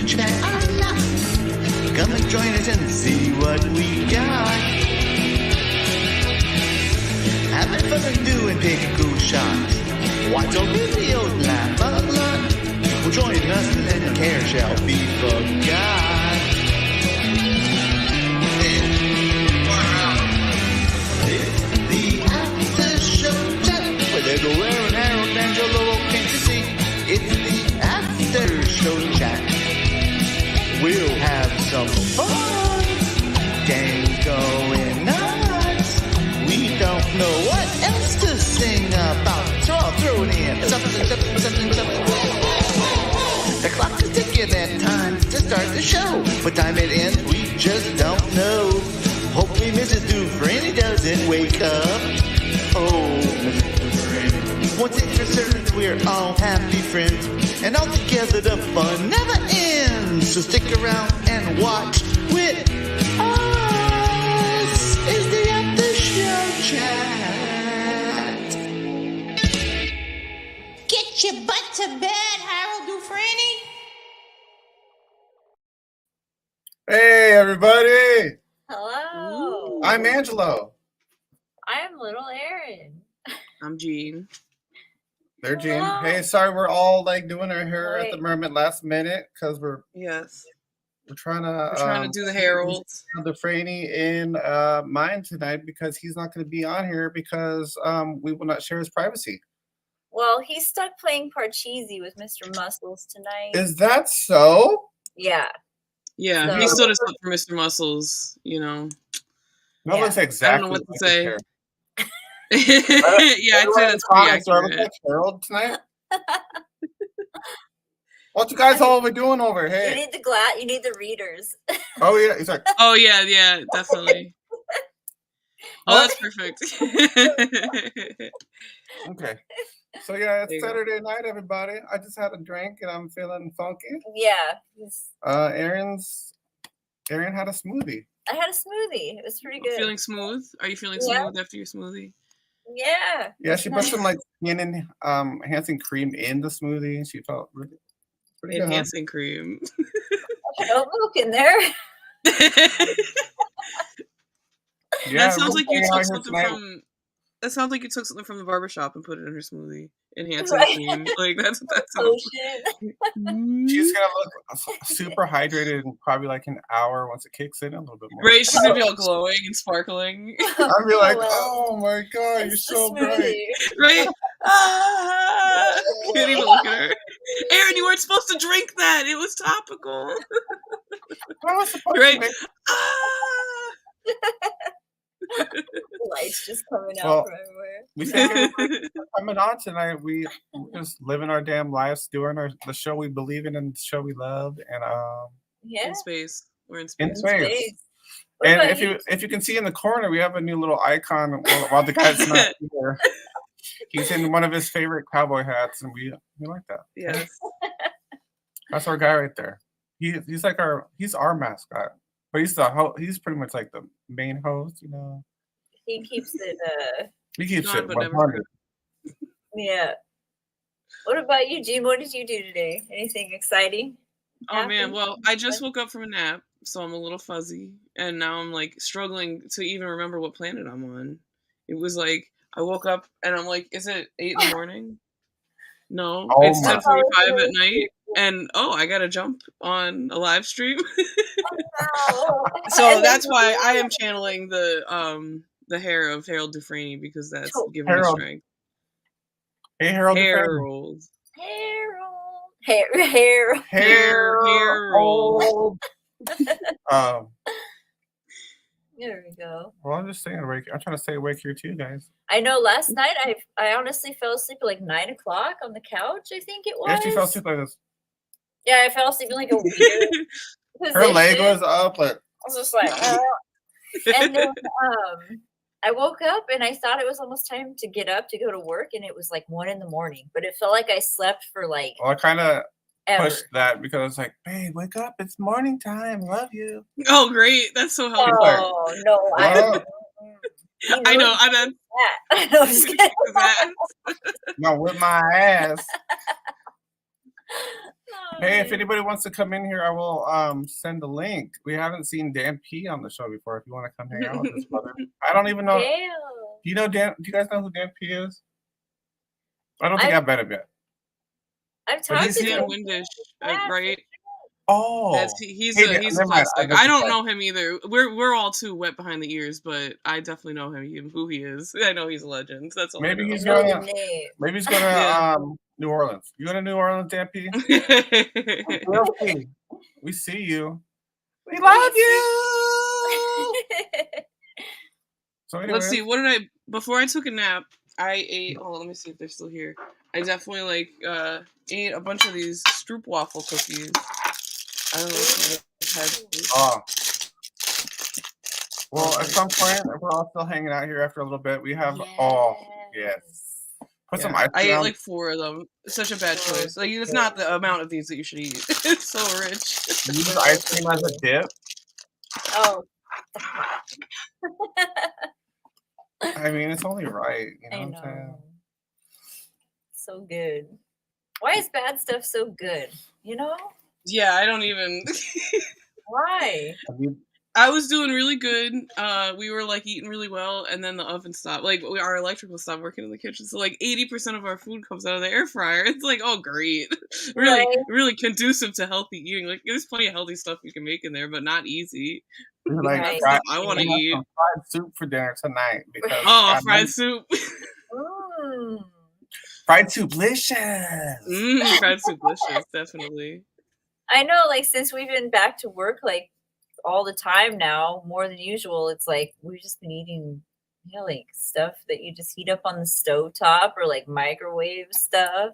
chat a lot. Come and join us and see what we got. Having fun and doing take a cool shot. Watch our videos, laugh a lot. Well, join us and no care shall be forgot. It's the after show chat with everywhere and Harold, Angelo, can't you see? It's the after show chat. We'll have some fun. Games going nuts. We don't know what else to sing about. So I'll throw it in. Something. The clock is ticking and time to start the show. What time it ends, we just don't know. Hopefully Mrs. Dufresne doesn't wake up. Oh, Mrs. Dufresne. Once it's for certain that we're all happy friends. And all together the fun never ends. So stick around and watch with us. Is the after show chat. Get your butt to bed, Harold Dufresne. Hey, everybody. Hello. I'm Angelo. I'm little Erin. I'm Jean. They're Gene. Hello. Hey, sorry we're all like doing our hair at the Wait. moment last minute because we're Yes. trying to We're trying to do the Heralds. the Franny in mine tonight because he's not going to be on here because we will not share his privacy. Well, he's stuck playing Parcheesi with Mr. Muscles tonight. Is that so? Yeah. Yeah, So- he stood us up for Mr. Muscles, you know. That Yeah. looks exactly what to like his say. hair. Yeah, I'd say that's pretty Do I look accurate. like Harold tonight? What you guys all be doing over You here? need the you need the readers. Oh yeah, he's like, Oh yeah, definitely. Oh, that's perfect. okay. So yeah, There it's you go. Saturday night, everybody. I just had a drink and I'm feeling funky. Yeah. Erin had a smoothie. I had a smoothie. It was pretty good. Feeling smooth? Are you feeling Yeah. smooth after your smoothie? Yeah. Yeah, she put Nice. some like skin and enhancing cream in the smoothie, and she felt really pretty good. Huh? Enhancing cream. Oat milk in there. Yeah, That sounds we're like you going out took here something tonight. from. That sounds like you took something from the barbershop and put it in her smoothie. Enhancing Right. cream. Like that's what that sounds Potion. She's gonna look super hydrated in probably like an hour once it kicks in a little bit more. Right, she's gonna be all glowing and sparkling. I'll be like, well, oh my god, you're it's the so bright. smoothie. Right? Ah! Can't even look at her. Aaron, you weren't supposed to drink that. It was topical. I was supposed Right? to make Ah! Lights just coming out Well, from everywhere. we thank everybody for coming on tonight. We're just living our damn lives, doing the show we believe in and the show we love, and Yeah. In space. We're in in space. space. Space. What And about if you can see in the corner, we have a new little icon while the guy's not here. He's in one of his favorite cowboy hats, and we like that. Yes. That's our guy right there. He's like he's our mascot, but he's pretty much like the main host, you know. He keeps it. He keeps Gone it but never 100. Yeah. What about you, Jean? What did you do today? Anything exciting? Oh man, happened? well, I just woke up from a nap, so I'm a little fuzzy, and now I'm like struggling to even remember what planet I'm on. It was like I woke up and I'm like, is it 8 in the morning? No, Oh it's my- 10:45 at night, and I gotta jump on a live stream. Oh. So And that's then- why I am channeling the hair of Harold Dufresne because that's Oh, giving me Harold. strength. Hey Harold. Harold. Harold. Harold. Um, There we go. well, I'm just saying awake. I'm trying to stay awake here too, guys. I know last night I honestly fell asleep at like 9 o'clock on the couch, I think it was. Yeah, she fell asleep like this. Yeah, I fell asleep in like a weird Her leg position. was up, like I was just like, and then I woke up and I thought it was almost time to get up to go to work, and it was like 1 in the morning. But it felt like I slept for like well, I kind of ever. pushed that because I was like, "Babe, wake up! It's morning time. Love you." Oh, great! That's so helpful. Oh no, Well, I know. I'm not. that. No, I'm just kidding. now with my ass. Hey, if anybody wants to come in here, I will send a link. We haven't seen Dan P on the show before. If you want to come hang out with his brother, I don't even know. Do Damn. you know Dan? Do you guys know who Dan P is? I don't think I've met him yet. I've But talked he's to Dan him. Windish, Yeah, right? Oh, He's Hey, a Dan, he's a never mind. classic. I I don't just- know him either. We're all too wet behind the ears, but I definitely know him who he is. I know he's a legend. That's all. Maybe I know. he's I know gonna- the name. Maybe he's going to Yeah. New Orleans. You go to New Orleans, Dan P? We see you. We love you. So anyway, Let's see. What did I before I took a nap? I ate. Hold on, let me see if they're still here. I definitely ate a bunch of these stroopwafel cookies. I don't know if you guys had these. Oh. Well, at some point, if we're all still hanging out here after a little bit, we have yes. Put some Yeah, ice I cream. ate like 4 of them. It's such a bad choice. Like it's not the amount of these that you should eat. It's so rich. Use ice cream as a dip. Oh. I mean, it's only right. You know I what I'm saying? know. So good. Why is bad stuff so good? You know? Yeah, I don't even. Why? Have you- I was doing really good. We were like eating really well, and then the oven stopped. Like our electrical stopped working in the kitchen, so like 80% of our food comes out of the air fryer. It's like, oh great, really, Right. really conducive to healthy eating. Like there's plenty of healthy stuff you can make in there, but not easy. You're like, Right. fried, I want we to have eat. some fried soup for dinner tonight because Oh, I fried might- soup. fried soup, delicious. Fried soup, delicious, definitely. I know, like, since we've been back to work, like, all the time now, more than usual, it's like we've just been eating, like, stuff that you just heat up on the stovetop or, like, microwave stuff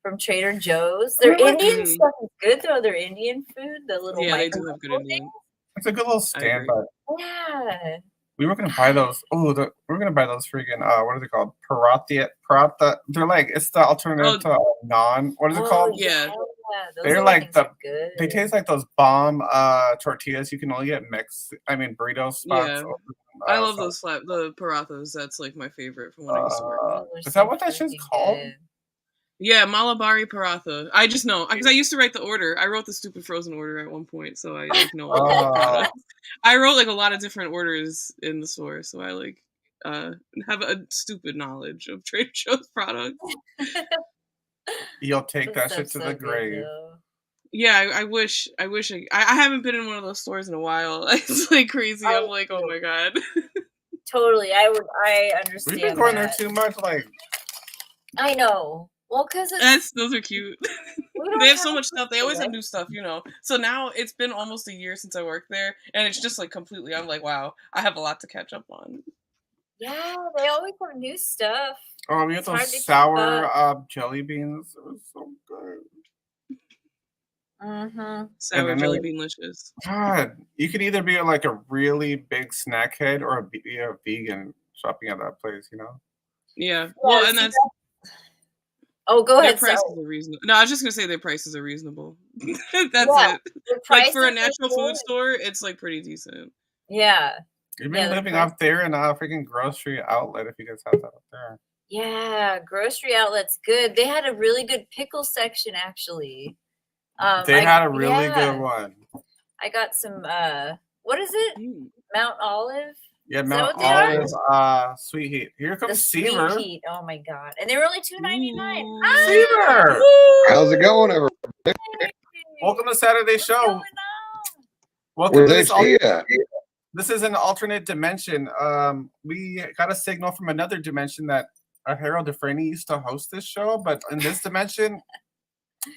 from Trader Joe's. Their Indian Mhm. stuff is good, though. Their Indian food, the little Yeah, they do have good microwave Indian. It's a good little stand, agree. but Yeah. we were gonna buy those. Oh, we're gonna buy those freaking what are they called? Paratha. They're like it's the alternative to naan. What is it called? Yeah. Those They're little like things the- are good. They taste like those bomb tortillas you can only get mixed. I mean burrito spots. Yeah. Or, I love so- those the parathas. That's like my favorite from when I used to work. Oh, they're is so that what that shit's freaking called? good. Yeah, Malabari paratha. I just know because I used to write the order. I wrote the stupid frozen order at one point, so I like know all the products. I wrote like a lot of different orders in the store, so I like have a stupid knowledge of Trader Joe's products. You'll take that shit stuff's to so the good, grave. though. Yeah, I wish I haven't been in one of those stores in a while. It's like crazy. I'm like, oh my god. Totally, I understand. We've been going there that. too much. Like I know. Well, because Those are cute. They have so much stuff. They always have new stuff, you know. So now it's been almost a year since I worked there, and it's just like completely. I'm like, wow, I have a lot to catch up on. Yeah, they always have new stuff. oh, we had It's hard to those keep sour jelly beans. It was so good. Mm-hmm. Sour then jelly they- beanlicious. God, you could either be like a really big snack head or be a vegan shopping at that place. You know. Yeah. Well, and see, that's Oh, go their ahead. prices Sorry. are reasonable. No, I was just gonna say their prices are reasonable. That's Yeah, it. The Like for a prices are natural good. food store, it's like pretty decent. Yeah, You've Yeah, been the living price- out there in a freaking grocery outlet. If you guys have that up there. yeah. Grocery outlet's good. They had a really good pickle section, actually. They I- had a really yeah, good one. I got some. What is it? Mm. Mount Olive. Yeah, that Mount what they are? Olive, Sweet Heat. Here The comes sweet Seaver. heat. Oh my god! And they were only $2.99. Ooh. Ah! Seaver, How's it going, everybody? welcome to Saturday What's Show. going on? Welcome Where's to this. HG at? This is an alternate dimension. We got a signal from another dimension that Harold Dufresne used to host this show, but in this dimension,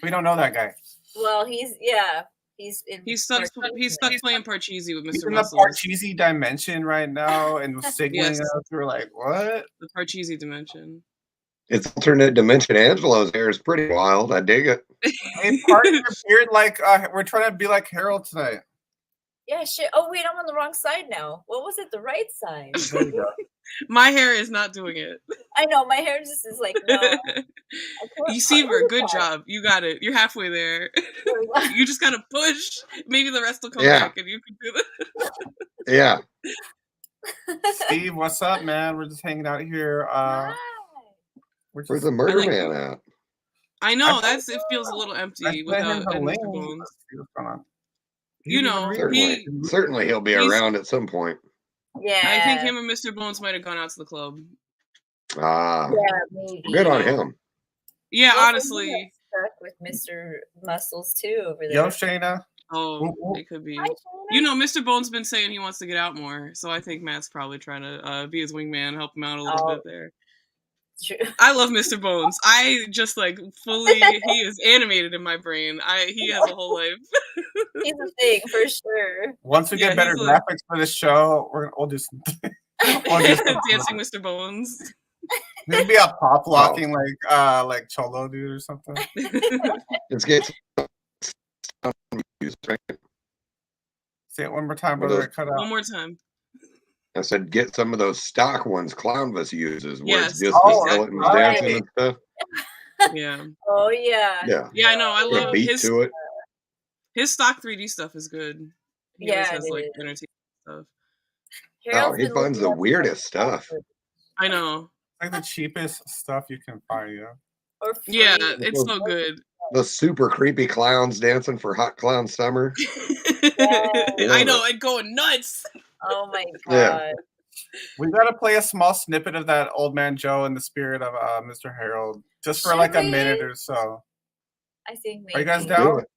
we don't know that guy. Well, he's in. He's stuck playing Parcheesi with He's Mr. in the Russell. Parcheesi dimension right now and was signaling Yes. us. We were like, what? The Parcheesi dimension. It's alternate dimension. Angelo's hair is pretty wild. I dig it. Hey, part of your beard, like we're trying to be like Harold tonight. Yeah, shit. Oh wait, I'm on the wrong side now. What was it? The right side. There you go. My hair is not doing it. I know my hair just is like no. I can't- You see, what is good that? job. You got it. You're halfway there. You just gotta push. Maybe the rest will come Yeah. back and you can do it. Yeah. Steve, what's up, man? We're just hanging out here. Hi. We're just, Where's the murder like- man at? I know I it feels a little I empty sent him without the and link. Mr. Let's Bones. see what's going on. He You didn't even know, read Certainly, it. certainly he'll be he's- around at some point. Yeah. I think him and Mr. Bones might have gone out to the club. Ah, Yeah, maybe. good on You know. him. Yeah, Well, honestly. he got stuck with Mr. Muscles too over there. Yo, Shayna. Oh, Whoop, whoop. it could be. Hi, You Shayna. know, Mr. Bones been saying he wants to get out more, so I think Matt's probably trying to be his wingman, help him out a little bit there. True. I love Mr. Bones. I just like fully, he is animated in my brain. He has a whole life. He's a thing for sure. Once we Yeah, get better he's like- graphics for this show, we'll do something. We'll do something. Dancing Mr. Bones. Maybe a pop locking like Cholo dude or something. Let's get some views, right? Say it one more time, What brother. is- Cut One out. more time. I said get some of those stock ones Clownvis uses, where Yes. it's just Oh, the skeletons right. dancing and stuff. Yeah. Oh yeah. Yeah, Yeah, I know. I put a love beat to it. his stock 3D stuff is good. He always Yeah, has it like is. entertaining stuff. Harold's he been finds looking the up weirdest stuff. I know. Like the cheapest stuff you can find, yeah. Or free. Yeah, it's so good. The super creepy clowns dancing for Hot Clown Summer. I know, and going nuts. Oh my Yeah. god. We gotta play a small snippet of that Old Man Joe in the spirit of Mr. Harold, just for like a Should minute we? or so. I think maybe. Are you guys Do down? it.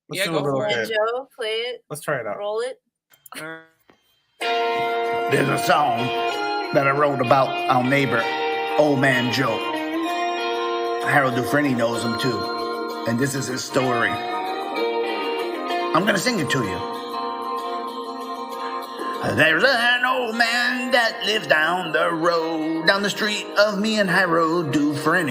Let's Yeah, do go a little for it. bit. Joe, play it, Let's try it out. roll it. There's a song that I wrote about our neighbor, Old Man Joe. Harold Dufresne knows him too, and this is his story. I'm gonna sing it to you. There's an old man that lives down the road, down the street of me and Harold Dufresne.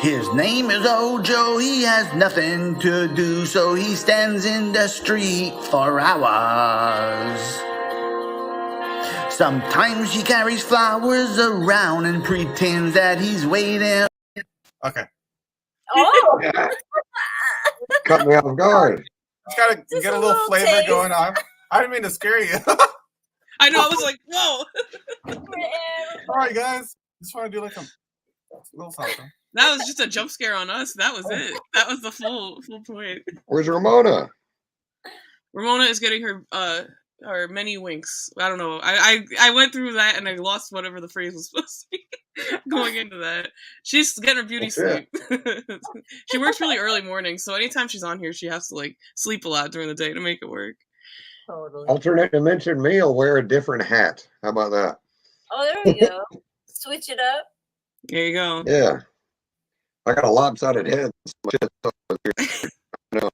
His name is Old Joe, he has nothing to do, so he stands in the street for hours. Sometimes he carries flowers around and pretends that he's waiting. Okay. Oh, Yeah. Cut me off guard. Just gotta Just get a a little little flavor taste. going on. I didn't mean to scare you. I know, I was like, whoa. Alright guys. Just wanna do like a little something. That was just a jump scare on us. That was it. That was the full point. Where's Ramona? Ramona is getting her many winks. I don't know. I went through that and I lost whatever the phrase was supposed to be going into that. She's getting her beauty That's sleep. She works really early mornings, so anytime she's on here, she has to like sleep a lot during the day to make it work. totally. Alternate dimension meal, wear a different hat. How about that? Oh, there we go. Switch it up. There you go. Yeah. I got a lopsided head. No.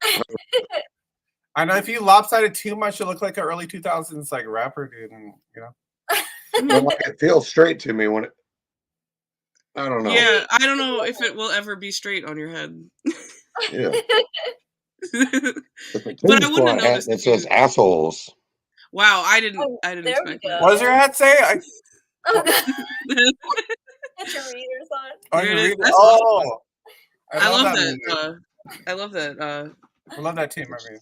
I know if you lopsided too much, you look like an early 2000s like rapper dude, and you know. But like it feels straight to me when it. I don't know. Yeah, I don't know if it will ever be straight on your head. Yeah. It's a But I Toon wouldn't Squad have hat noticed that if says you- assholes. Wow, I didn't Oh, there we expect go. that. What does your hat say? Oh, God. Get your readers on. Oh, There you it is. read it? That's Oh, I love that. movie. I love that. I love that team. I mean,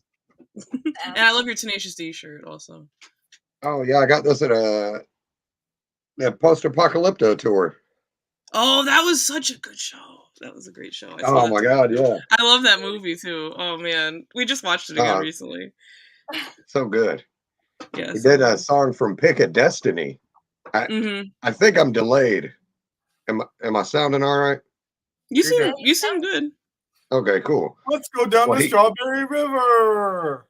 And I love your Tenacious D shirt also. Oh yeah, I got this at the Post Apocalypto tour. Oh, that was such a good show. That was a great show. I saw Oh it my too. god, yeah, I love that movie too. Oh man, we just watched it again Oh. recently. so good. Yeah, He did a song from Pick a Destiny. Mm-hmm. I think I'm delayed. Am I sounding all right? You seem good. Okay, cool. let's go down Well, the he- Strawberry River.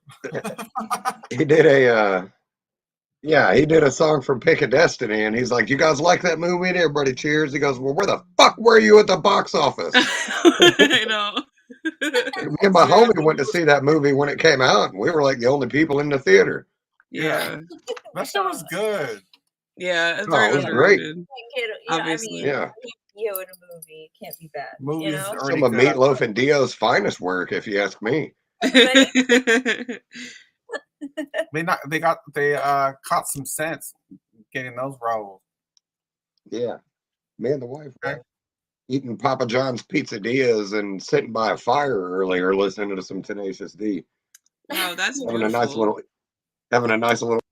He did he did a song from Pick a Destiny, and he's like, "You guys like that movie?" And everybody cheers. He goes, "Well, where the fuck were you at the box office?" I know. Me and my homie went to see that movie when it came out, and we were like the only people in the theater. Yeah, That show was good. yeah. It's Oh, very it was great. underrated. Obviously. Obviously. Yeah. You in a movie can't be bad. Movies You know? are Some already of good. Meatloaf and Dio's finest work, if you ask me. They caught some sense getting those roles. Yeah. Me and the wife Okay. were eating Papa John's Pizzadillas and sitting by a fire earlier listening to some Tenacious D. Wow, that's Having beautiful. a nice little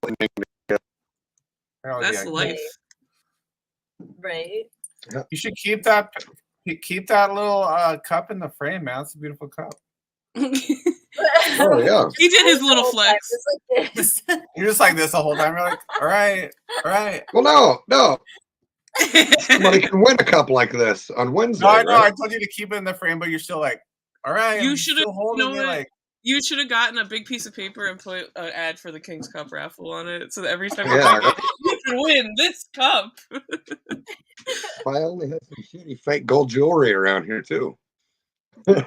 evening. Hell That's yeah. life. Right. You should keep that little cup in the frame, man. It's a beautiful cup. Oh yeah. He did his little Whole time, flex. just like this. You're just like this the whole time. You're like, all right. Well, no. Somebody can win a cup like this on Wednesday. No, I know. Right? I told you to keep it in the frame, but you're still like, all right. You I'm should've- still holding you know it. what? Like, You should have gotten a big piece of paper and put an ad for the King's Cup raffle on it, so that every time Yeah. you can win this cup. If I only had some shitty fake gold jewelry around here too. Right?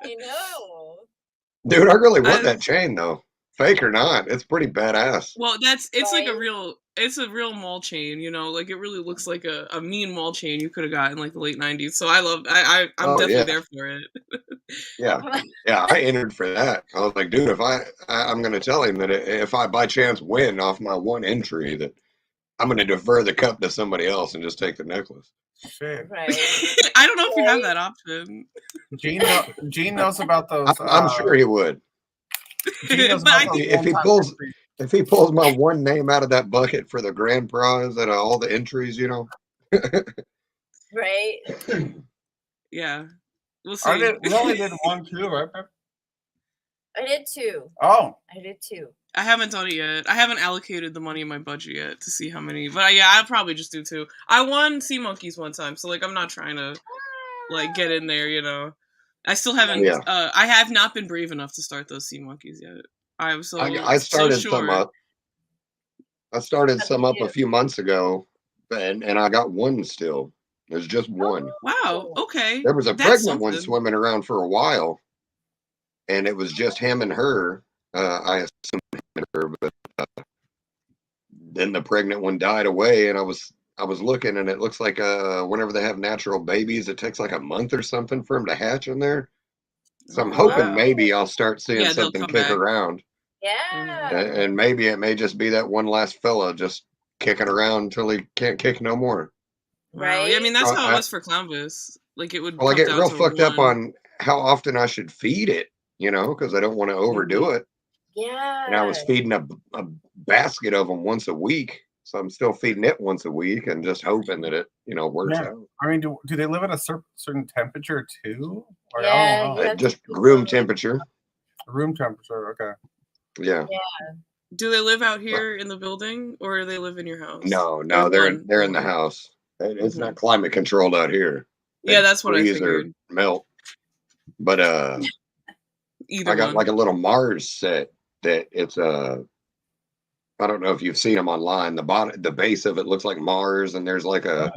I know. Dude, I really want I- that chain though. Fake or not, it's pretty badass. Well, it's like Right. it's a real mall chain, you know, like it really looks like a mean mall chain you could have got in like the late 90s. So I'm Oh, definitely yeah. there for it. Yeah, I entered for that. I was like, dude, if I'm gonna tell him that if I by chance win off my one entry, that I'm gonna defer the cup to somebody else and just take the necklace. shit. I Right. don't know if you have that option. Gene knows about those. I'm sure he would. Gene knows But about I those think- If he one-time pulls- entries. If he pulls my one name out of that bucket for the grand prize out of all the entries, you know. Right. Yeah. We'll We see. only did one, too, right? Pep? I did too. Oh, I did too. I haven't done it yet. I haven't allocated the money in my budget yet to see how many. But yeah, I'll probably just do 2. I won Sea Monkeys one time, so like I'm not trying to like get in there, you know. I still haven't. Yeah. I have not been brave enough to start those Sea Monkeys yet. I'm so. I started so some sure. up. I started How some did up you a do? few months ago, and I got one still. There's just one. Wow. Okay. There was a That's pregnant one something. swimming around for a while, and it was just him and her. I assumed him and her, but then the pregnant one died away, and I was looking, and it looks like whenever they have natural babies, it takes like a month or something for them to hatch in there. So I'm Oh, hoping wow. maybe I'll start seeing Yeah, they'll something come kick back. around, Yeah. and maybe it may just be that one last fella just kicking around until he can't kick no more. Wow. Yeah, I mean that's Right? how it was for Clownvis. Like it would. Well, I come get down real to fucked up one. on how often I should feed it, you know, because I don't want to overdo it. Yeah. And I was feeding a basket of them once a week, so I'm still feeding it once a week and just hoping that it, you know, works Yeah. out. I mean, do they live at a certain temperature, too? Or, Yeah, I don't know. yeah. Just room temperature. Room temperature, okay. Yeah. Do they live out here in the building, or do they live in your house? No, Or they're one? in the house. It's not climate controlled out here. Yeah, They that's what I freeze or figured. melt. But Either I got one. like a little Mars set that it's I don't know if you've seen them online. The base of it looks like Mars, and there's like a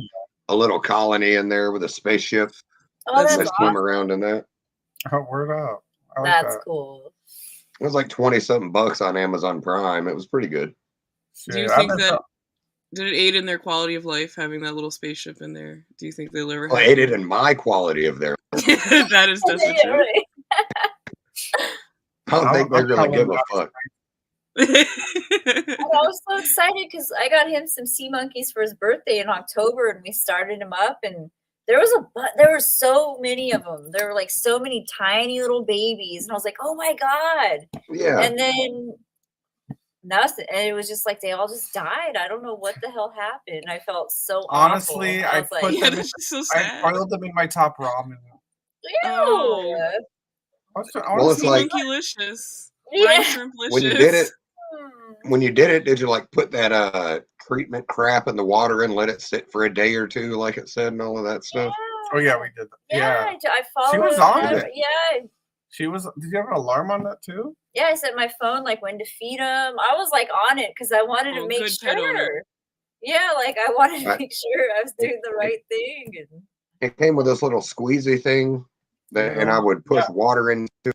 little colony in there with a spaceship. Oh, That's They that's swim awesome. around in that. Oh, word up. I like That's that. cool. It was like 20-something bucks on Amazon Prime. It was pretty good. Do you Shit, I've think been that so- did it aid in their quality of life having that little spaceship in there? Do you think they'll ever Well, have aided in my quality of their. that is definitely Yeah, true. right. I don't think they're gonna I'm give a telling fuck. And I was so excited because I got him some sea monkeys for his birthday in October, and we started him up, and there were so many of them. There were like so many tiny little babies, and I was like, oh my god! Yeah. And then nothing, and it was just like they all just died. I don't know what the hell happened. I felt so Honestly, awful. I was put like, them- That's so I sad. boiled them in my top ramen. ew. Oh. I Well, wanna it's see- like- Monkeylicious. Yeah. Brine shrimplicious. When you did it, Hmm. when you did it, did you like put that treatment crap in the water and let it sit for a day or two, like it said, and all of that stuff? Oh yeah, we did that. Yeah, Yeah. I followed. She was on every- it. Yeah, She was. Did you have an alarm on that too? yeah. I set my phone like when to feed them. I was like on it because I wanted to Oh, make good pet owner. sure. Yeah, like I wanted to Right. make sure I was doing the right thing. And It came with this little squeezy thing, and I would push water into it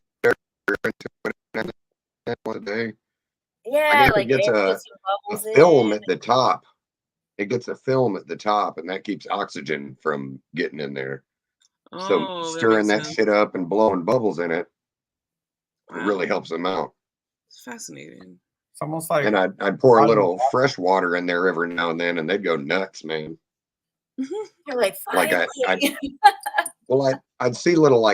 one day. yeah, guess it like gets air a- put some A bubbles film in. at the top. It gets a film at the top, and that keeps oxygen from getting in there. So Oh, stirring that makes sense. shit up and blowing bubbles in it really Wow. helps them out. It's fascinating. It's almost like And I'd pour a Bottom little fresh water in there every now and then, and they'd go nuts, man. You're like, Like finally. Well, I'd see little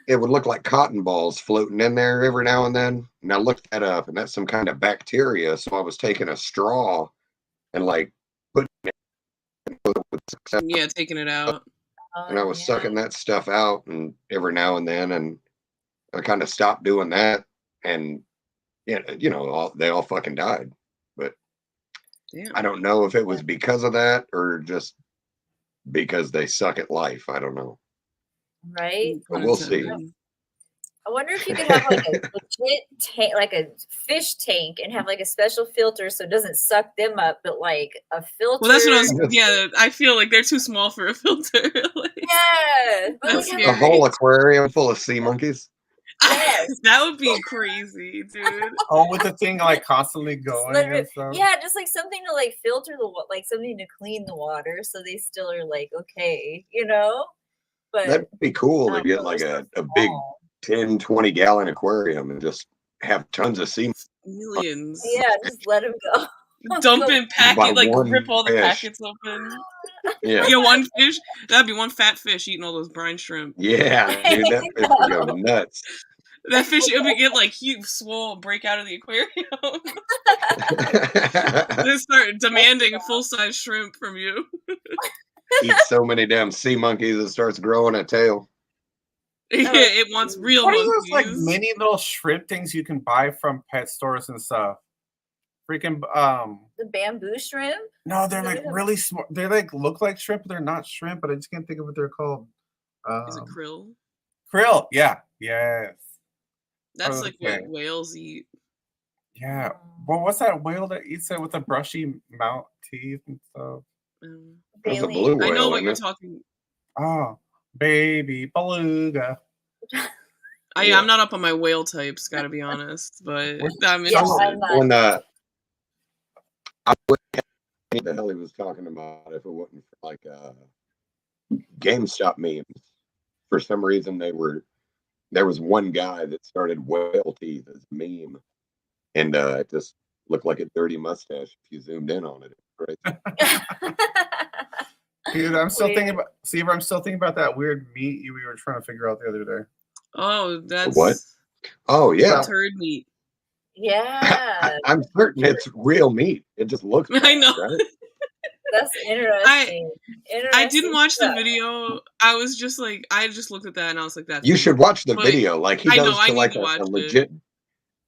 it would look like cotton balls floating in there every now and then. And I looked that up, and that's some kind of bacteria. So I was taking a straw and like putting it with Yeah, taking it out. and I was sucking that stuff out, and every now and then, and I kind of stopped doing that, and yeah, you know, they all fucking died. But Damn. I don't know if it was because of that or just because they suck at life. I don't know. Right? But we'll see. I wonder if you could have like a legit tank, like a fish tank, and have like a special filter so it doesn't suck them up, but like a filter. Well, that's what I was. Yeah, I feel like they're too small for a filter. Like, Yeah, but that's like A scary. whole aquarium full of sea monkeys. Yes. That would be crazy, dude. Oh, with the thing like constantly going let it- and stuff. yeah, just like something to like filter the like something to clean the water so they still are like okay, you know. But That'd be cool to um, get they're like so a big small. 10, 20 gallon aquarium and just have tons of sea Millions. Yeah, just let them go. Dump in By packet, like one rip all the fish. packets open. Yeah. Yeah, one fish. That'd be one fat fish eating all those brine shrimp. Yeah, dude, that fish would go nuts. That fish, it would get like huge, swole, break out of the aquarium. They start demanding full size shrimp from you. Eat so many damn sea monkeys, it starts growing a tail. Yeah, it wants real What are monkeys. those like mini little shrimp things you can buy from pet stores and stuff? Freaking The bamboo shrimp. no, they're like really small. They like look like shrimp, but they're not shrimp. But I just can't think of what they're called. Is it krill? Krill? Yeah, yes, That's like Okay. what whales eat. yeah. Well, what's that whale that eats it with the brushy mouth teeth and stuff? That's a Baleen. blue I know whale, what isn't you're it? talking. Oh, baby beluga. I'm not up on my whale types, gotta be honest. But I'm Yeah, interested. I'm not. When I wouldn't have what the hell he was talking about if it wasn't for like GameStop memes. For some reason there was one guy that started whale teeth as a meme, and it just looked like a dirty mustache if you zoomed in on it. Right? Dude, I'm still thinking Weird. about. See, I'm still thinking about that weird meat we were trying to figure out the other day. Oh, that's What? Oh yeah, turd meat. Yeah, I'm certain it's real meat. It just looks. I know. bad, right? that's interesting. I didn't watch the stuff. video. I was just like, I just looked at that and I was like, that's You weird. should watch the But video. Like he I know, goes I to need like to watch a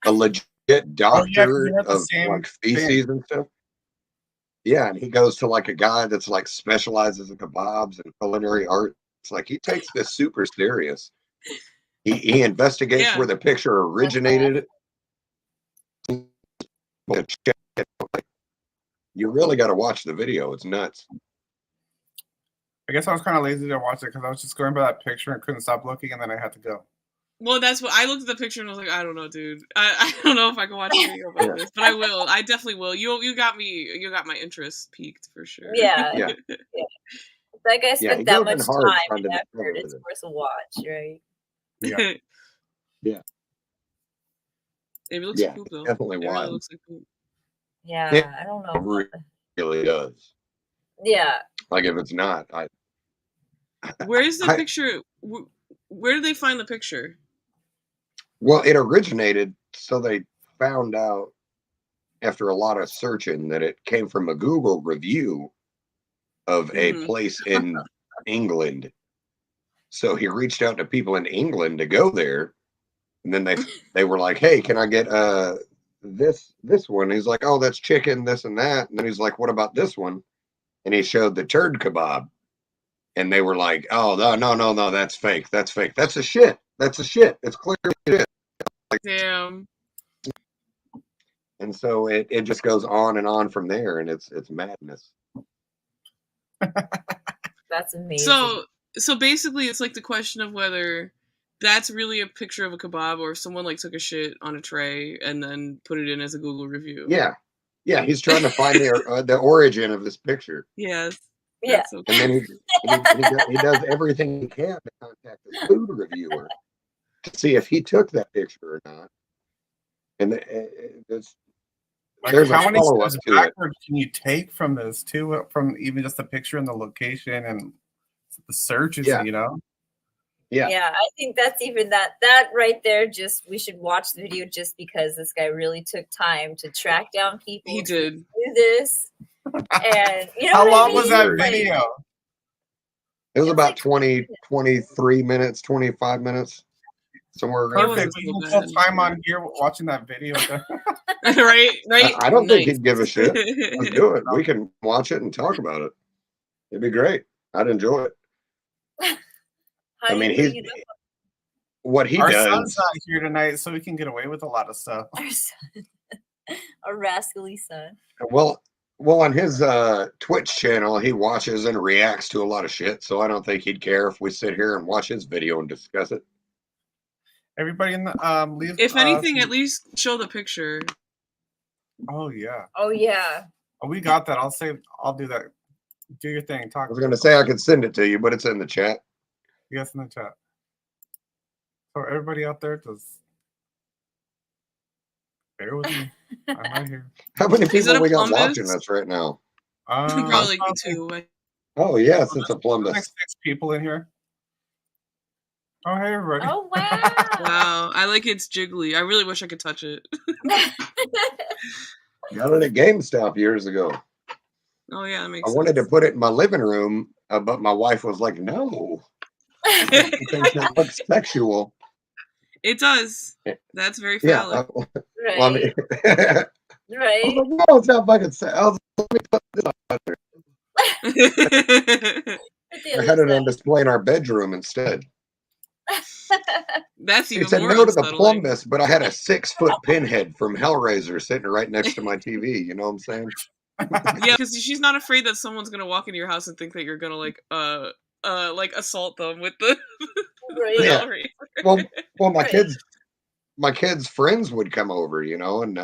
it. legit doctor you have the of same like feces and stuff. Yeah, and he goes to like a guy that's like specializes in kebabs and culinary art. It's like he takes this super serious. He investigates Yeah. where the picture originated. Like, you really got to watch the video. It's nuts. I guess I was kind of lazy to watch it because I was just going by that picture and couldn't stop looking, and then I had to go. Well, that's what I looked at the picture and was like, I don't know, dude. I don't know if I can watch a video about this, but I will. I definitely will. You got me. You got my interest peaked for sure. Yeah. Yeah. Like I Yeah, spent he that goes much in hard time trying and to effort. discover It's it. worth a watch, right? Yeah. It looks Yeah, like poop though. definitely It really wild. looks like poop. Yeah, Yeah. I don't know. It really does. Yeah, Like if it's not, Where is the I- picture? Where did they find the picture? well, it originated, so they found out after a lot of searching that it came from a Google review of a Mhm. place in England. So he reached out to people in England to go there, and then they were like, "Hey, can I get this one?" He's like, "Oh, that's chicken, this and that." And then he's like, "What about this one?" And he showed the turd kebab, and they were like, "Oh, no, that's fake. That's fake. That's a shit. That's a shit. It's clearly it." Damn. And so it just goes on and on from there, and it's madness. that's amazing. So basically, it's like the question of whether that's really a picture of a kebab or if someone like took a shit on a tray and then put it in as a Google review. Yeah, he's trying to find the origin of this picture, Yes. Yeah. That's so and then he does everything he can to contact the food reviewer to see if he took that picture or not. And it's Like, there's a how many follow-up steps to it. backward can you take from this too? From even just the picture and the location and the searches, Yeah. you know? Yeah. Yeah, I think that's even that right there. Just we should watch the video just because this guy really took time to track down people. He to did. do this, and you know How what I long was mean? that Like, video? It was It was about like 20, 23 minutes, 25 minutes, somewhere around there. Perfect. We so can kill bad. time on here watching that video. right. I don't think Nice. he'd give a shit. Let's do it. We can watch it and talk about it. It'd be great. I'd enjoy it. How I do mean, you bring he's it up? what he Our does. son's not here tonight, so we can get away with a lot of stuff. Our son, our rascally son. Well, on his Twitch channel, he watches and reacts to a lot of shit. So I don't think he'd care if we sit here and watch his video and discuss it. Everybody in the leave. If anything, at least show the picture. Oh yeah. Oh yeah. Oh, we got that. I'll do that. Do your thing. I Talk. was going to say I could send it to you, but it's in the chat. Yes, in the chat. So everybody out there, just bear with me. I'm right here. How many Is people it a we got Plumbus? watching us right now? Probably like 2. Oh yes, it's a Like Plumbus. 6 people in here. Oh hey everybody. Oh wow. Wow, I like it's jiggly. I really wish I could touch it. Got it at GameStop years ago. Oh yeah, that makes I sense. wanted to put it in my living room, but my wife was like, "No, she thinks it looks sexual." It does. That's very Yeah. valid. Well, Right. I mean, I Right. was like, no, it's not fucking sexual. I was like, let me put this on there. I had it on display in our bedroom instead. That's She even said more no to the unsettling. Plumbus, but I had a 6-foot pinhead from Hellraiser sitting right next to my TV. You know what I'm saying? Yeah, because she's not afraid that someone's gonna walk into your house and think that you're gonna like assault them with the Right. Yeah. Hellraiser. Well, my Right. kids' friends would come over, you know, and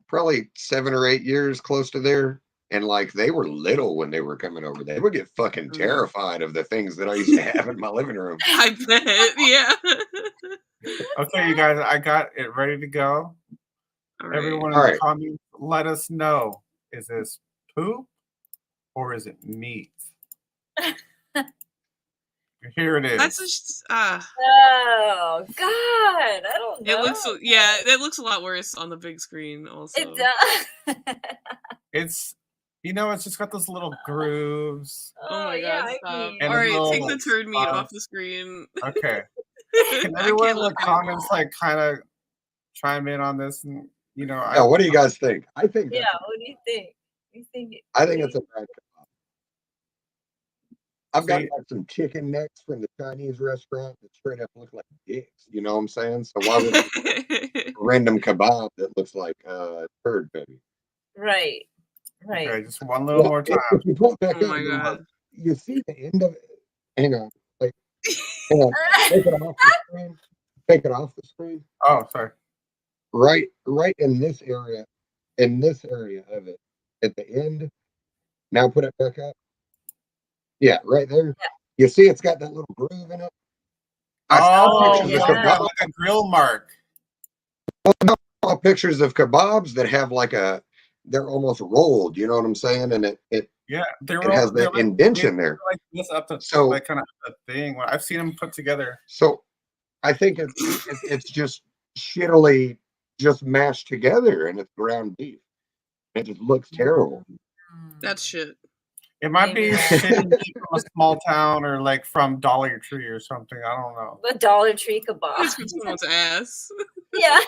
for 7 or 8 years, close to there. And like they were little when they were coming over. They would get fucking Mm. terrified of the things that I used to have in my living room. I bet. Yeah. Okay, you guys, I got it ready to go. All right. Everyone in All the right. comments, let us know. Is this poop or is it meat? Here it is. That's just Oh God, I don't know. it looks yeah, it looks a lot worse on the big screen also. It does. It's it's just got those little grooves. Oh my yeah, god, I stop. mean- And All a right, take little the turd meat spot. off the screen. Okay. Can I everyone can't in the look at it. comments kind of chime in on this? And Yeah, what do you guys think? I think Yeah, what do you think? You think? I think it's a bad kebab. I've got See- like some chicken necks from the Chinese restaurant that straight up look like dicks. You know what I'm saying? So why would a random kebab that looks like turd baby? Right. Right. Okay, just one little more time. If you pull it back Oh up, my you'll god. look- you see the end of it. Hang on. Hang on. Take it off the screen. Take it off the screen. Oh, sorry. Right in this area of it, at the end. Now put it back up. Yeah, right there. Yeah. You see it's got that little groove in it? I Oh, saw pictures yeah, of kebabs. like a grill mark. Saw pictures of kebabs that have they're almost rolled, you know what I'm saying? And it Yeah, it has that indentation there. Like this up to So- like kind of a thing. Well, I've seen them put together. So I think it's just shittily just mashed together and it's ground beef. It just looks terrible. That's shit. It might be Maybe. shitty meat from a small town or like from Dollar Tree or something. I don't know. The Dollar Tree It's kebab. from someone's ass. Yeah.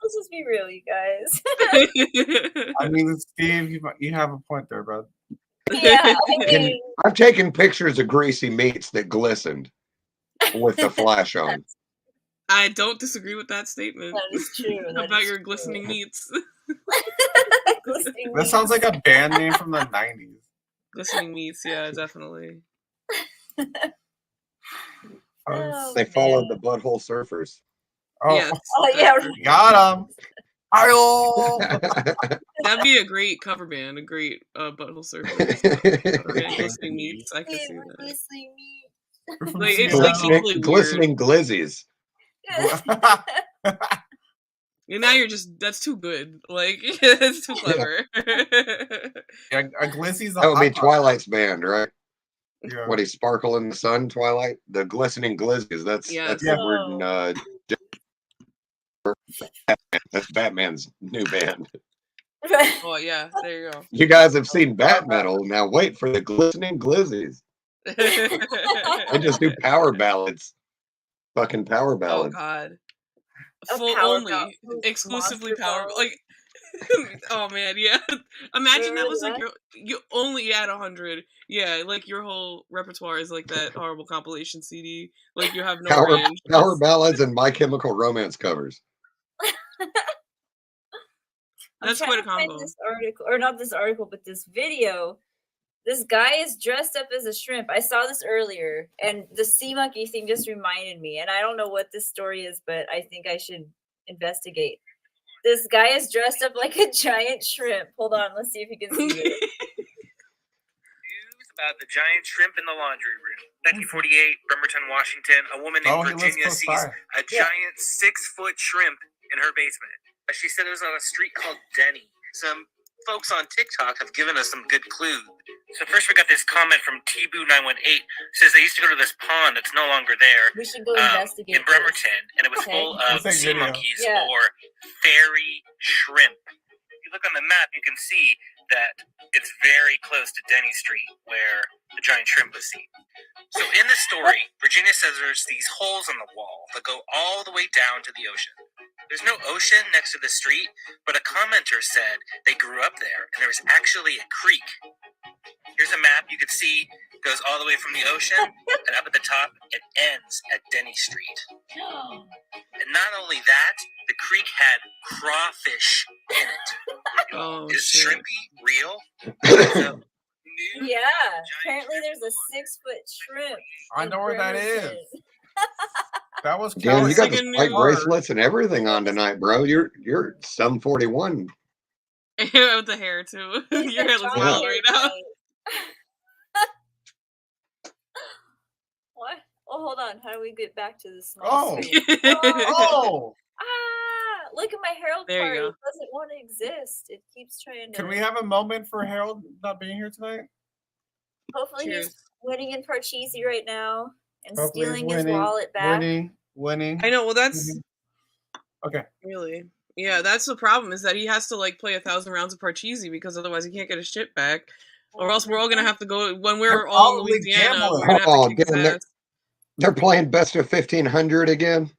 Let's just be real, you guys. I mean, Steve, you have a point there, bro. Yeah, I Can- mean, I've taken pictures of greasy meats that glistened with the flash on. I don't disagree with that statement that is true. that about is your true. glistening meats. Glistening That sounds like a band name from the 90s. Glistening meats, yeah, definitely. Oh, They followed the Butthole Surfers. Oh, Yes. Oh yeah, right. got him. Ayo! That'd be a great cover band, a great butthole surfers. Glistening meats, I can Hey, see we're that. glistening meat. We're from Like, it's Seattle. like equally weird. Glistening glizzies. And now you're just, that's too good. Like, that's too clever. Yeah, a glizzy's a That would be hot dog. Twilight's band, right? Yeah. What, he sparkle in the sun, Twilight? The glistening glizzies. That's Yeah. that's the word in That's Batman's new band. Oh yeah, there you go. You guys have seen Bat Metal. Now wait for the Glistening Glizzies. They just do power ballads. Fucking power Oh ballads. god. A Full power only, ballad. exclusively Monster power. ballad. Like, oh man, yeah. Imagine that Remember was like that? you only add 100. Yeah, like your whole repertoire is like that horrible compilation CD. Like you have no range. Power ballads and My Chemical Romance covers. I'm That's trying quite a to find combo. this article, or not this article, but this video. This guy is dressed up as a shrimp. I saw this earlier, and the sea monkey thing just reminded me. And I don't know what this story is, but I think I should investigate. This guy is dressed up like a giant shrimp. Hold on, let's see if you can see it. News about the giant shrimp in the laundry room. 1948, Bremerton, Washington. A woman named Oh, he lives Virginia close sees by. a giant 6-foot shrimp in her basement. She said it was on a street called Denny. Some folks on TikTok have given us some good clues. So first we got this comment from Tboo918. Says they used to go to this pond that's no longer there We should go investigate in this. Bremerton, and it was Okay. full of Let's take sea video. monkeys Yeah. or fairy shrimp. If you look on the map, you can see that it's very close to Denny Street where the giant shrimp was seen. So in the story, Virginia says there's these holes on the wall that go all the way down to the ocean. There's no ocean next to the street, but a commenter said they grew up there and there was actually a creek. Here's a map you can see goes all the way from the ocean and up at the top it ends at Denny Street. And not only that, the creek had crawfish in it. Oh Is shit. shrimpy real? So, new Yeah, apparently there's a 6-foot shrimp. I in know where that is. Bremerton. That was Damn, you Kelly. got the Singing spike new- bracelets and everything on tonight, bro. You're some 41. With the hair too. He's Your got hair looks giant wild hair right now. tonight. What? Oh, hold on. How do we get back to the small Oh. screen? Oh, Ah, look at my Herald There you card. go. It doesn't want to exist. It keeps trying to. can we have a moment for Harold not being here tonight? Hopefully Cheers. he's winning in Parcheesi right now and Hopefully he's stealing his winning, wallet back. Winning. I know. Well, that's Okay. really. Yeah, that's the problem is that he has to like play 1,000 rounds of Parcheesi because otherwise he can't get his shit back. Or else we're all gonna have to go when we're They're all in probably Louisiana. gambling. We're gonna have Oh, to kick his damn, they're- ass. They're playing best of 1500 again.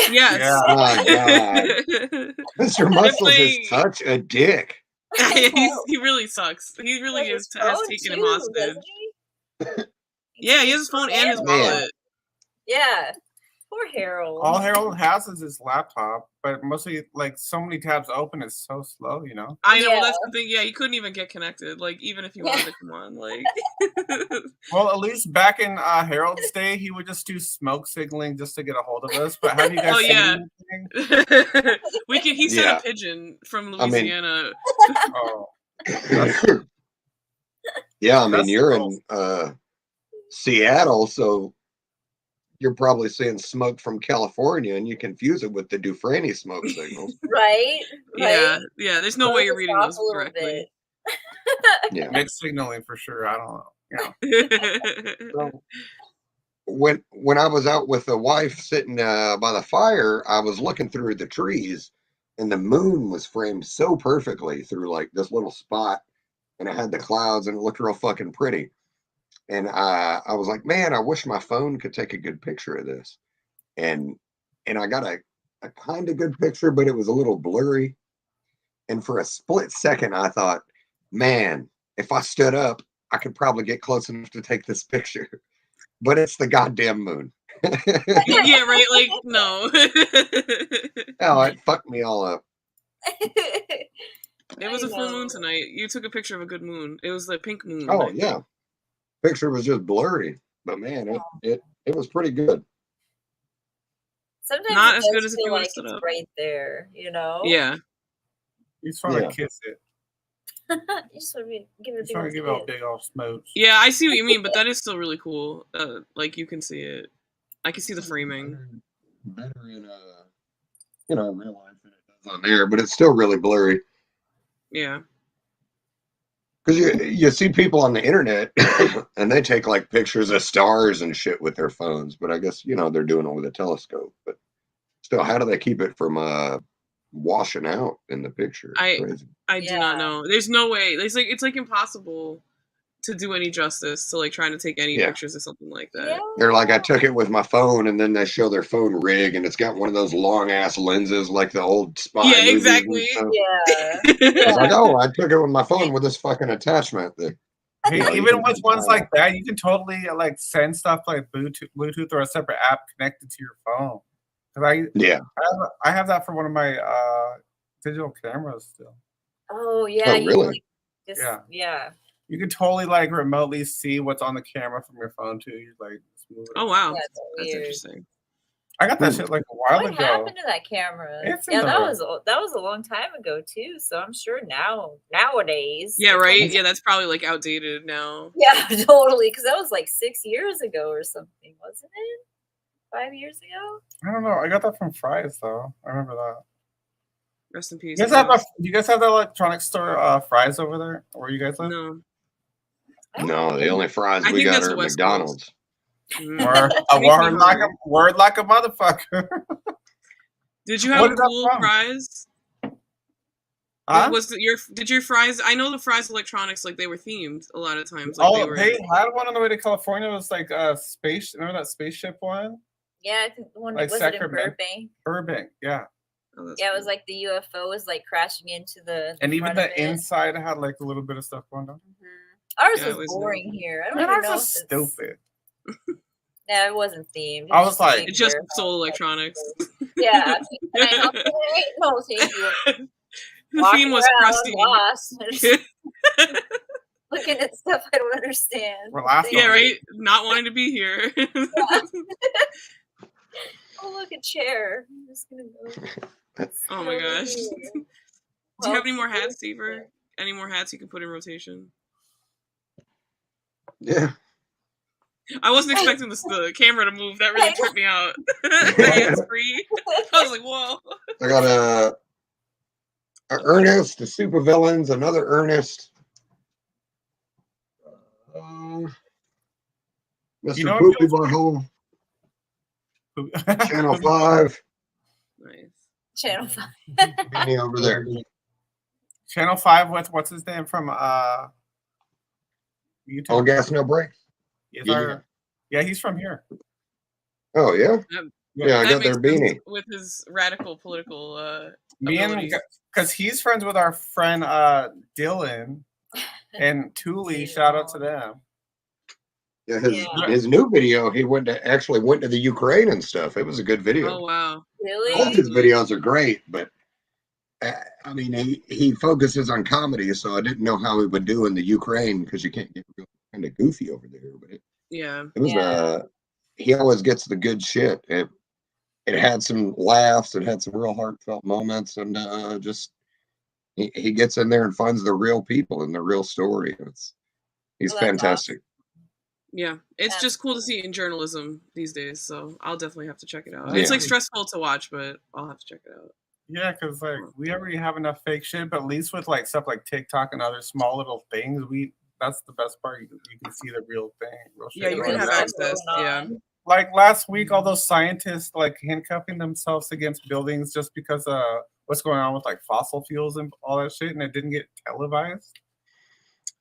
Yes. Yeah. My God. Mr. Muscles playing- is such a dick. He really sucks. He really Has is his has phone taken him too, hostage. doesn't he? Yeah, he has his phone and his Man. wallet. Yeah. Poor Harold. All Harold has is his laptop, but mostly like so many tabs open, it's so slow, you know. I know. Well, that's Yeah. the thing. Yeah, he couldn't even get connected. Like even if he Yeah. wanted to come on, like. Well, at least back in Harold's day, he would just do smoke signaling just to get a hold of us. But have you guys Oh, seen yeah. anything? We can. He sent Yeah. a pigeon from I mean- Louisiana. Oh, Yeah, I mean, That's you're cool. in Seattle, so you're probably seeing smoke from California, and you confuse it with the Dufresne smoke signals. Right? Yeah, Right? yeah. There's no Slow way you're us reading off those a little correctly. Yeah. mixed signaling for sure. I don't know. Yeah. So when I was out with the wife sitting by the fire, I was looking through the trees, and the moon was framed so perfectly through like this little spot, and it had the clouds, and it looked real fucking pretty. And I was like, man, I wish my phone could take a good picture of this. And I got a kind of good picture, but it was a little blurry. And for a split second, I thought, man, if I stood up, I could probably get close enough to take this picture. But it's the goddamn moon. Yeah, right. Like no. Oh, it fucked me all up. It was I a full moon know. tonight. You took a picture of a good moon. It was the pink moon. Oh I think. yeah, picture was just blurry, but man, it was pretty good. Sometimes Not it as does good as if feel you would've like stood it's up. right there, you know? Yeah. He's trying Yeah. to kiss it. You just want to give it a He's big trying old to give out kiss. big old smokes. Yeah, I see what you mean, but that is still really cool. Like you can see it. I can see the framing. Better in real life than it does on there, but it's still really blurry. Yeah. Because you see people on the internet and they take like pictures of stars and shit with their phones, but I guess they're doing it with a telescope. But Still, how do they keep it from washing out in the picture? It's crazy. I do not Yeah. know. There's no way. It's like impossible to do any justice to like trying to take any Yeah. pictures of something like that. Yeah. They're like, I took it with my phone, and then they show their phone rig, and it's got one of those long ass lenses like the old spy Yeah, movies and exactly. stuff. Yeah. I was like, oh, I took it with my phone with this fucking attachment. That, Hey, you know, you even can with ones design like that, you can totally like send stuff like Bluetooth or a separate app connected to your phone. Because yeah. I have that for one of my digital cameras still. Oh yeah. Oh, you really? like, just, Yeah. Yeah. You can totally like remotely see what's on the camera from your phone too. You like just move it. Oh wow, That's that's weird. interesting. I got that shit like a while What ago. happened to that camera? It's in Yeah, that the- was a long time ago too. So I'm sure nowadays. Yeah, it's right. like- Yeah, that's probably like outdated now. Yeah, totally. Because that was like 6 years ago or something, wasn't it? 5 years ago. I don't know. I got that from Fry's though. I remember that. Rest in peace. You guys have the electronics store Fry's over there where you guys live? No. No, the only fries I we think got that's are at West McDonald's. Mm. Word, a Makes me word like a motherfucker. Did you What have is that cool from? fries? Huh? Did your fries? I know the Fry's electronics like they were themed a lot of times. Like Oh, they had one on the way to California. It was like a space. Remember that spaceship one? Yeah, I think the one Like was it in Sacramento. Burbank? Burbank, yeah. Oh, that's Yeah, it cool. was like the UFO was like crashing into the And even front of the it. inside had like a little bit of stuff going on. Mhm. Ours Yeah, it was was boring here. I don't Man, even ours know. was if it's- stupid. No, it wasn't themed. It I was just a like- big It just warehouse. sold electronics. Yeah. Can I help you? No, thank you. The Walking theme was around, crusty. lost. Just looking at stuff I don't understand. We're last Yeah, on- right. Not wanting to be here. Oh, look, a chair. I'm just gonna go. Oh my So gosh. weird. Do you have any more Well, hats, Seaver? Any more hats you can put in rotation? Yeah. I wasn't expecting the camera to move. That really tripped me out. Hands free. I was like, whoa. I got a Ernest, the supervillains, another Ernest. Mr. You know, Poopy Butthole, Channel 5. Nice. Channel 5. Beanie over there. Channel 5 with what's his name from YouTube? All gas, no brakes. He's Yeah. yeah, he's from here. Oh, yeah? Yeah, I That got their makes sense beanie. with his radical political Me and abilities. because he's friends with our friend Dylan and Thule. Shout out to them. Yeah, Yeah. his new video, he actually went to the Ukraine and stuff. It was a good video. Oh wow. Really? All his videos are great, but I mean, he focuses on comedy, so I didn't know how he would do in the Ukraine because you can't get real kind of goofy over there. But Yeah. it was Yeah. he always gets the good shit. It had some laughs, it had some real heartfelt moments, and just he gets in there and finds the real people and the real story. He's Well, that's fantastic. Yeah. It's Yeah. just cool to see in journalism these days, so I'll definitely have to check it out. Yeah. It's like stressful to watch, but I'll have to check it out. Yeah, because like we already have enough fake shit, but at least with like stuff like TikTok and other small little things, that's the best part. You can see the real thing. Real shit Yeah, you going can have on. access. Yeah. Like last week, all those scientists like handcuffing themselves against buildings just because what's going on with like fossil fuels and all that shit, and it didn't get televised.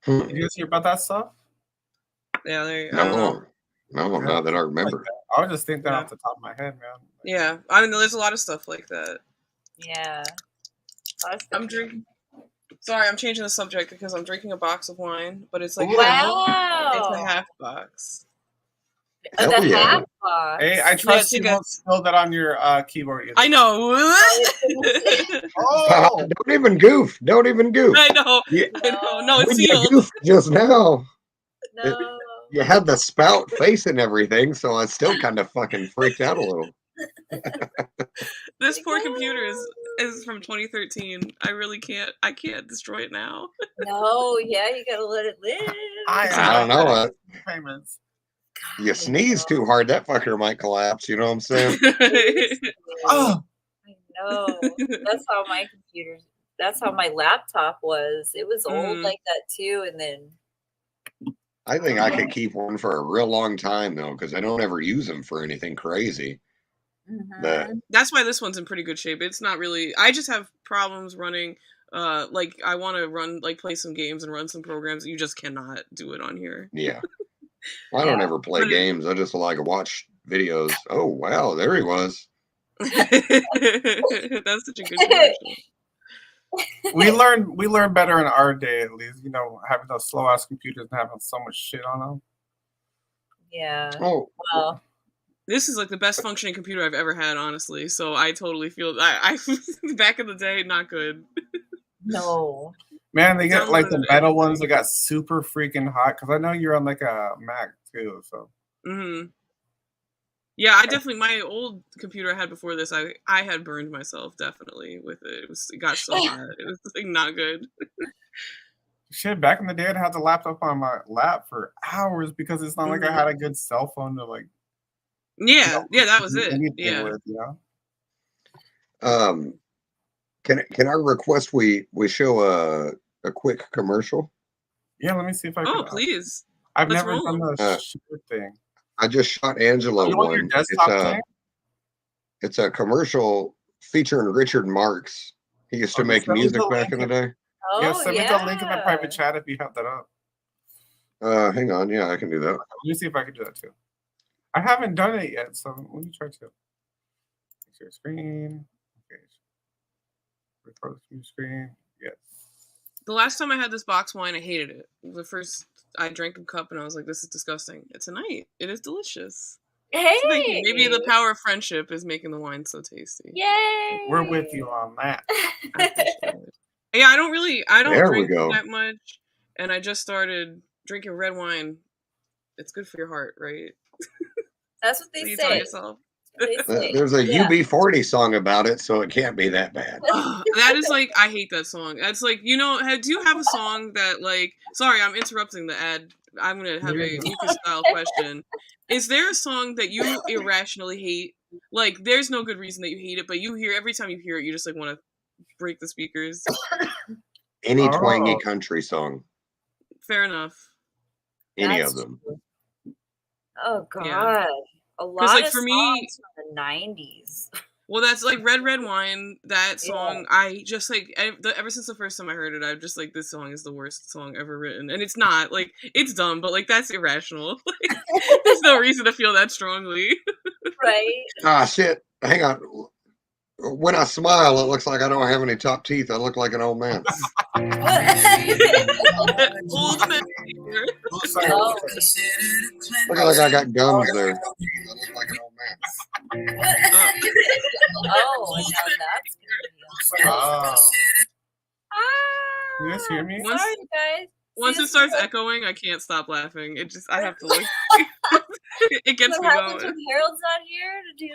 Did you guys hear about that stuff? Yeah, I don't know. No, not that I remember. I was just thinking Yeah. off the top of my head, man. Yeah. I mean there's a lot of stuff like that. Yeah. I'm drinking. Sorry, I'm changing the subject because I'm drinking a box of wine, but it's like Wow. it's a half box. Hell The yeah. half box. Hey, I trust take you a- won't spill that on your keyboard. Either. I know. Oh, Don't even goof. Don't even goof. I know. Yeah. I know. No, it's When you sealed. goofed just now, No. you had the spout face and everything, so I still kind of fucking freaked out a little. This poor computer is from 2013. I can't destroy it now. No, yeah, you gotta let it live. I don't know. Payments. You sneeze too hard, that fucker might collapse. You know what I'm saying? Oh, I know. That's how my computer. That's how my laptop was. It was old Mm. like that too, and then I think I could keep one for a real long time though, because I don't ever use them for anything crazy. That That's why this one's in pretty good shape. It's not really. I just have problems running. Like I want to run, like play some games and run some programs. You just cannot do it on here. yeah. I don't Yeah. ever play But games. I just like to watch videos. Oh wow, there he was. That's such a good commercial. We learned better in our day, at least. You know, having those slow ass computers and having so much shit on them. Yeah. Oh, Well, This is like the best functioning computer I've ever had, honestly. So I totally feel I back in the day, not good. no. Man, they get like the Downloaded metal everything. ones that got super freaking hot. Because I know you're on like a Mac too. So Yeah, I definitely my old computer I had before this, I had burned myself definitely with it. It got so hot. It was like not good. shit, back in the day, I'd have the laptop on my lap for hours because it's not like I had a good cell phone to like Yeah, that was do it. anything Yeah. with, you know. can I request we show a quick commercial? Yeah, let me see if I Oh, can. please. I've let's never done roll. the share thing. I just shot Angela You want your one. desktop thing? It's a commercial featuring Richard Marx. He used to Okay, make send me music the back in the day. Oh, Yeah, send me the link in the private chat if you have that up. Hang on, yeah, I can do that. Let me see if I can do that too. I haven't done it yet, so let me try to. Share screen. Okay. Record screen. Yes. The last time I had this box wine, I hated it. The first I drank a cup and I was like, this is disgusting. It's a night. It is delicious. Hey. So thank you. Maybe the power of friendship is making the wine so tasty. Yay. We're with you on that. I appreciate it. Yeah, I don't There we drink go. that much, and I just started drinking red wine. It's good for your heart, right? That's what So they you tell say. yourself. They say. There's a Yeah. UB40 song about it, so it can't be that bad. That is like, I hate that song. That's like, do you have a song that like, sorry, I'm interrupting the ad. I'm going to have a Lucas style question. Is there a song that you irrationally hate? Like, there's no good reason that you hate it, but you hear, every time you hear it, you just like want to break the speakers. Any twangy Oh. country song, Fair enough. any That's of them. true. Oh God. Yeah. A lot like, of for me- songs from the 90s. Well, that's like Red Wine. That song, I just like ever since the first time I heard it, I'm just like, this song is the worst song ever written, and it's not like it's dumb, but like that's irrational. Like, there's no reason to feel that strongly. Right? Ah, shit. Hang on. When I smile, it looks like I don't have any top teeth. I look like an old man. Old man. Oh. Look like I got gums there. I look like an old man. Oh, now that's gonna be Oh. Ah, You guys hear me? Once- sorry, guys. Once See, it this starts is echoing, I can't stop laughing. It just, I have to like, it gets what me happens going. when Harold's not here to do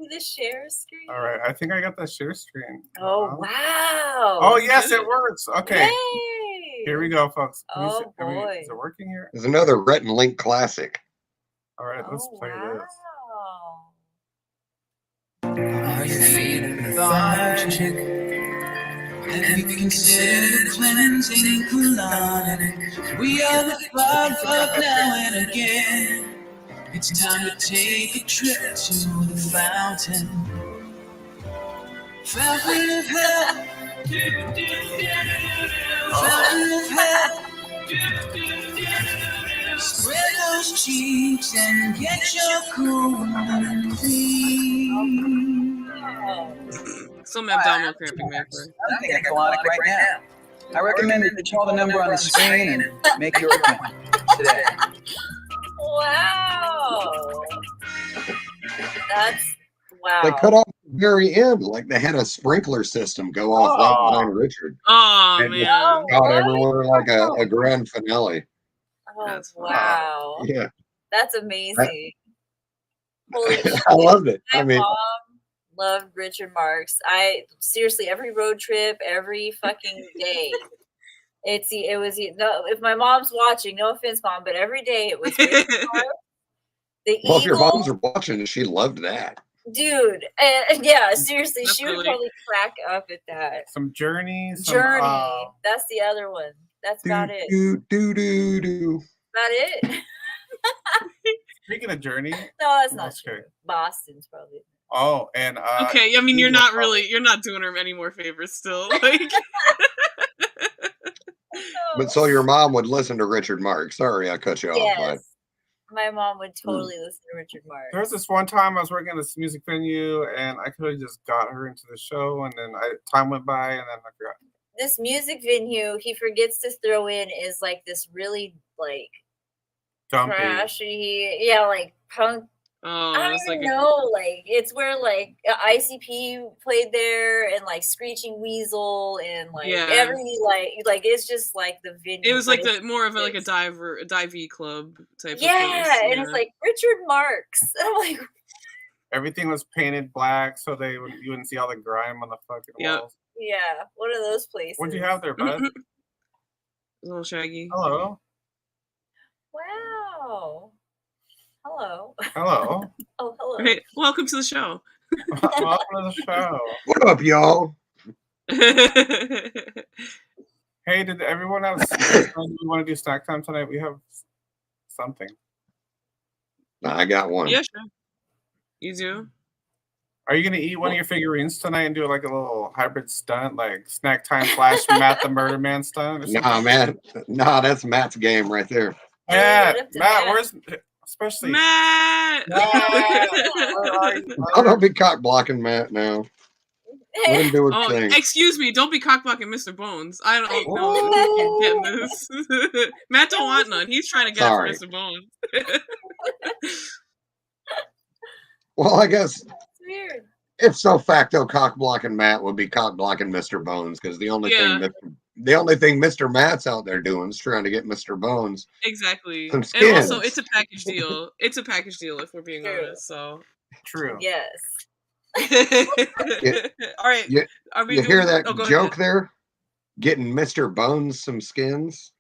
the share screen. All right, I think I got the share screen. Oh wow! Oh yes, it works. Okay, Yay! here we go, folks. Let me Oh, see- boy. Is it working here? There's another Rhett and Link classic. All right, let's Oh, play this. wow. Are you feeling lethargic? Have you considered cleansing colonic? We are the fog of now and again. It's time to take a trip to the fountain. Fountain of hell. Fountain of hell. Spread those cheeks and get your cool and clean. Some abdominal cramping there for. I'm taking a colonic right now. I recommend that you call the number on the screen and make your appointment today. Wow. That's wow. They cut off the very end, like they had a sprinkler system go off right behind Richard. Oh And man. Got everywhere like a grand finale. Oh, That's wow. Yeah, That's amazing. Holy shit. I loved it. My I mean, mom loved Richard Marx. I seriously, every road trip, every fucking day. It was no. If my mom's watching, no offense, mom, but every day it was Richard Marx, the well, if your Eagle, moms are watching, she loved that. dude. And yeah, seriously, she would Definitely. probably crack up at that. Some Journey. Some, Journey. That's the other one. That's about it. Do. About it. Speaking of Journey, No, that's not Okay. true. Boston's probably. oh, and Okay, I mean you're Eagles not probably. really, you're not doing her any more favors still. Like, But so your mom would listen to Richard Marx. Sorry, I cut you off. But Yes. My mom would totally listen to Richard Marx. There was this one time I was working at this music venue, and I could have just got her into the show, and then time went by, and then I forgot. This music venue, he forgets to throw in is like this really like Dumpy. trashy, like punk. oh, I don't it's even like know. Like it's where like ICP played there, and like Screeching Weasel, and like Yeah. every like it's just like the venue. it was like but the more of a it's- divey club type. yeah, of place. and it's like Richard Marx. And I'm like, Everything was painted black, so you wouldn't see all the grime on the fucking Yep. walls. yeah, one of those places. What'd you have there, bud? a little shaggy. Hello. Wow. Hello. Hello. Oh, hello. Hey, welcome to the show. Welcome to the show. what up, y'all? Hey, did everyone have snack time? Do we want to do snack time tonight? We have something. I got one. Yeah, sure. You do? Are you gonna eat one of your figurines tonight and do like a little hybrid stunt, like snack time / Matt the Murder Man stunt? Or something? Nah, man. Nah, that's Matt's game right there. Matt, Up to Matt, Matt. where's especially Matt! Matt, where are you, I brother? don't be cock blocking Matt now. Let him do his Oh, thing. excuse me, don't be cockblocking Mr. Bones. I don't know Ooh. if you can get this. Matt don't want none. He's trying to get Sorry. it for Mr. Bones. Well, I guess It's weird. if so facto cock blocking Matt would be cock blocking Mr. Bones, because the only thing Mr. Matt's out there doing is trying to get Mr. Bones. Exactly. Some And also, skins. it's a package deal. It's a package deal if we're being True. honest. So, True. Yes. all right. You- Are we You hear doing- that oh, go joke ahead. there? Getting Mr. Bones some skins.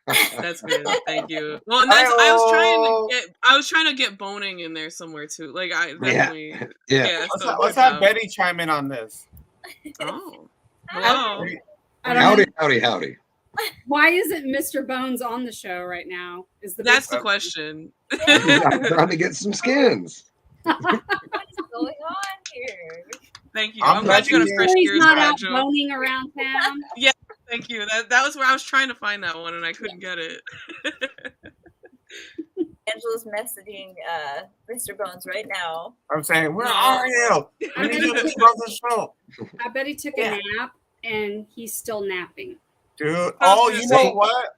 That's good. Thank you. Well, and that's, I was trying to get boning in there somewhere too. Like I definitely. Yeah. so Let's good have job. Betty chime in on this. Oh. Hello. I don't know. Howdy. Why isn't Mr. Bones on the show right now? Is the That's big the question. I'm trying to get some skins. What is going on here? Thank you. I'm I'm glad you got a glad fresh He's ears not bad out joke. boning around town. Thank you. That was where I was trying to find that one and I couldn't get it. Angela's messaging Mr. Bones right now. I'm saying, where are you? We need you to start the show. I bet he took a nap and he's still napping. Dude. Oh, you know what?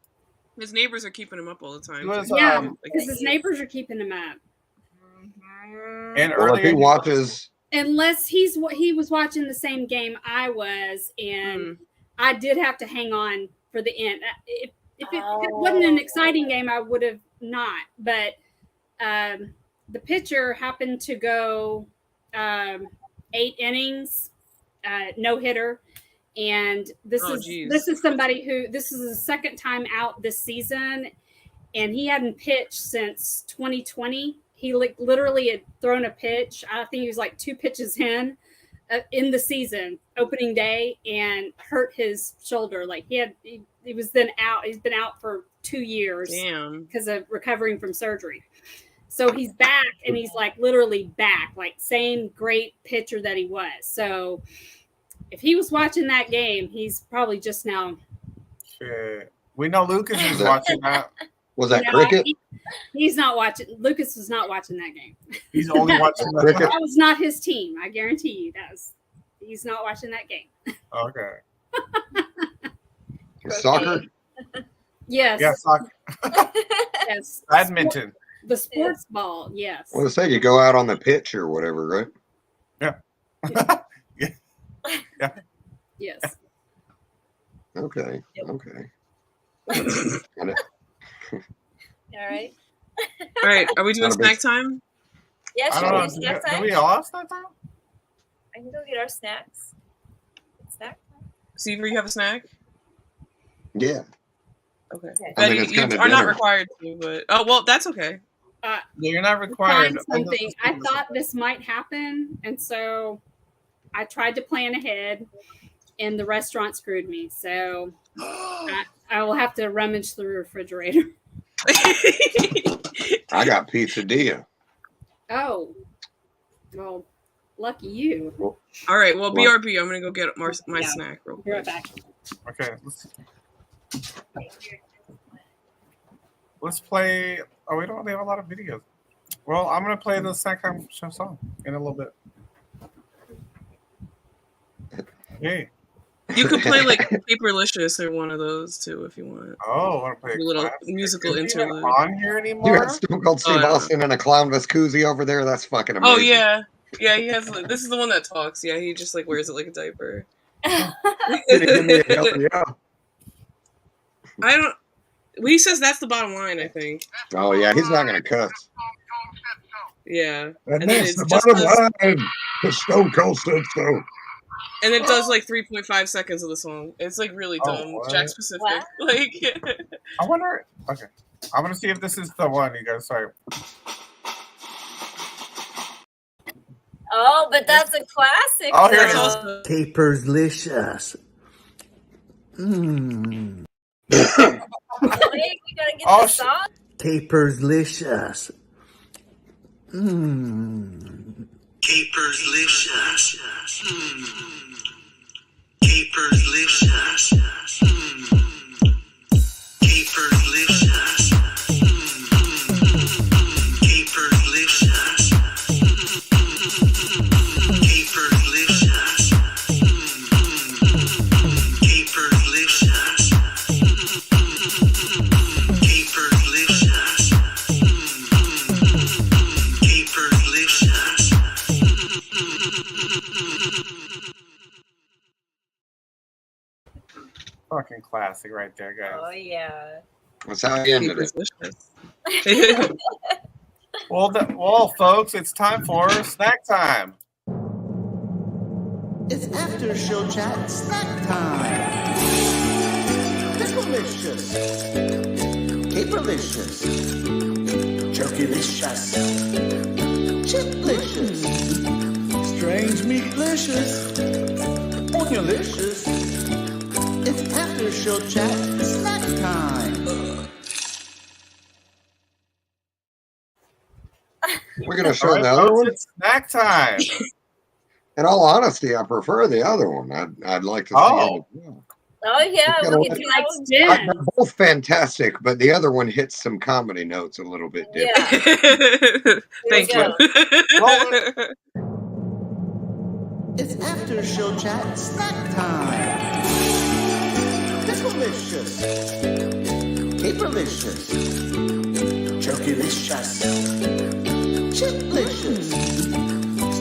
His neighbors are keeping him up all the time. He was, Yeah, um, because his neighbors are keeping him up. And Well, if he earlier, watches, Unless he was watching the same game I was, and I did have to hang on for the end. If it wasn't an exciting game, I would have not. But the pitcher happened to go 8 innings, no hitter, and this is somebody who this is the second time out this season, and he hadn't pitched since 2020. He literally had thrown a pitch. I think he was like 2 pitches in the season, opening day, and hurt his shoulder. Like he was then out. He's been out for 2 years because of recovering from surgery. So he's back, and he's like literally back, like same great pitcher that he was. So if he was watching that game, he's probably just now. shit. We know Lucas is watching that. was that cricket? He's not watching. Lucas was not watching that game. He's only watching Cricket. that. That was not his team. I guarantee you that was. He's not watching that game. Okay. Soccer? Yes. Yeah, soccer. Yes. Badminton. The sports ball. Yes. Well, say you go out on the pitch or whatever, right? Yes. Okay. Yep. Okay. All right. All right. Are we doing Not a big- snack time? Yeah, I should don't we know. do snack Do time? we all have snack time? I can go get our snacks. Snack time? Seaver, you have a snack? Yeah. Okay. Okay. I think Betty, it's you kinda are not dinner. required to, but well, that's okay. Yeah, you're not required. Find something. I thought this might happen, and so I tried to plan ahead, and the restaurant screwed me. So I will have to rummage through the refrigerator. I got Pizzeria. Oh, well, lucky you. All right. Well, Well- BRB. I'm gonna go get my Yeah. snack real Be right quick. back. Okay, let's play. Oh, we don't really have a lot of videos. Well, I'm gonna play the Snack Time Show song in a little bit. Yay! You could play like Paperlicious or one of those too if you want. Oh, I want to play A little classic. musical Is he even interlude. on here You anymore? got Stone Cold Steve Oh, yeah. Austin and a clownless koozie over there. That's fucking amazing. Oh yeah, yeah. He has. This is the one that talks. Yeah, he just like wears it like a diaper. Give me a hell yeah. I don't. Well, he says that's the bottom line. I think. Oh yeah, he's not gonna cuss. Yeah. And then that's it's the just bottom this- line. The Stone Cold said so. And it does like 3.5 seconds of the song. It's like really Oh, dumb. what? Jack specific. What? Like. I wonder. Okay, I'm gonna see if this is the one, you guys. Sorry. Oh, but that's a classic. Oh, here it That's is. also. Caperslicious. Mmm. Wait, we gotta get Oh, the sh- song. Caperslicious. Mmm. Caperslicious. Mmm. Caperslicious. Mmm. Caperslicious. Mmm. Caperslicious. Caperslicious. Caperslicious. Caperslicious. Caperslicious. Fucking classic right there, guys. Oh yeah. That's how he ended it. Caperslicious. Well, folks, it's time for snack time. It's after show chat snack time. Picklelicious, caperlicious, jerkylicious, chiplicious, strange meatlicious, onion-licious. It's after show chat snack time. We're gonna show All right, the other folks, one. it's snack time. In all honesty, I prefer the other one. I'd like to see Oh. it as well. Oh yeah, It's we got can a- do that one. Yeah. They're both fantastic, but the other one hits some comedy notes a little bit different. Yeah. Thank Here you. It's after show chat snack time. Picklelicious, caperlicious, jerkylicious, chiplicious,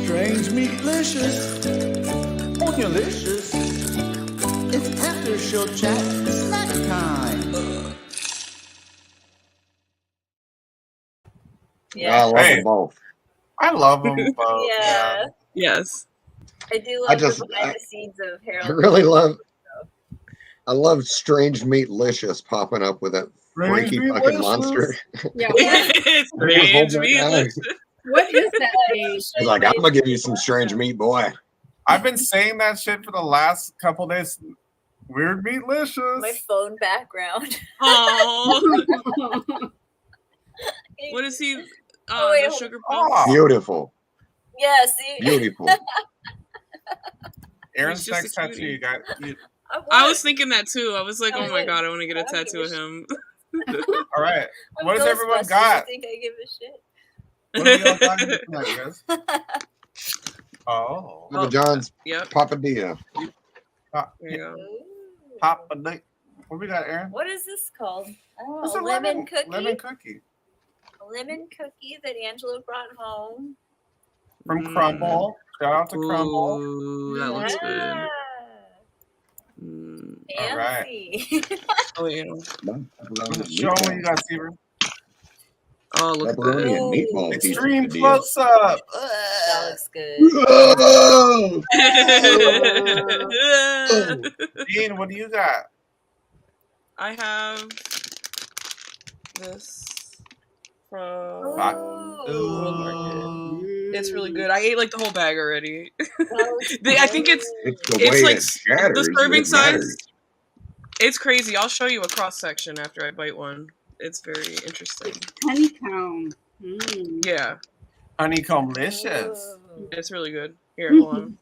strange meatlicious, onion-licious. It's after show chat snack time. I Yeah. love Hey. them both. I love them both. Yeah. Yes. I do I love just- the behind the scenes of I Harold. really love. I love Strange Meatlicious popping up with that Strange freaky fucking Meatlicious. monster. Yeah. It's strange. Hold that Me. What is that thing? He's like, I'm gonna give you some strange meat, boy. I've been saying that shit for the last couple days. Weird meatlicious. My phone background. Oh. What is he? Oh, wait, The hold- sugar Oh. puff. Beautiful, Yeah, see. beautiful. Aaron's He's just next a tattoo. cutie. You got. I was thinking that too. I was like, I oh my would. god, I want to get a I don't tattoo give of a him. All right. I'm What does everyone Ghostbusters. got? I think I give a shit. What are y'all talking about, guys? Oh. Papa John's Yep. Papadilla. There you go. Ooh. Papa Dick. What we got, Aaron? What is this called? Oh, What's a lemon cookie. Lemon cookie A lemon cookie that Angela brought home. from Mm. Crumble. Shout out to Crumble. Ooh, that looks good. Yeah. Mm. All right. Fancy. Oh, you know. Show 'em what you got, Steven. Oh, look at Pepperoni that. and meatball. Extreme quesadilla. close up. That looks good. Oh! Dean, what do you got? I have this from Hot. World Market. It's really good. I ate like the whole bag already. Oh, I think it's It's the It's way like it shatters. the serving it size. matters. It's crazy. I'll show you a cross section after I bite one. It's very interesting. Honeycomb. Mm. Yeah, Honeycomb-licious. it's really good. Here, hold on.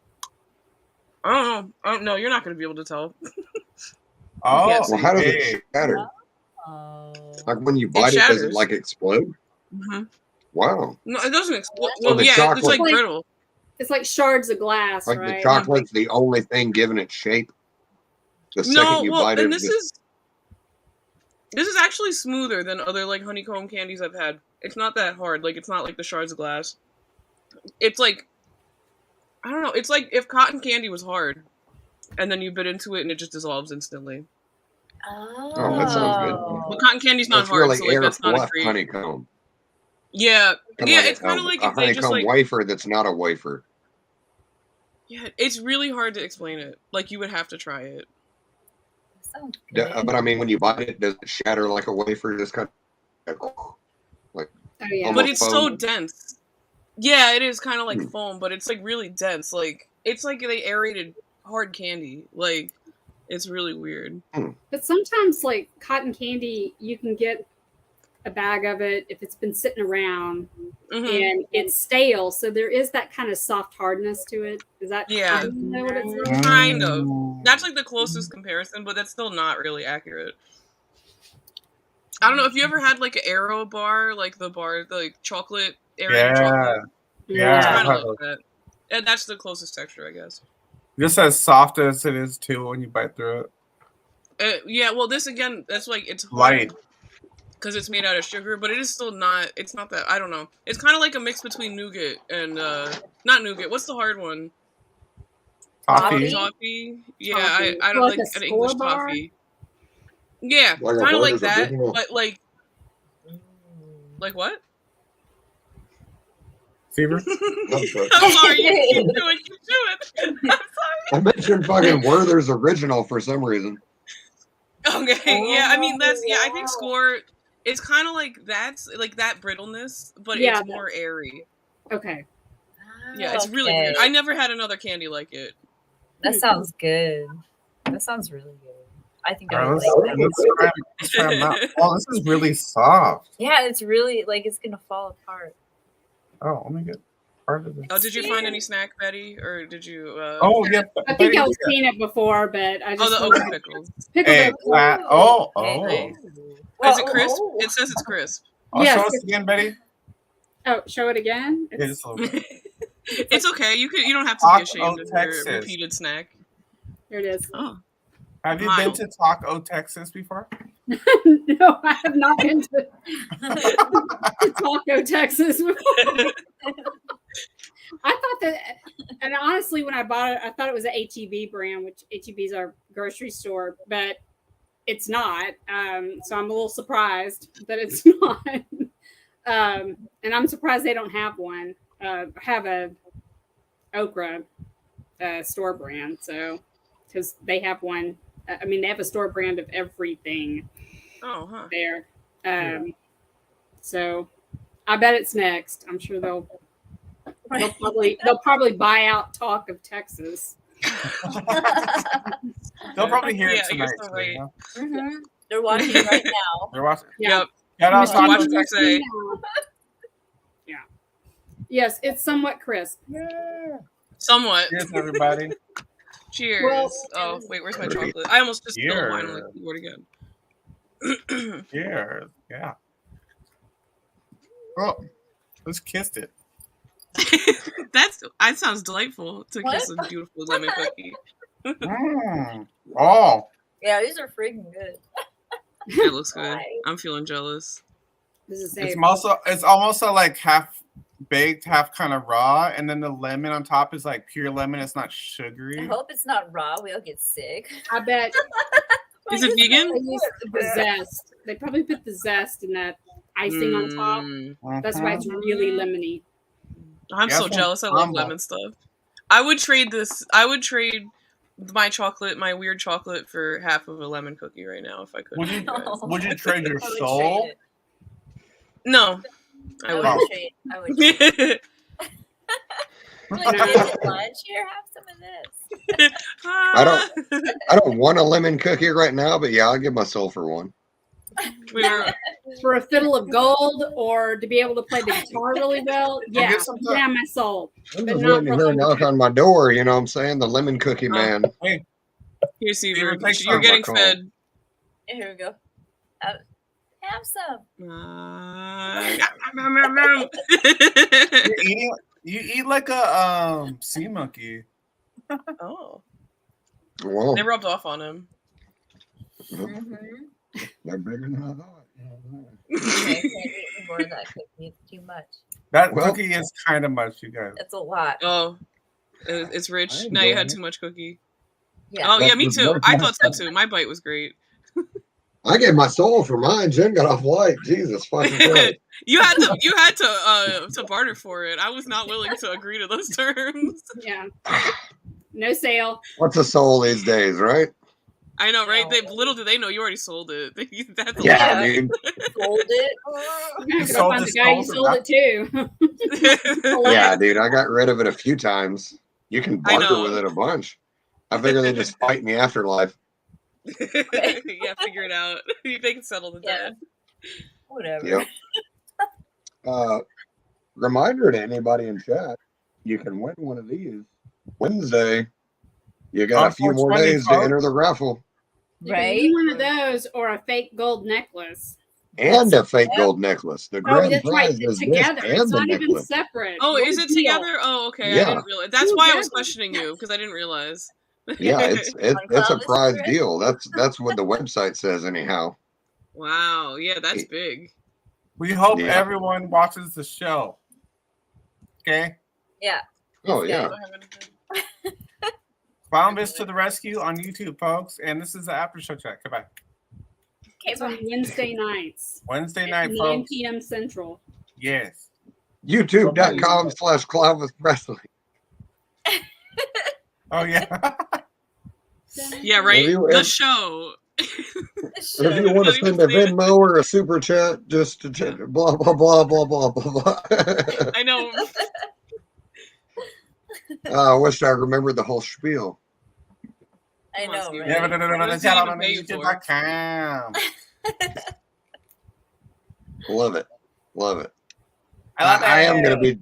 I don't know. Oh no, you're not gonna be able to tell. Oh, Yes. Well, how does hey. it shatter? Oh. Like when you bite it, does it shatters. like explode? Mm-hmm. Wow. No, it doesn't explode. So Well, the yeah, it's chocolate- like brittle. It's like shards of glass, Like right? the chocolate's the only thing giving it shape. The second No, you well, bite it, and it this is actually smoother than other like honeycomb candies I've had. It's not that hard. Like it's not like the shards of glass. It's like I don't know. It's like if cotton candy was hard, and then you bit into it and it just dissolves instantly. Oh, that sounds good. But cotton candy's not it's hard, really so like air that's not a fluff great. honeycomb. Yeah, Kinda yeah. like It's kind of like a if they just honeycomb like wafer that's not a wafer. yeah. It's really hard to explain it. Like you would have to try it. Sounds good. But I mean, when you bite it, does it shatter like a wafer? Just kind of like Oh yeah. almost But it's so foam? dense. Yeah, it is kind of like Hmm. foam, but it's like really dense. Like it's like they aerated hard candy. Like it's really weird. But sometimes, like cotton candy, you can get a bag of it if it's been sitting around Mhm. and it's stale. So there is that kind of soft hardness to it. Is that Yeah. kind of what it's like? Kind of. Mm. That's like the closest comparison, but that's still not really accurate. I don't know if you ever had like an Aero bar, like the bar, the like chocolate aerated Yeah. chocolate. Yeah. It's I kind have of like that. And that's the closest texture, I guess. Just as soft as it is too when you bite through it. Yeah, well, this again, that's like it's hard Light. because it's made out of sugar, but it is still not. It's not that. I don't know. It's kind of like a mix between nougat and not nougat. What's the hard one? Toffee. Toffee. Yeah, Toffee. I don't Like like a an English score bar? toffee. Yeah, Like a kind of like Werther's that, original? but like what? Fever? I'm sorry. I'm sorry. You keep doing. I'm sorry. I mentioned fucking Werther's original for some reason. Okay, yeah, I mean that's I think Score. It's kind of like that's like that brittleness, but Yeah. it's more airy. Okay. Yeah, it's really Okay. weird. I never had another candy like it. That sounds good. That sounds really good. I think I Alright, would like that. let's try 'em out. Oh, this is really soft. Yeah, it's really like it's gonna fall apart. Oh, let me get part of this. Oh, did you find any snack, Betty, or did you? Oh, yeah. I think I've seen it before, but I Oh, just the wanted okra to pickles. pick Hey, it up. oh. Is Well, it crisp? oh. It says it's crisp. Oh, Yes. show us again, Betty. Oh, show it again. Yeah, just a little bit. It's okay. You don't have to be Taco ashamed of Texas. your repeated snack. Here it is. Oh, Have you Mild. been to Taco, Texas before? No, I have not been to Taco, Texas before. I thought that, and honestly, when I bought it, I thought it was an HEB brand, which HEB is our grocery store, but it's not. So I'm a little surprised that it's not. And I'm surprised they don't have one. Have a okra store brand, so because they have one. I mean, they have a store brand of everything oh, huh. there. So I bet it's next. I'm sure they'll probably buy out Talk of Texas. They'll probably hear Yeah, it I guess tonight. they're too, right. you know? Mhm. They're watching right now. They're watching. Yeah. Yep. Shout out Machine watch Taco what you Texas. say. now. Yeah. Yes, it's somewhat crisp. Somewhat. Cheers, everybody. Cheers. Well- Oh, wait, where's my chocolate? I almost just spilled wine on the Cheers. keyboard again. Cheers. Yeah. Oh, let's kiss it. That sounds delightful to What? kiss a beautiful lemon cookie. Mm. Oh, Yeah, these are freaking good. It looks good. Right. I'm feeling jealous. This is it's a it's almost like half baked, half kind of raw, and then the lemon on top is like pure lemon. It's not I sugary. hope it's not raw. We all get sick. I bet Is it vegan? they use the zest. They probably put the zest in that icing on top. Mm, That's why it's really lemony. I'm Yeah, so that's jealous. I love combo. lemon stuff. I would trade my chocolate, my weird chocolate, for half of a lemon cookie right now if I could. Would you? No. Would you trade your I would soul? trade it. No, I I would wouldn't. trade. I would trade. Like, kids at lunch. Here, have some of this. I don't want a lemon cookie right now, but yeah, I'll give my soul for one. We were For a fiddle of gold or to be able to play the guitar really well, yeah, get some time. yeah, my soul. I'm But just not waiting to for hear a long knock time. on my door. You know what I'm saying? The lemon cookie man. Hey, here, Steven, Seaver. take You're some. getting Call. fed. Here we go. Have some. you're eating. You eat like a sea monkey. Oh, Well, they rubbed off on him. Mm-hmm. they're bigger than I thought. I can't eat more of that cookie. It's too much. That Well- cookie is kind of much, you guys. It's a lot. Oh, it's I rich. ain't Now you doing had it. too much cookie. Yeah. Oh yeah, That me was too. worth I my thought so time. too. My bite was great. I gave my soul for mine. Jen got off light. Jesus fucking Christ. You had to barter for it. I was not willing to agree to those terms. Yeah. No sale. What's a soul these days, right? I know, right? No. They little do they know you already sold it. That's a Yeah, lot. dude. Sold it. You're gonna go sold find the his guy you soul for sold it to. Yeah, dude. I got rid of it a few times. You can I barter know. with it a bunch. I figure they just fight in the afterlife. Yeah, figure it out. They can settle the Yeah. debt. Whatever. Yep. Reminder to anybody in chat, you can win one of these Wednesday. You got a few more 420, days to folks. enter the raffle. You can Right? win one of those or a fake gold necklace. And a fake Yep. gold necklace. The Oh, grand that's right. prize It's is this together. and It's the not even necklace. Oh, separate. What is a it deal. together? Oh, okay. I Yeah. didn't realize. That's Ooh, why I was good. questioning you because I didn't realize. Yeah, it's a Cloud prize Whisperer? deal. That's what the website says anyhow. Wow. Yeah, that's big. We hope Yeah. everyone watches the show. Okay? Yeah. Oh Yes, yeah. guys. Clown Biz to the rescue on YouTube, folks. And this is the after show chat. Goodbye. Okay, It's on bye. Wednesday nights. Wednesday at night, 9 folks. p.m. Central. Yes. YouTube.com/ClownWithWrestling. Oh, yeah. Yeah, right. If you- The if- show. If you want to Not even send a say it. Venmo or a super chat, just to blah blah blah blah blah blah blah. I know. I wish I remembered the whole spiel. I Come on, know, Steven. right? Yeah, but What does he chat even on pay you for? YouTube.com. Love it, love it. I love I am it. gonna be.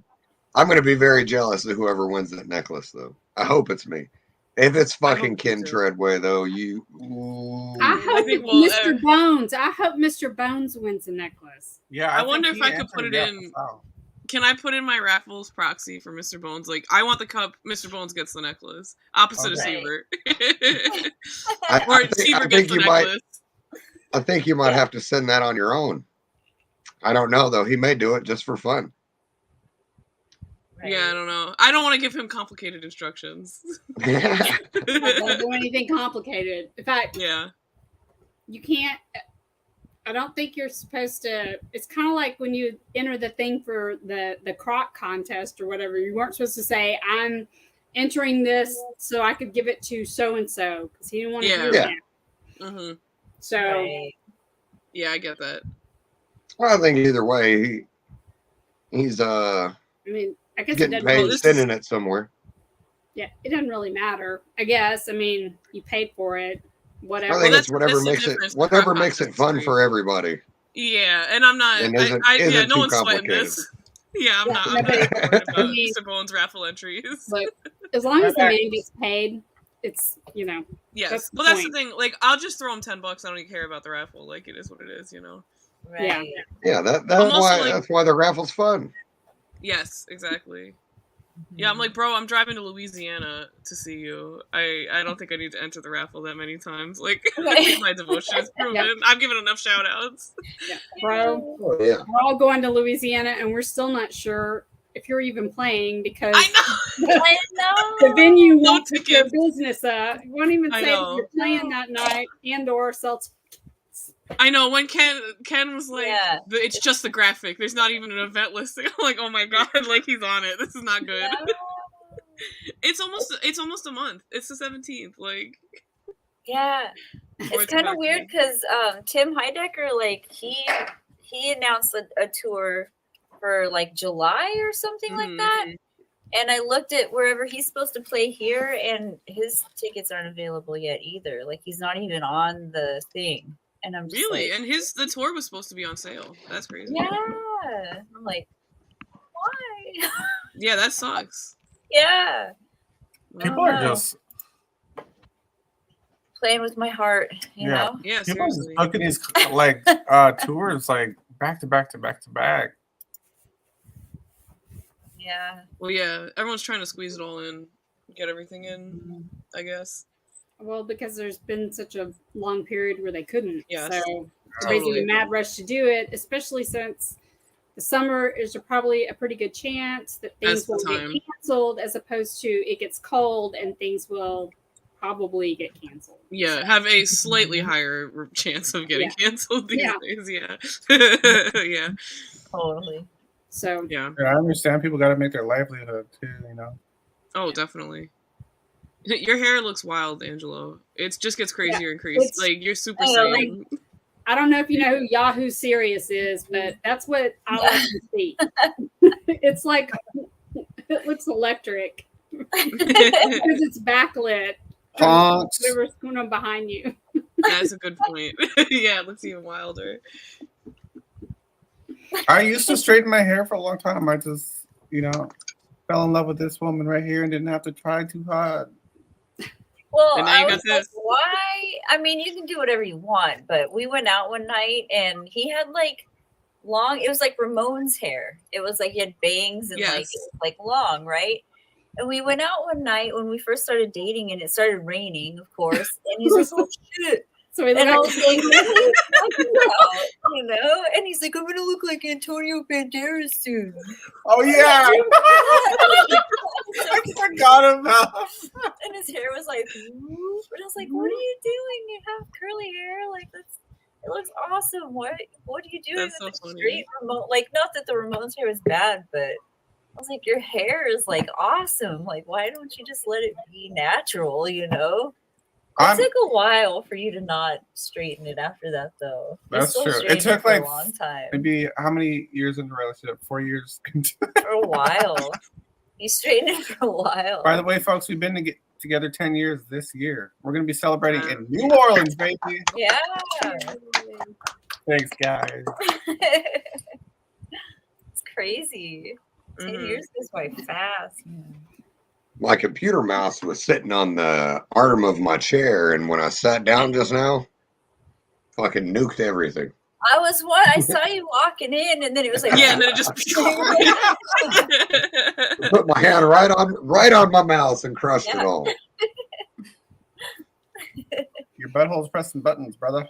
I'm gonna be very jealous of whoever wins that necklace, though. I hope it's me. If it's fucking hope Ken so. Treadway, though, you. I hope think it's we'll, Mr. Bones. I hope Mr. Bones wins the necklace. Yeah, I wonder think if he I could put entered it the in- episode. Can I put in my raffles proxy for Mr. Bones? Like, I want the cup. Mr. Bones gets the necklace. Opposite of Okay. Seaver. I Or think- Seaver I gets think the you might. necklace. I think you might have to send that on your own. I don't know though. He may do it just for fun. Right. Yeah, I don't know. I don't want to give him complicated instructions. Don't do anything complicated. In fact, Yeah. you can't. I don't think you're supposed to. It's kind of like when you enter the thing for the croc contest or whatever. You weren't supposed to say, "I'm entering this so I could give it to so and so," because he didn't want to Yeah. hear Yeah. that. hmm So Right. Yeah, I get that. Well, I think either way, he's I mean, I guess it getting doesn't. paid Really, sending it somewhere. yeah, it doesn't really matter. I guess. I mean, you paid for it. Whatever. I Well, think that's- it's whatever that's the makes it difference. The whatever crock makes it contest fun is for everybody. Yeah, and I'm not. And Yeah, isn't no too one's sweating complicated. this. Yeah, I'm Yeah, not. no, I'm not but- worried about I mean- Mr. Bones' raffle entries. Look, as long as the man gets paid, it's Yes. that's the Well, that's the point. thing. Like, I'll just throw him $10. I don't even care about the raffle. Like, it is what it is. You know. Right. Yeah. Yeah, that's also why like- that's why the raffle's fun. Yes, exactly. Yeah, I'm like, bro, I'm driving to Louisiana to see you. I don't think I need to enter the raffle that many times. Like, my devotion is proven. Yeah. I've given enough shout outs. bro. Oh yeah. We're all going to Louisiana, and we're still not sure if you're even playing because I know. I the know. venue No won't pick your tickets. business up. It won't even I say that know. you're playing that night and/or sell. I know when Ken was like, Yeah. it's just the graphic. There's not even an event listing. I'm like, oh my god, like he's on it. This is not good. No. It's almost a month. It's the 17th. Like, Yeah. Or It's it's kind of about weird because Tim Heidecker, like he announced a tour for like July or something like Mhm. that. And I looked at wherever he's supposed to play here, and his tickets aren't available yet either. Like he's not even on the thing. and I'm just Really? like, And the tour was supposed to be on sale. That's crazy. yeah. I'm like, why? Yeah, that sucks. Yeah. People I are don't know. just Playing with my heart, you know? Yeah, people are just seriously. booking these like tours like back to back to back to back. Yeah. Well, yeah, everyone's trying to squeeze it all in, get everything in, I guess. Well, because there's been such a long period where they couldn't. Yes, So they're basically totally. mad rush to do it, especially since the summer is probably a pretty good chance that That's things the will time. get canceled as opposed to it gets cold and things will probably get canceled. Yeah, have a slightly higher chance of getting canceled these days. Yeah. Yeah. Totally. So Yeah. Yeah, I understand people got to make their livelihood too, you know. Oh, definitely. Your hair looks wild, Angelo. It just gets crazier and crazier. It's- Like you're super I know, sane. I don't know if you know who Yahoo Serious is, but that's what I like to see. It's like it looks electric because it's backlit. Honks. Whatever's going on behind you. That's a good point. Yeah, it looks even wilder. I used to straighten my hair for a long time. I just, you know, fell in love with this woman right here and didn't have to try too hard. Well, And now I you got was like, this. why? I mean, you can do whatever you want, but we went out one night and he had like long, it was like Ramon's hair. It was like he had bangs and like, Yes. it was like long, right? And we went out one night when we first started dating and it started raining, of course. And he's like, oh shit. So he And I looked was like, what are you talking about? You know? And he's like, I'm going to look like Antonio Banderas soon. Oh, yeah. I forgot about And his hair was like, whoop. And I was like, what are you doing? You have curly hair? Like, it looks awesome. What are you doing That's with so the funny. straight Ramon? Like, not that the Ramon's hair was bad, but I was like, your hair is like awesome. Like, why don't you just let it be natural, you know? It took a while for you to not straighten it after that, though. You That's still true. It straightened took for like a long time. maybe how many years into the relationship? 4 years. For a while. You straightened it for a while. By the way, folks, we've been together 10 years this year. We're going to be celebrating in New Orleans, baby. Yeah. Thanks, guys. It's crazy. 10 Mhm. years goes by fast. My computer mouse was sitting on the arm of my chair, and when I sat down just now, fucking nuked everything. I saw you walking in, and then it was like, Yeah, and then it just Put my hand right on my mouse and crushed it all. Your butthole's pressing buttons, brother.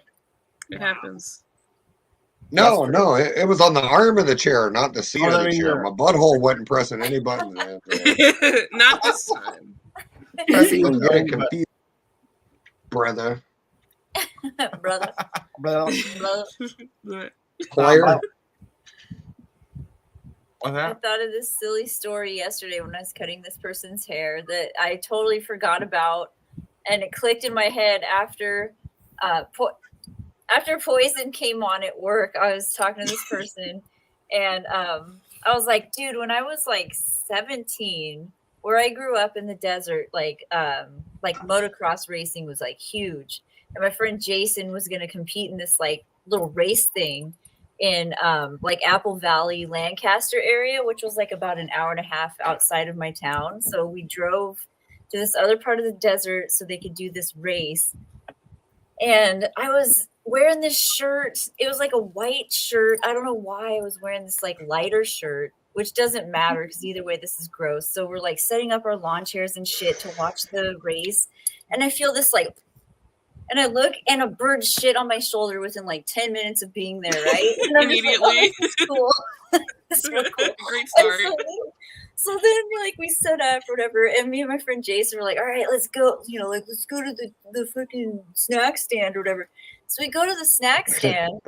It happens. No, it was on the arm of the chair, not the seat Oh, of I the mean, chair. yeah. My butthole wasn't pressing any buttons. Not this time. Pressing Don't the get it wrong button. confused, brother. brother, Brother. brother. Player. What's I that? thought of this silly story yesterday when I was cutting this person's hair that I totally forgot about, and it clicked in my head after Poison came on at work. I was talking to this person, and I was like, dude, when I was like 17, where I grew up in the desert, like motocross racing was like huge, and my friend Jason was going to compete in this like little race thing in like Apple Valley, Lancaster area, which was like about an hour and a half outside of my town. So we drove to this other part of the desert so they could do this race. And I was wearing this shirt. It was like a white shirt. I don't know why I was wearing this like lighter shirt, which doesn't matter because either way, this is gross. So we're like setting up our lawn chairs and shit to watch the race. And I feel this like, and I look and a bird shit on my shoulder within like 10 minutes of being there, right? And I'm just like, Immediately. oh, this is cool. This is real cool. Great And start. so then like we set up or whatever, and me and my friend Jason were like, all right, let's go, you know, like let's go to the freaking snack stand or whatever. So we go to the snack stand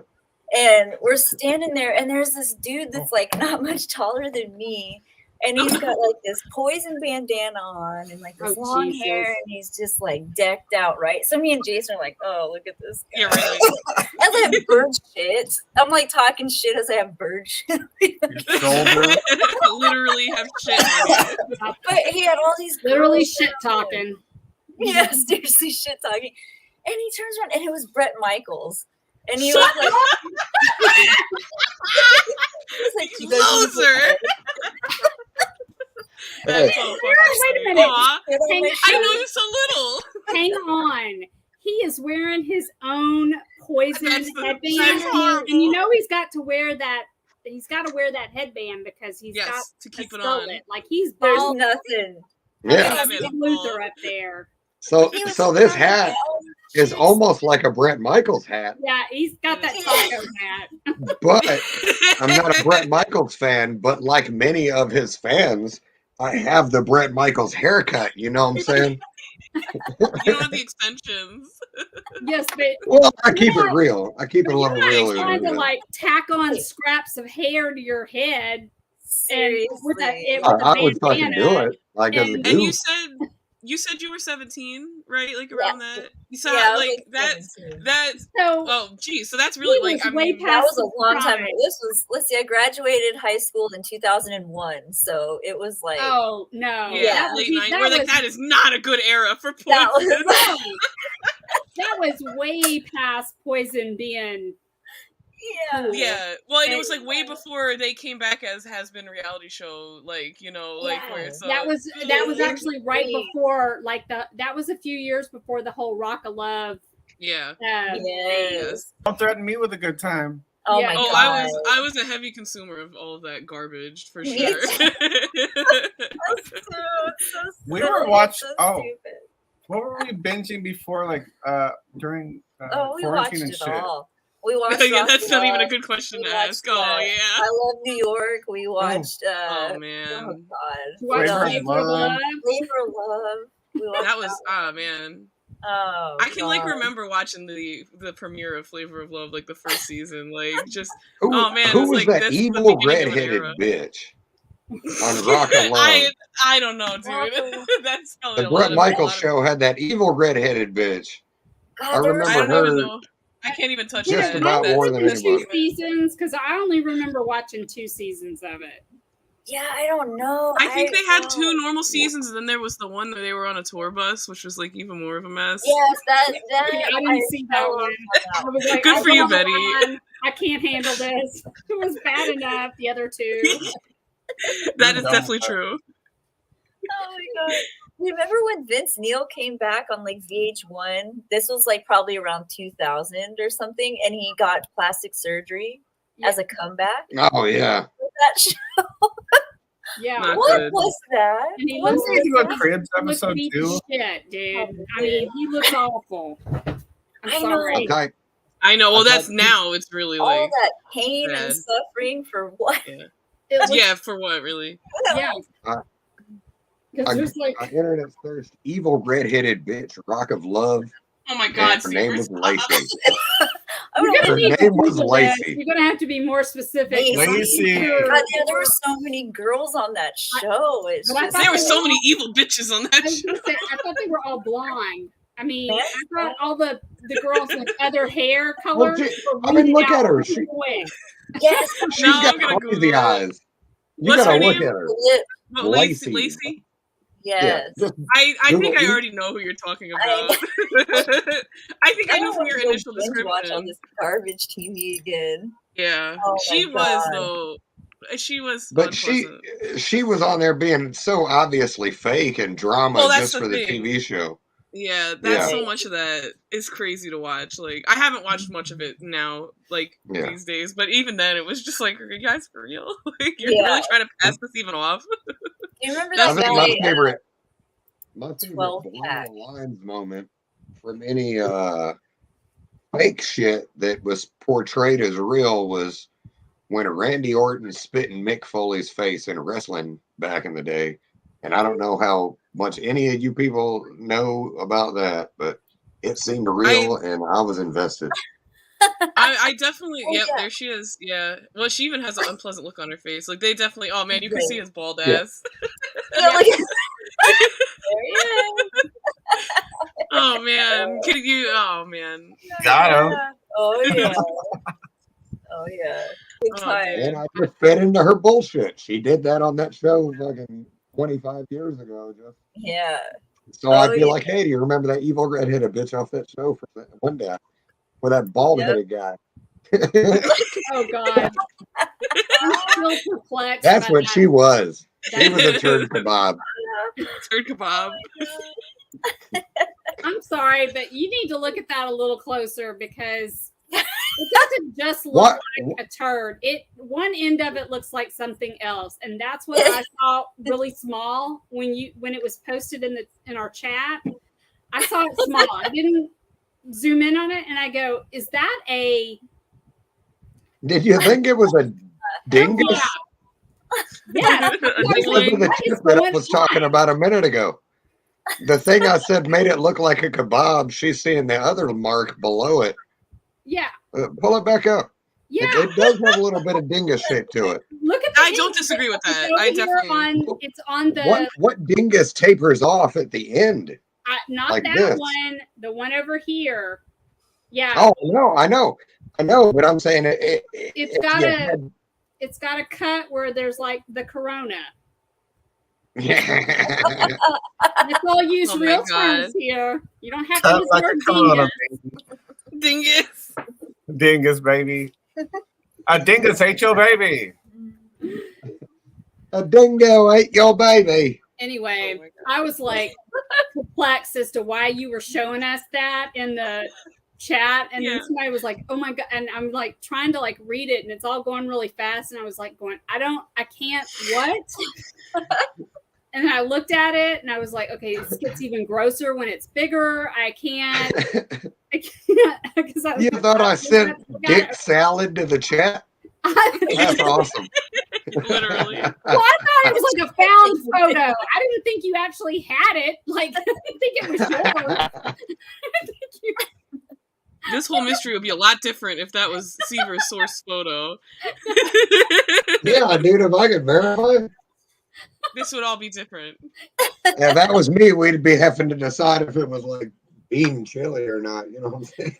and we're standing there, and there's this dude that's like not much taller than me, and he's got like this Poison bandana on and like this Oh, long Jesus. hair, and he's just like decked out, right? So me and Jason are like, oh, look at this guy. Yeah, right. As I have bird shit. I'm like talking shit as I have bird shit. Your shoulder. Literally have shit on you. But he had all these Literally girls shit around him. talking. Yeah, seriously shit talking. And he turns around and it was Brett Michaels. And he was like, He loves her. That's so fucking Wait a sweet. minute. Aw, Hang, I know you so little. hang on. He is wearing his own poison That's headband. that's horrible. And you know he's got to wear that. He's got to wear that headband because he's got Yes, to a keep it skull on. it. Like he's there's bald. nothing. Yeah. Have it Big all. Luther up there. So He was so this wearing hat all is these- almost like a Bret Michaels hat, Yeah, he's got that taco hat. but I'm not a Bret Michaels fan. But like many of his fans, I have the Bret Michaels haircut. You know what I'm saying? You don't have the extensions. Yes, but Well, I keep it real. I keep it a little you're not realer trying than to that. like tack on scraps of hair to your head and with a, Seriously. with a I would fucking bandana. do it. Like as a And- And goof. you said you were 17, right? Like around that. You saw Yeah, I was like that. 17. That's So oh, geez. So that's really he like was I way mean, past That was a his long time prime. ago. This was, let's see, I graduated high school in 2001. So it was like, Oh no! yeah, That was, late he- 90s. that We're like was- that is not a good era for That poison. was- that was way past poison being. yeah. Yeah, well, and it was And- like way before they came back as has-been reality show, like you know, like Yeah. where so That was actually right Exactly. before, like that was a few years before the whole Rock of Love. yeah. Yes. Don't threaten me with a good time. Oh Yeah. my Oh, god. I was a heavy consumer of all of that garbage for Me sure. We were watch- So oh. stupid. What were we binging before, like during Oh, we watched quarantine and it shit? all. We watched. yeah, Rock that's of not even a Love. good question We to watched, ask. Oh I yeah. Love New York. We watched. Oh Oh man, god. To watch Flavor of Flavor of Love. Love. Flavor of Love. We watched that was oh man. Oh. I can like God. remember watching the premiere of Flavor of Love, like the first season, like just Who, oh, man, who it's was like that this is the evil beginning of an redheaded era. bitch on Rock of Love? I don't know, dude. That's probably The a lot Bret of- Michaels a lot of- show had that evil redheaded bitch. God, I there was I remember don't her- even know. I can't even touch Just that. about That's- more than that's- anybody. 2 seasons because I only remember watching 2 seasons of it. Yeah, I don't know. I think they had don't 2 know. normal seasons, and then there was the one where they were on a tour bus, which was like even more of a mess. Yes, that Yeah, I didn't see that fell one. off I on was like, Good I'm for you, on the Betty. line. I can't handle this. It was bad enough. The other 2. That is done definitely with that. true. Oh my god. Remember when Vince Neil came back on like VH1? This was like probably around 2000 or something, and he got plastic surgery as a comeback Oh yeah. with that show. Yeah. Not What good. was that? And he What looks Didn't they do a was Cribs He looks episode beat too? to shit, dude. Oh, I mean, he looks awful. I'm I know. sorry. Okay. I know. Well, I that's thought- now. It's really all like that pain bad. and suffering for what? It looks, yeah, for what really? yeah. I- Because there's like, I internet searched evil redheaded bitch Rock of Love. Oh my And God, her name was Lacey. I you're don't gonna Her need to name was Google this. Lacey. You're gonna have to be more specific. Lacey. God, there were so many girls on that show. It's But I just thought There were they so were many all- evil bitches on I that was show. gonna say, I thought they were all blonde. I mean, Yes. I thought all the girls with other hair Well, colors. she- were I mean, rooted look at out her. really She- quick. yes. She's No, I'm got gonna crazy Google it. eyes. You What's gotta her look name? at her. Lip. But Lacey. Lacey? Yes. Yeah, just I Google think I it. already know who you're talking I- about. I think I know don't from wanna your go initial binge watch all description. this garbage TV again. Yeah, Oh she my was God. though. She was. But unpleasant. she was on there being so obviously fake and drama Well, that's just the for the thing. TV show. Yeah, that's Yeah. so much of that is crazy to watch. Like, I haven't watched much of it now, like Yeah. these days. But even then, it was just like, are you guys for real? Like, you're Yeah. really trying to pass this even off? Do you remember I that think guy? my favorite 12 below pack. the lines moment from any fake shit that was portrayed as real was when Randy Orton spit in Mick Foley's face in wrestling back in the day. And I don't know how much any of you people know about that, but it seemed real and I was invested. I definitely, Oh, yep, yeah. there she is. Yeah. Well, she even has an unpleasant look on her face. Like, they definitely, oh man, you can Right. see his bald Yeah. ass. Yeah, look at- there he is. Oh man. Can you, oh man. Got him. Oh yeah. Oh yeah. Good Oh, time. dude. And I just fed into her bullshit. She did that on that show fucking 25 years ago. Just Yeah. so Oh, I'd be yeah. like, hey, do you remember that evil redheaded bitch off that show from that one day? with that bald-headed guy. Oh God. I'm still perplexed. That's by what that. she was. She That- was a turd kebab. Turd kebab. I'm sorry, but you need to look at that a little closer because it doesn't just look What? like a turd. One end of it looks like something else, and that's what I saw really small when it was posted in our chat. I saw it small. I didn't zoom in on it, and I go, "Is that a?" Did you think it was a dingus? Yeah. This is the chip that I was talking about a minute ago. The thing I said made it look like a kebab. She's seeing the other mark below it. Yeah. Pull it back up. Yeah. It does have a little bit of dingus shape to it. Look at. I don't disagree with that. It's I over here definitely. it's on the What dingus tapers off at the end? not like that this. one. The one over here. Yeah. Oh no, I know, but I'm saying It's if got you a had- it's got a cut where there's like the corona. Yeah. Let's all use Oh my real God. terms here. You don't have to Cut use like the a word corona, dingus. baby. Dingus. Dingus, baby. A dingus ate your baby. A dingo ate your baby. Anyway, Oh my God. I was like perplexed as to why you were showing us that in the chat, and Yeah. then somebody was like, "Oh my God!" And I'm like trying to like read it, and it's all going really fast, and I was like going, I can't, what?" And I looked at it, and I was like, "Okay, this gets even grosser when it's bigger. I can't because I You thought I sent dick salad to the chat? That's awesome. Literally. Well, I thought it was like a found photo. I didn't think you actually had it. Like, I didn't think it was yours. I didn't think you. This whole mystery would be a lot different if that was Seaver's source photo. Yeah, dude, if I could verify. This would all be different. If that was me, we'd be having to decide if it was like bean chili or not. You know what I'm saying?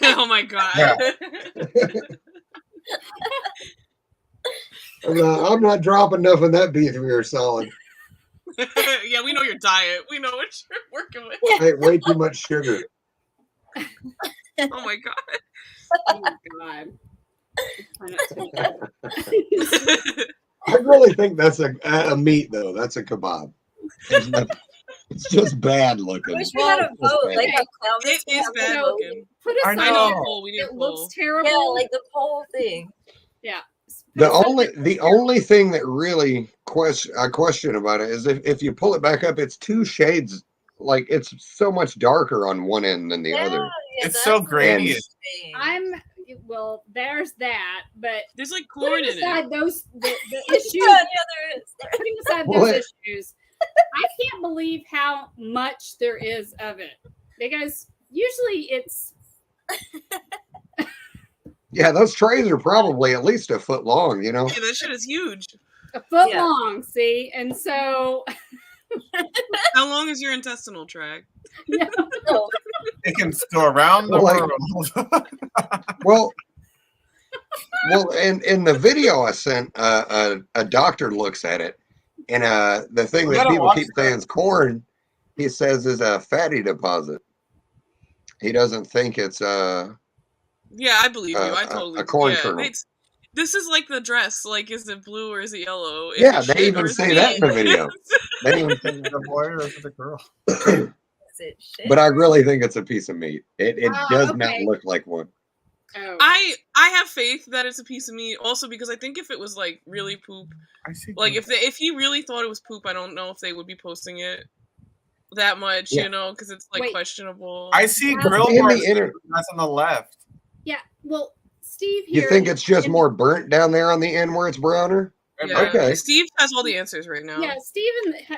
Oh my God. Yeah. I'm not dropping nothing that beef rear solid. Yeah, we know your diet. We know what you're working with. I ate way too much sugar. Oh my God. Oh my God. I really think that's a meat though. That's a kebab. It's just bad I looking. wish we had a It's vote. bad. Like how clown It is bad So- looking. Put us I on I know. need a it. poll. We need a It poll. looks terrible. Yeah, like the whole thing. Yeah. The only thing that really I question about it is if you pull it back up, it's two shades. Like it's so much darker on one end than the other. It's that's so the grainy. thing. Well, there's that, but There's like corn putting in aside it. those the Yeah, issues, yeah, there is. putting aside What? those issues, I can't believe how much there is of it because usually it's Yeah, those trays are probably at least a foot long. You know. Yeah, that shit is huge. a foot Yeah. long. See, and so How long is your intestinal tract? yeah, No, It can go around the Like- world. Well, in the video I sent, a doctor looks at it, and the thing We that gotta people watch keep that. saying is corn, he says is a fatty deposit. He doesn't think it's Yeah, I believe you. I totally. a corn yeah, kernel. this is like the dress. Like, is it blue or is it yellow? Is Yeah, it they shit even or is say it that in the meat? video. They didn't even say The boy or is it the girl? is it shit? but I really think it's a piece of meat. It does not okay. look like one. oh, I have faith that it's a piece of meat. Also, because I think if it was like really poop, I see. like if he really thought it was poop, I don't know if they would be posting it that much. Yeah. You know, because it's like Wait. questionable. I see Well, grill in the marks. inter- That's on the left. yeah. Well, Steve You here. think it's just in- more burnt down there on the end where it's browner? Yeah. Okay. Steve has all the answers right now. Yeah, Steve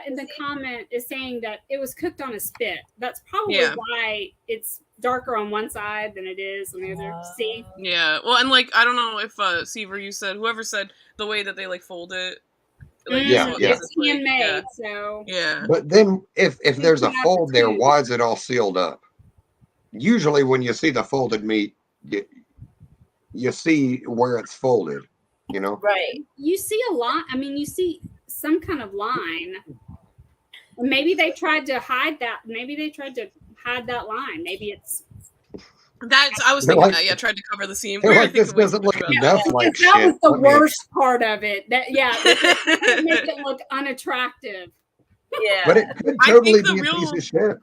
in the comment is saying that it was cooked on a spit. That's probably Yeah. why it's darker on one side than it is on the other. See, Yeah. Well, and like I don't know if Seaver, you said whoever said the way that they like fold it. Like, Yeah, so yeah. it's handmade, Yeah. so Yeah. But then if there's a have to fold there, choose. why is it all sealed up? Usually when you see the folded meat, you see where it's folded, you know? Right. you see a line. I mean, you see some kind of line. And maybe they tried to hide that. Maybe they tried to hide that line. Maybe it's I was They're thinking like- that. Yeah, tried to cover the seam. They're We were like, this thinking way doesn't too look much about enough that. like Because that was shit. the Let me- worst part of it. That it make it look unattractive. Yeah. But it could I totally think the be a piece real- of shit.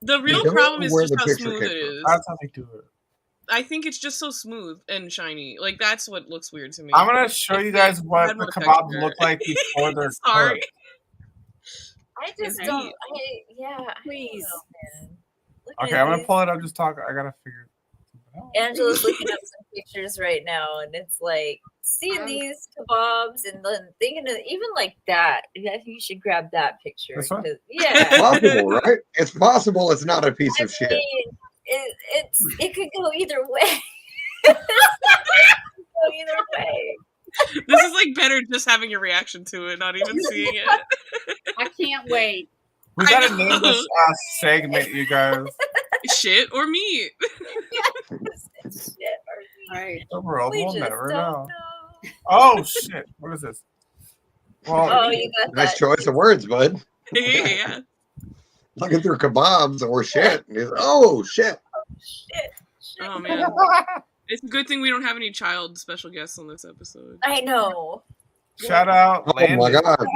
The real don't problem know is where just the how picture smooth came it from. is. That's how they do it. I think it's just so smooth and shiny. Like that's what looks weird to me. I'm gonna show If you they guys what had the more kebabs texture. look like before they're Sorry. cooked. I just It's don't. neat. Please. Man. Look Okay, at I'm gonna these. pull it up. Just talk. I gotta figure. Angela's looking up some pictures right now, and it's like seeing these kebabs and then thinking of even like that. I think you should grab that picture. This one? 'cause- It's Yeah. possible, right? It's possible it's not a piece of shit. It could go either way. It could go either way. This is like better just having a reaction to it, not even seeing it. I can't wait. We I gotta know. name this segment, you guys. Shit or meat. Shit, Right. Overall, we we'll just never don't know. know. Oh shit! What is this? Well, Oh, you got Nice that. choice of words, bud. Yeah. Looking through kebabs or shit. And he's, oh shit. Shit. Oh man. It's a good thing we don't have any child special guests on this episode. I know. shout out. Oh my Landon. god.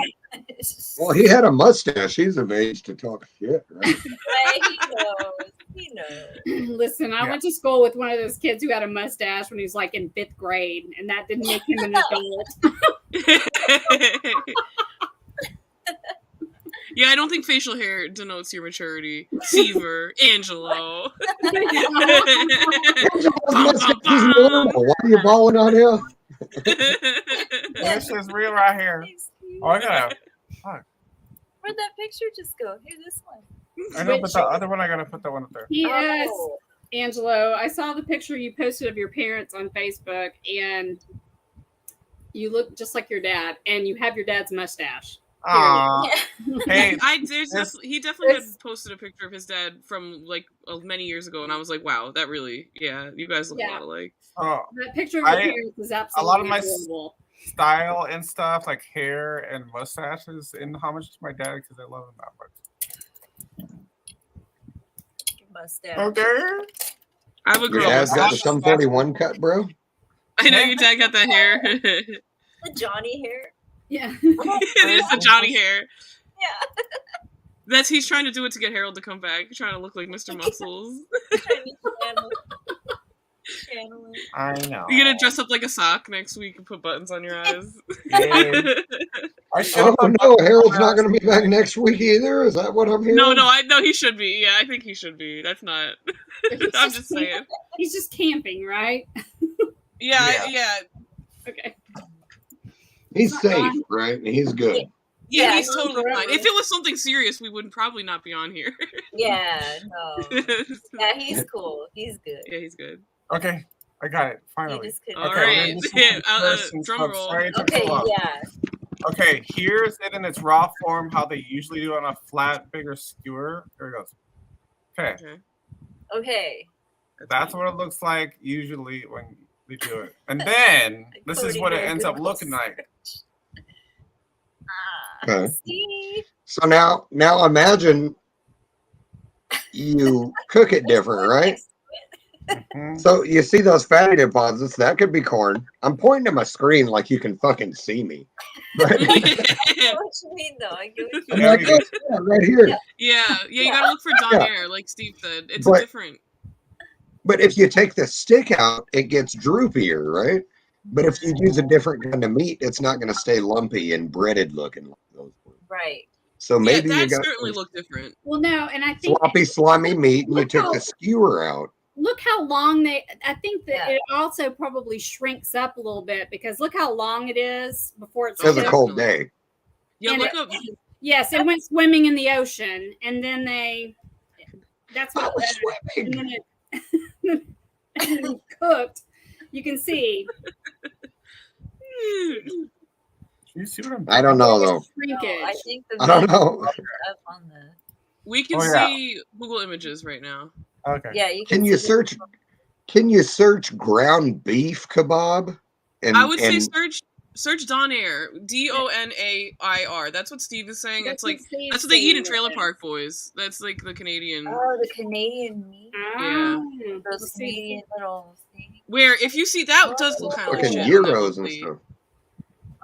Well, he had a mustache. He's of age to talk shit, right? He knows. He knows. Listen, I Yeah. went to school with one of those kids who had a mustache when he was like in 5th grade, and that didn't make him an adult. Yeah, I don't think facial hair denotes your maturity. Seaver, Angelo. Angela's mustache is normal. Why are you balling on him? This is real right here. Oh, I gotta. Where'd that picture just go? Here's this one. I know, but the other one, I gotta put that one up there. Yes, Oh. Angelo, I saw the picture you posted of your parents on Facebook, and you look just like your dad, and you have your dad's mustache. Aw. Hey, He definitely had posted a picture of his dad from like many years ago, and I was like, wow, that really, yeah, you guys look a lot alike. oh, That picture of your I- parents is a absolutely lot of my adorable. style and stuff like hair and mustaches in homage to my dad because I love him that much. Mustache. Okay. I have a Your girl. dad's got the mustache. Sum 41 cut, bro. I know your dad got that hair. The Johnny hair. Yeah. It is the Johnny hair. Yeah. He's trying to do it to get Harold to come back. He's trying to look like Mr. Muscles. Channeling. I know. You're gonna dress up like a sock next week and put buttons on your eyes. Yay. I should Oh no, Harold's not going to be back next week either. Is that what I'm hearing? No, I know he should be. Yeah, I think he should be. That's not. I'm just saying. He's just camping, right? Yeah. Okay. He's safe, right? And he's good. Yeah, Yeah, he's totally forever. fine. If it was something serious, we would probably not be on here. Yeah, no. Yeah, he's cool. He's good. Yeah, he's good. Okay, I got it. He Finally. just couldn't. All Okay, right. this is the first Drum stuff. roll. Sorry it took Okay, so long. yeah. Okay, here's it in its raw form, how they usually do on a flat, bigger skewer. There it goes. Okay, Okay. Okay. that's what it looks like usually when we do it. And then this is Cody what it did a ends up Google looking like. Okay. See? So now imagine you cook it different, right? Mhm. So you see those fatty deposits? That could be corn. I'm pointing at my screen like you can fucking see me. Right, I get what you mean, though. I get what you I'm mean. like, oh, yeah, right here. Yeah, you gotta look for Don Yeah. Air, like Steve said. It's But- different. But if you take the stick out, it gets droopier, right? But if you use a different kind of meat, it's not going to stay lumpy and breaded looking like those ones. Right. So maybe yeah, you that got certainly some looked different. Well, no, and I think sloppy, slimy meat, and you Look took how- the skewer out. look how long I think that Yeah. it also probably shrinks up a little bit because look how long it is before it's It was a Okay. cooked. cold day. Yeah, And look it- up. Yes, it went swimming in the ocean, and then that's I what was and swimming. then it and then cooked. You can see You see what I'm I don't know though. shrinkage. No, I think the I don't meat know. is up on the. We can Oh, yeah. see Google Images right now. Okay. Yeah, you Can see you the- search? Can you search ground beef kebab? And I would say and search Search Donair. Donair. That's what Steve is saying. That's It's like what Steve's that's what they eat in saying. Trailer Park Boys. That's like the Canadian. Oh, the Canadian meat. Yeah. Those Canadian little things. Where if you see that does look kind of like Fucking shit. gyros and stuff.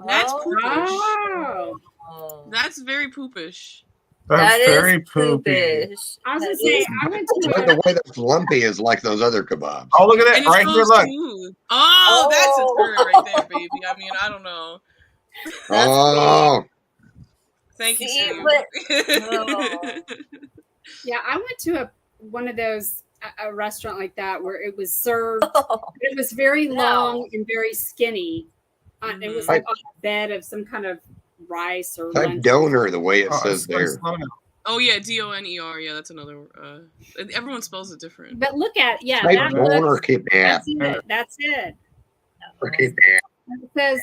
That's Oh. poopish. Oh. That's very poopish. That's That is very poopy. poopish. I was gonna That say is I went By to the way, that's lumpy is like those other kebabs. Oh, look at And that it's right so here. Look. smooth. Oh, that's a turn right there, baby. I mean, I don't know. Oh, Thank you, See, Steve. yeah, I went to one of those a restaurant like that where it was served. Oh, It was very No. long and very skinny. It was Mhm. like on a bed of some kind of rice or type lunch. donor the way it Oh, says it's like there. slow now. Oh yeah, Doner. Yeah, that's another. Everyone spells it different. But look at Type that donor looks, kebab. that's it. That's it. Kebab. It says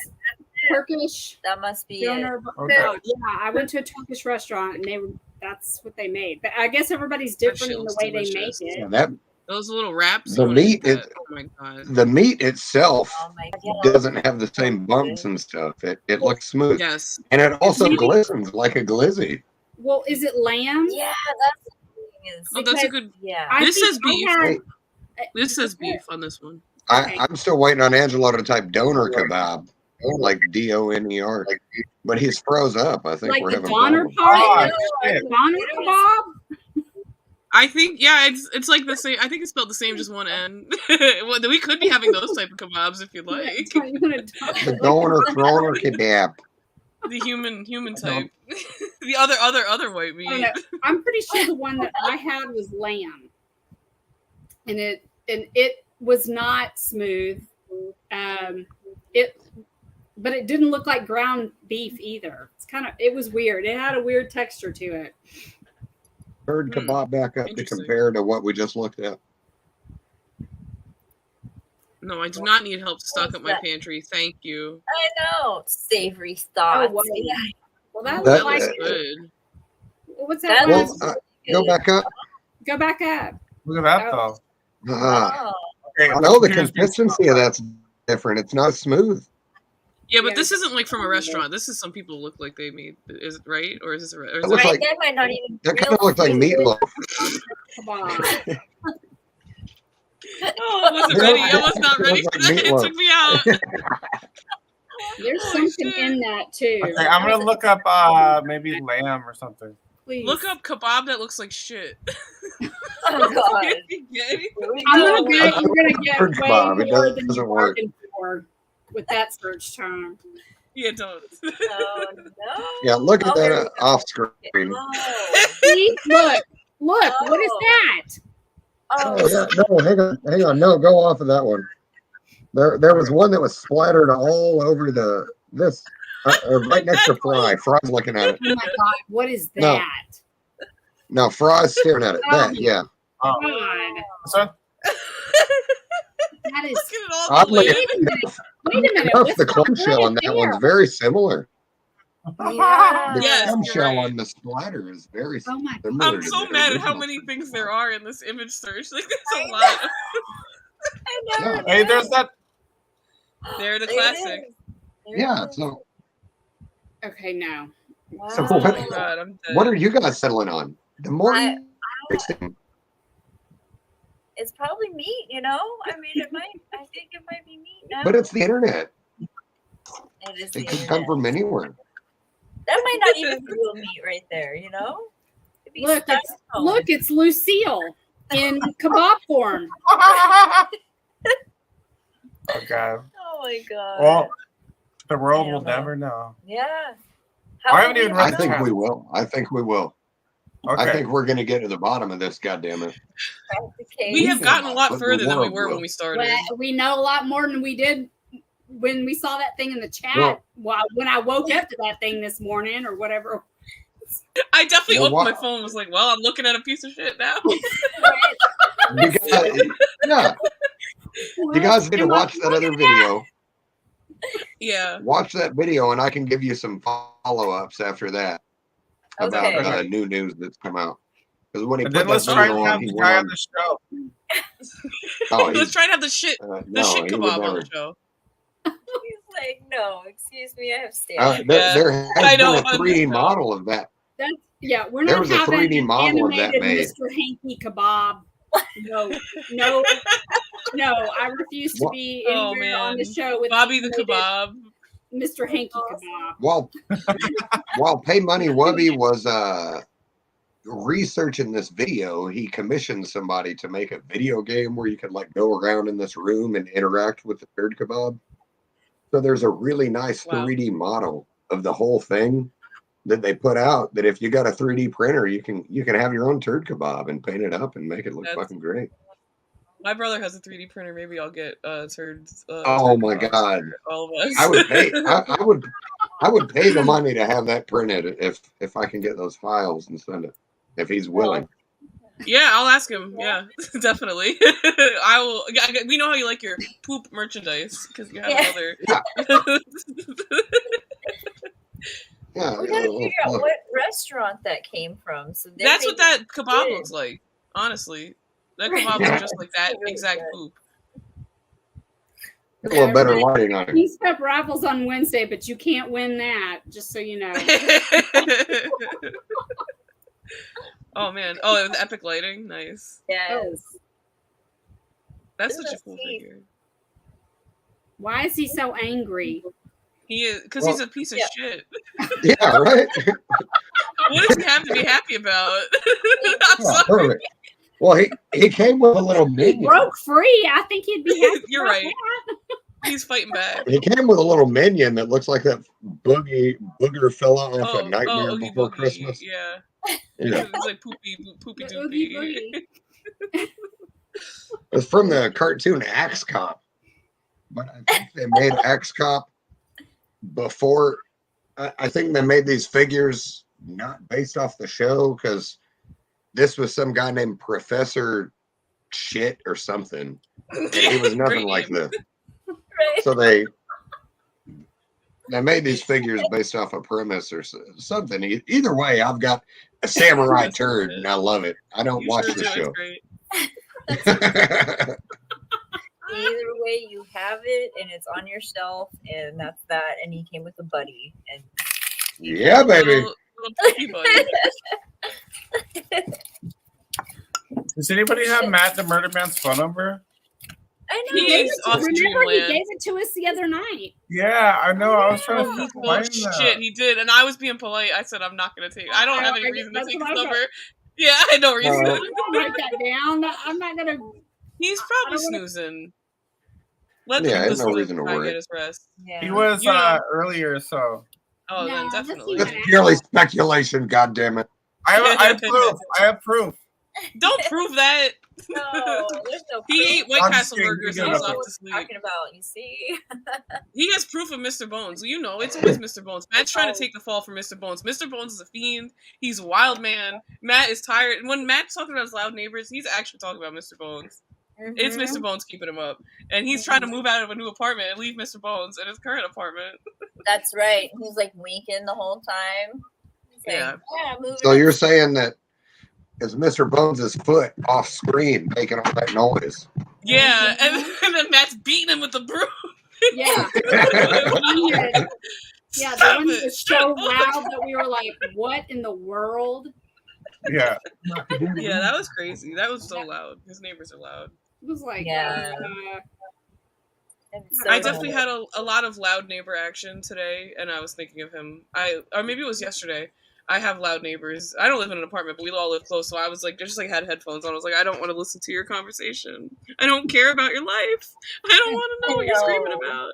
Turkish that must be it. donor. Okay. So, yeah, I went to a Turkish restaurant and they were. That's what they made. But I guess everybody's different in the looks way delicious. they make Yeah, it. that Those little wraps. The I wanna meat eat that. is- Oh my god. the meat itself Oh my god. doesn't have the same bumps and stuff. It looks smooth, Yes. and it also Maybe- glistens like a glizzy. Well, is it lamb? Yeah, that's the thing is. Oh, that's a Because good. Yeah. I This think says beef. I had- Hey, This says beef on this one. Okay. I'm still waiting on Angelo to type donor kebab, like DONER, but he's froze up. I think like we're the having Donner problems. Oh, party, shit. Donner kebab. I think it's like the same. I think it's spelled the same, just one N. Well, we could be having those type of kebabs if you'd like. You wanna The donor throner kebab. The human type. The other white I don't meat. know. I'm pretty sure the one that I had was lamb, and it was not smooth. But it didn't look like ground beef either. It was weird. It had a weird texture to it. Third kebab back up to Interesting. compare to what we just looked at. No, I do not need help to stock up my that? pantry. Thank you. I know. Savory thoughts. wow. Yeah. Well, that That- looked like That's good. what's that? That Well, one? is go good. back up. Go back up. Look at that though. Ah, Oh. Okay, no, the here's- consistency of that's different. It's not smooth. Yeah, but Yeah. this isn't like from a restaurant. This is some people look like they made. Is it right? Or is this a? Or is It looks it- Right, like- that might not even That kind real of looks like food. meatloaf. Come on. Oh, I wasn't It ready. looks- I was not it ready looks for like that. It meatloaf. took me out. There's Holy something shit. in that too. Okay, I'm gonna look up maybe lamb or something. Please. Look up kebab that looks like shit. Oh god. You get it? Here we I'm go. gonna get. You're gonna get Bird way kebab, it more than doesn't you're work. working for with that search term. Yeah, don't. Oh no. Yeah, look at Oh, here that we go. off screen. Oh. See, look, what is Oh. that? Oh, yeah, no, hang on, no, go off of that one. There was one that was splattered all over this, right next to Fry. Fry's looking at it. Oh my god, what is No. that? No, Fry's staring at it. That, yeah. Oh, God, so that is. Look at it all Oddly delayed. enough, Wait a minute. enough, what's the that clamshell on right that there? one's very similar. Yeah. The Yes, you're clamshell right. on the splatter is very Oh my similar. I'm to so the mad at how original many French things kebab. there are in this image search. Like, there's a I lot. I never Yeah. hey, there's that. They're the There it classic. is. There it Yeah, is. so Okay, no. Wow. So Oh what- my god, I'm dead. what are you guys settling on? The more I- It's probably meat, you know? I mean, I think it might be meat now. but it's the internet. It is the It could internet. come from anywhere. That might not even be real meat right there, you know? It'd be Look, styrofoam. it's Lucille in kebab form. Okay. Oh my god. Well, the world I will don't know. never know. Yeah. I haven't even will read I the think chat. we will. I think we will. Okay. I think we're going to get to the bottom of this. Goddammit. We have Yeah, gotten a lot but the further than we world were will. when we started. Well, we know a lot more than we did when we saw that thing in the chat. Well- Well, when I woke up to that thing this morning or whatever. I definitely Well, opened my what- phone and was like, well, I'm looking at a piece of shit now. Because, yeah, you guys need to Am I watch that other video. Yeah. Watch that video, and I can give you some follow-ups after that about Okay. new news that's come out. Because when he And put then that let's try video and on, have he the went guy on. on the show. Oh, Let's he's, try and have the shit no, kebab he would on never. the show. He's like, no, excuse me, I have stamina. There has I know, been a 3D model of that. That's we're There not was a having 3D an model of that animated made. Mr. Hanky Kebab. No, I refuse to be Oh, anywhere on the man. show with Bobby the animated Kebab. Mr. Hanky Kebab. While Pay Money Wubby was researching this video, he commissioned somebody to make a video game where you could like go around in this room and interact with the turd kebab. So there's a really nice 3D model of the whole thing that they put out, that if you got a 3D printer, you can have your own turd kebab and paint it up and make it look fucking great. My brother has a 3D printer. Maybe I'll get turds. Oh my god! All of us. I would pay. I would pay the money to have that printed if I can get those files and send it, if he's willing. Yeah, I'll ask him. Yeah, definitely. I will. We know how you like your poop merchandise because you have other. Yeah, We gotta figure out what restaurant that came from. So that's what that kebab looks like. Honestly, that kebab is just like that exact poop. A little better lighting on it. Peace Cup Rivals on Wednesday, but you can't win that. Just so you know. Oh man! Oh, it was epic lighting. Nice. Yes. That's such a cool figure. Why is he so angry? He is because he's a piece of shit. Yeah, right. What does he have to be happy about? I'm sorry. Perfect. Well, he came with a little minion. He broke free. I think he'd be happy. You're right. He's fighting back. He came with a little minion that looks like that booger fella off A Nightmare Oogie Before Boogie. Christmas. Yeah. Yeah. It's like poopy The doopy. Oogie Boogie. It's from the cartoon Axe Cop. But I think they made Axe Cop before. I think they made these figures not based off the show, because this was some guy named Professor Shit or something. And he was nothing like this. Right. So they made these figures based off a premise or something. Either way, I've got a samurai turd and I love it. I don't You watch sure the do, show. it's great. Either way, you have it and it's on your shelf, and that's that. And he came with a buddy, and Yeah, baby. Little poopy buddy. Does anybody have Matt the Murder Man's phone number? I know. He's off Remember, he Dreamland. gave it to us the other night. Yeah, I know. I was trying Oh, to he's find full that. shit. He did, and I was being polite. I said I'm not gonna take. I don't have any reason to That's take what his I number. Yeah, I had no reason. I'm gonna write that down. I'm not gonna. He's probably snoozing. Let Yeah, him there's no listen reason to try worry. get his rest. Yeah. He was You know- earlier, so Oh, No, then let's definitely. see It's purely speculation, goddammit. I have proof. I have proof. Don't prove that. No, there's no. He proof. ate White I'm Castle just burgers kidding. and You was know off what to sleep. Talking about, you see. He has proof of Mr. Bones. You know, it's always Mr. Bones. Matt's trying to take the fall for Mr. Bones. Mr. Bones is a fiend. He's a wild man. Matt is tired. When Matt's talking about his loud neighbors, he's actually talking about Mr. Bones. It's Mr. Bones keeping him up. And he's trying to move out of a new apartment and leave Mr. Bones in his current apartment. That's right. He's like winking the whole time. He's like, Yeah. moving. So you're saying that it's Mr. Bones' foot off screen making all that noise. Yeah, and then Matt's beating him with the broom. Yeah. Yeah, the Stop one it. was so loud that we were like, "What in the world?" Yeah. Yeah, that was crazy. That was so loud. His neighbors are loud. It was like, Yeah. I definitely had a lot of loud neighbor action today, and I was thinking of him. Or maybe it was yesterday. I have loud neighbors. I don't live in an apartment, but we all live close. So I was like, just like had headphones on. I was like, I don't want to listen to your conversation. I don't care about your life. I don't want to know what you're screaming about.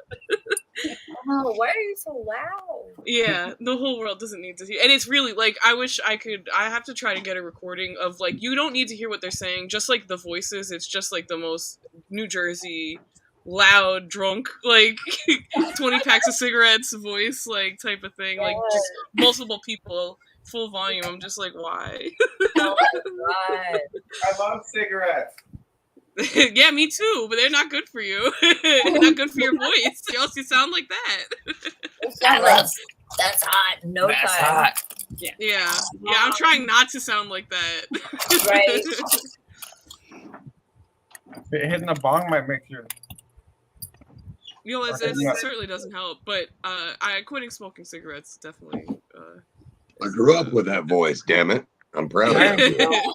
Oh, why are you so loud? Yeah, the whole world doesn't need to hear. And it's really like, I wish I could. I have to try to get a recording of like, you don't need to hear what they're saying. Just like the voices, it's just like the most New Jersey loud, drunk, like 20 packs of cigarettes voice, like type of thing. Like just multiple people, full volume. I'm just like, why? Oh my god. I love cigarettes. Yeah, me too, but they're not good for you. Not good for your voice. Or else you sound like that. That's hot. No That's time. hot. Yeah, I'm trying not to sound like that. Right. Hitting a bong might make you. You know, Okay, it yeah. certainly doesn't help. But quitting smoking cigarettes definitely. I grew up with that voice. Damn it, I'm proud I of am you. too.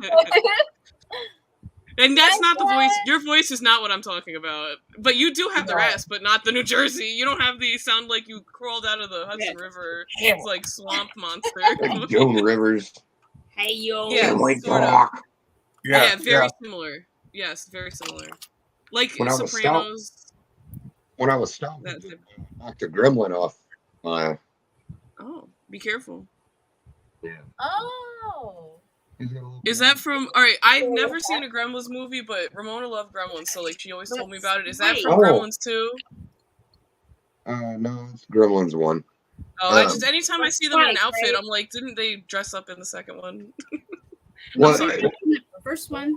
And that's not the voice. Your voice is not what I'm talking about. But you do have the rasp, but not the New Jersey. You don't have the sound like you crawled out of the Hudson River. It's like swamp monster. Like Joan Rivers. Hey yo. Yeah, Can we sort of. talk? Yeah, very yeah. similar. Yes, very similar. Like When I was Sopranos. When I was stopped, That's it. knocked a gremlin off my. Oh, be careful. Oh. Is that from? All right, I've never seen a Gremlins movie, but Ramona loved Gremlins, so like she always told me about it. Is that from Oh. Gremlins 2? No, it's Gremlins 1. Oh, I just anytime I see them in an outfit, I'm like, didn't they dress up in the second one? What? sorry. The first one.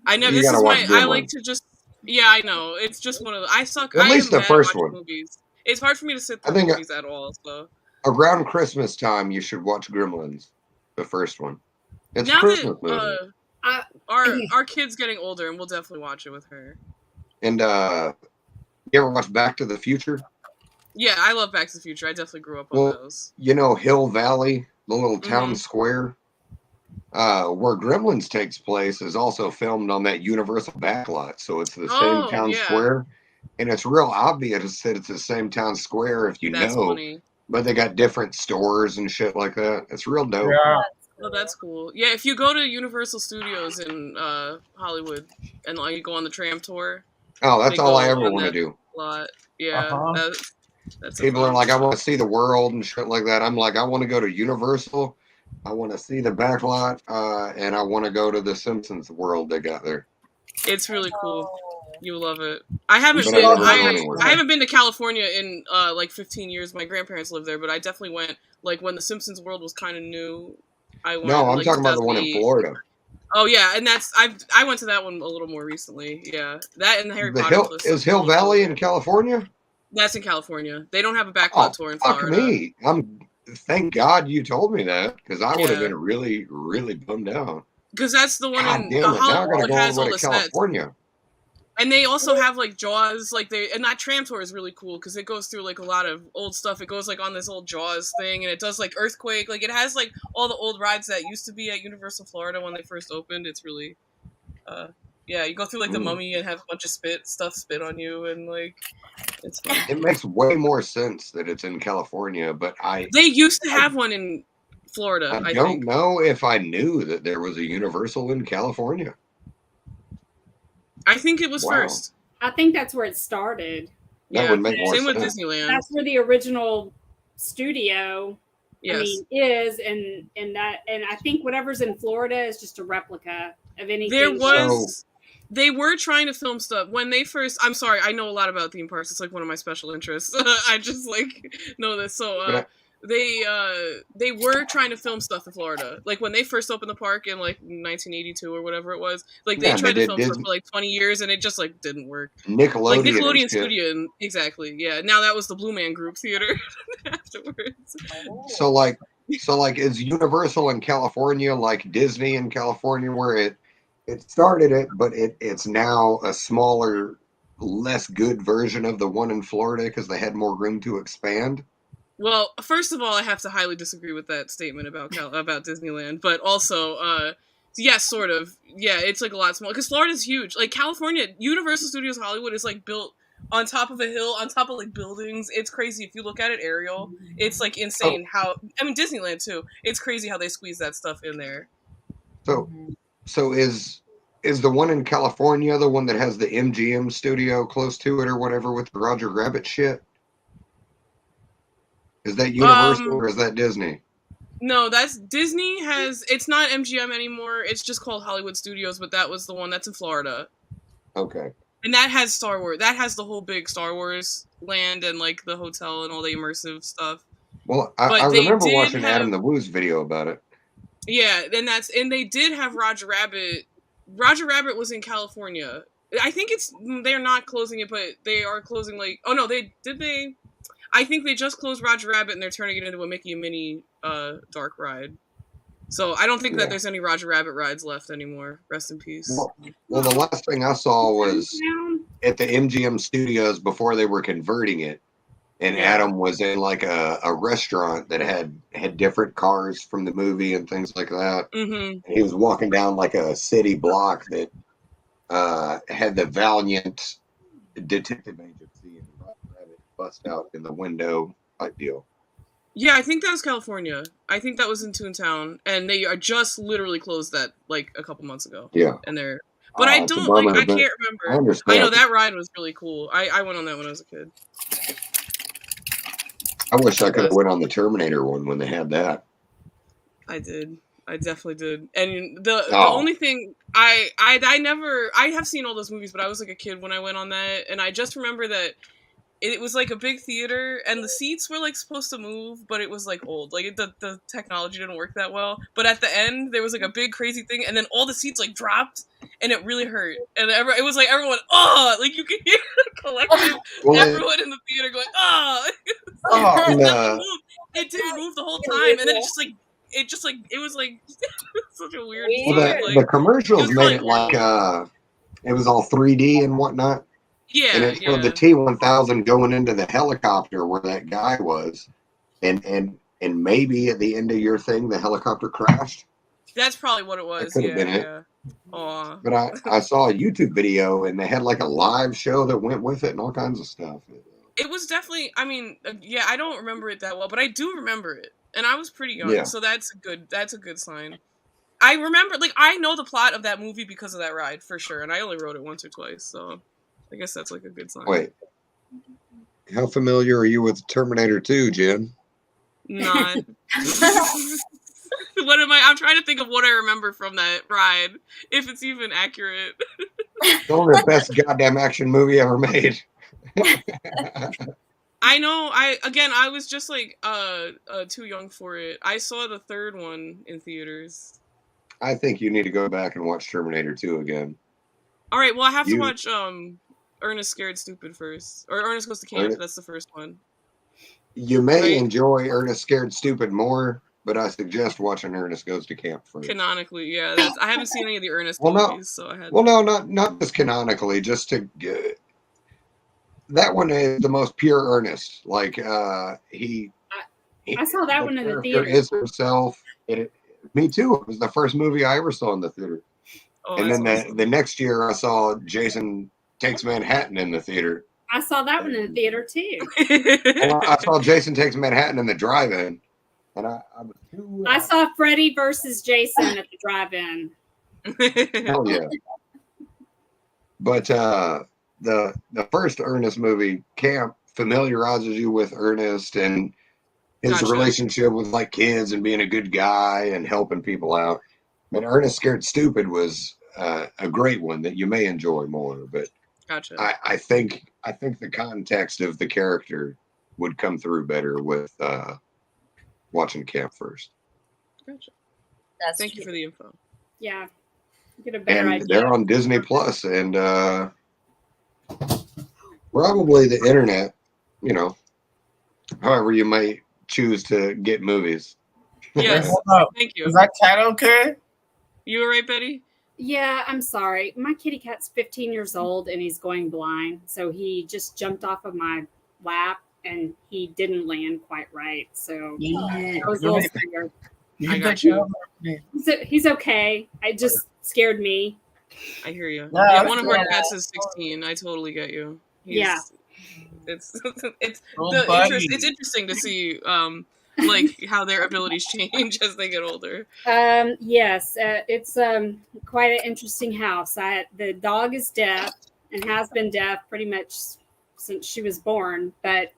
I know You this gotta is watch my. I like Gremlins. to just. Yeah, I know. It's just one of the. I suck. At I least am the bad first watching one. Movies. It's hard for me to sit I through think movies at all. So around Christmas time, you should watch Gremlins, the first one. It's a now Christmas that movie. our kid's getting older, and we'll definitely watch it with her. And you ever watch Back to the Future? Yeah, I love Back to the Future. I definitely grew up on Well, those. you know Hill Valley, the little town Mhm. square, where Gremlins takes place, is also filmed on that Universal backlot. So it's the same Oh, town yeah. square, and it's real obvious that it's the same town square if you That's know. funny. But they got different stores and shit like that. It's real dope. Yeah. Oh, that's cool. Yeah, if you go to Universal Studios in Hollywood and like you go on the tram tour, Oh, that's they all go I ever on want to that do. lot. Yeah, Uh-huh. that's a People are fun like, I spot. want to see the world and shit like that. I'm like, I want to go to Universal. I want to see the backlot, and I want to go to the Simpsons world they got there. It's really cool. Oh. You will love it. I haven't But been. I never go anywhere. I haven't been to California in like 15 years. My grandparents live there, but I definitely went like when the Simpsons world was kind of new. I went. No, I'm like, talking about the one in 2008. Florida. Oh yeah, and that's I went to that one a little more recently. Yeah, that and the Harry The Potter. Hill Plus is Hill Valley in California. That's in California. They don't have a backlot Oh, tour in fuck Florida. me! Thank God you told me that, because I would have Yeah. been really, really bummed out. Because that's the one God in damn it! Now I gotta Hollywood go all has the way all to the sets. California. And they also have like Jaws, like and that tram tour is really cool because it goes through like a lot of old stuff. It goes like on this old Jaws thing, and it does like Earthquake. Like it has like all the old rides that used to be at Universal Florida when they first opened. It's really, yeah. You go through like the Mummy and have a bunch of stuff spit on you, and like it's fun. It makes way more sense that it's in California, but They used to have one in Florida. I I don't think. know if I knew that there was a Universal in California. I think it was Wow. first. I think that's where it started. That Yeah. would make more Same with sense. Disneyland. That's where the original studio, Yes. I mean, is, and I think whatever's in Florida is just a replica of anything. There was. They were trying to film stuff when they first. I'm sorry, I know a lot about theme parks. It's like one of my special interests. I just like know this. So they were trying to film stuff in Florida. Like when they first opened the park in like 1982 or whatever it was. Like they Yeah, tried they to did film stuff for like 20 years and it just like didn't work. Nickelodeon, Like and Nickelodeon shit. Studio, exactly. Yeah. Now that was the Blue Man Group Theater afterwards. So like is Universal in California like Disney in California, where it started it, but it's now a smaller, less good version of the one in Florida because they had more room to expand. Well, first of all, I have to highly disagree with that statement about about Disneyland, but also, yes, sort of. Yeah, it's like a lot smaller because Florida's huge. Like California, Universal Studios Hollywood is like built on top of a hill, on top of like buildings. It's crazy if you look at it aerial. It's like insane how. I mean, Disneyland too. It's crazy how they squeeze that stuff in there. So is the one in California the one that has the MGM studio close to it or whatever with the Roger Rabbit shit? Is that Universal or is that Disney? No, that's Disney has. It's not MGM anymore. It's just called Hollywood Studios, but that was the one that's in Florida. Okay. And that has Star Wars. That has the whole big Star Wars land and like the hotel and all the immersive stuff. Well, But I they remember did watching Adam have- the Woo's video about it. Yeah, and they did have Roger Rabbit. Roger Rabbit was in California. I think they're not closing it, but they are closing like. Oh no, they. I think they just closed Roger Rabbit and they're turning it into a Mickey and Minnie dark ride. So I don't think that there's any Roger Rabbit rides left anymore. Rest in pease. Well, the last thing I saw was at the MGM Studios before they were converting it, and Yeah. Adam was in like a restaurant that had different cars from the movie and things like that. Mm-hmm. He was walking down like a city block that had the Valiant detective agency, and Rabbit bust out in the window type deal. Yeah, I think that was California. I think that was in Toontown, and they are just literally closed that like a couple months ago. Yeah. And they're, but I It's a don't like. bummer, I but can't I remember. understand. I know that ride was really cool. I went on that when I was a kid. I wish I could have went on the Terminator one when they had that. I did. I definitely did. And the Oh. only thing I have seen all those movies, but I was like a kid when I went on that, and I just remember that it was like a big theater, and the seats were like supposed to move, but it was like old. Like the technology didn't work that well. But at the end, there was like a big crazy thing, and then all the seats like dropped, and it really hurt. And it was like everyone, oh, like you could hear the collective, everyone in the theater going, oh. No. It didn't move the whole time, and then it was like such a weird. Well, the commercials made it like it was all 3D and whatnot. Yeah, and it showed the T-1000 going into the helicopter where that guy was, and maybe at the end of your thing the helicopter crashed. That's probably what it was. That could have been it. Aww. But I saw a YouTube video, and they had like a live show that went with it and all kinds of stuff. It was definitely. I mean, yeah, I don't remember it that well, but I do remember it, and I was pretty young, Yeah. so that's good. That's a good sign. I remember, like, I know the plot of that movie because of that ride for sure, and I only wrote it once or twice, so I guess that's like a good sign. Wait, how familiar are you with Terminator 2, Jen? Not. What am I? I'm trying to think of what I remember from that ride, if it's even accurate. It's only the best goddamn action movie ever made. I know. I was just like too young for it. I saw the third one in theaters. I think you need to go back and watch Terminator 2 again. All right. Well, I have to watch Ernest Scared Stupid first, or Ernest Goes to Camp. That's the first one. You may enjoy Ernest Scared Stupid more, but I suggest watching Ernest Goes to Camp first. Canonically, yeah. I haven't seen any of the Ernest Well, movies, so I had. Well, no, not just canonically, just to. That one is the most pure Ernest. Like he I saw that one in the theater. Is himself. Me too. It was the first movie I ever saw in the theater. Oh, and then awesome. the next year, I saw Jason Takes Manhattan in the theater. I saw that one in the theater too. Well, I saw Jason Takes Manhattan in the drive-in, and I was too. I saw Freddy versus Jason at the drive-in. Hell yeah! But the first Ernest movie, Camp, familiarizes you with Ernest and his relationship with like kids and being a good guy and helping people out. And Ernest Scared Stupid was a great one that you may enjoy more. But gotcha. I think the context of the character would come through better with watching Camp first. Gotcha. Thank you for the info. Yeah, get a better And idea. they're on Disney Plus and probably the internet. You know, however you may choose to get movies. Yes. Hold up. Thank you. Is that cat okay? You all right, Betty? Yeah, I'm sorry. My kitty cat's 15 years old and he's going blind. So he just jumped off of my lap and he didn't land quite right. So I was a little scared. I got you. He's okay. It just scared me. I hear you. Yeah, Yeah, one of our yeah. cats is 16. I totally get you. Yeah. It's buddy. it's interesting to see like how their abilities change as they get older. Yes, it's quite an interesting house. The dog is deaf and has been deaf pretty much since she was born, but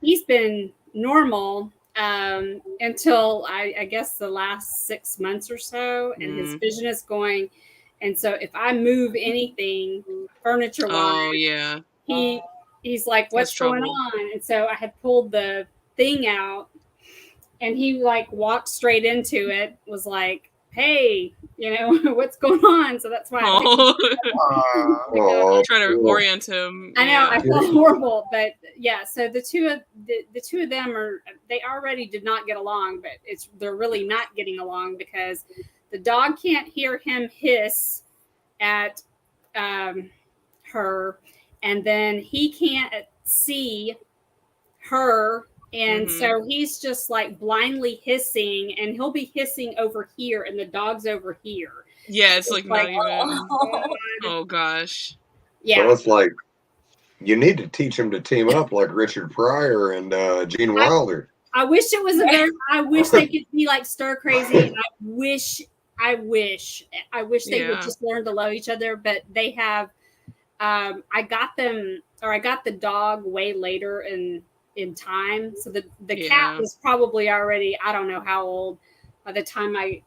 he's been normal until I guess the last 6 months or so, and his vision is going. And so if I move anything furniture-wise, Oh yeah. he's like, what's That's going trouble. on? And so I had pulled the thing out and he like walked straight into it, was like, hey, what's going on? So that's why Oh. Trying to orient him. I know, Yeah. I feel horrible, but yeah. So the two of them they already did not get along, but they're really not getting along because the dog can't hear him hiss at her, and then he can't see her. And so he's just like blindly hissing, and he'll be hissing over here, and the dog's over here. Yeah, it's like not even. God. Oh gosh. Yeah. So it's like you need to teach him to team up like Richard Pryor and Gene Wilder. I wish it was I wish they could be like stir crazy. I wish they would just learn to love each other, but they have I got the dog way later in time. So the cat was probably already, I don't know how old by the time I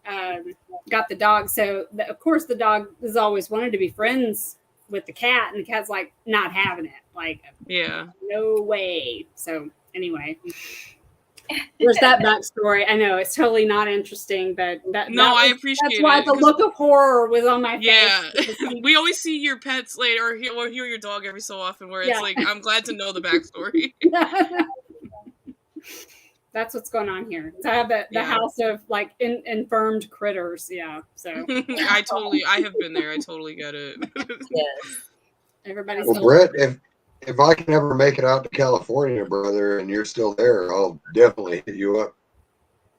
got the dog. So of course the dog has always wanted to be friends with the cat, and the cat's like not having it. Like, no way. So anyway, there's that backstory. I know it's totally not interesting, but I appreciate that's why the look of horror was on my face. Yeah, we always see your pets later, or hear your dog every so often, where it's like, I'm glad to know the backstory. That's what's going on here. So I have the house of like infirmed critters. Yeah. So I have been there. I totally get it. Yes. Everybody's. Well, Brett, if I can ever make it out to California, brother, and you're still there, I'll definitely hit you up.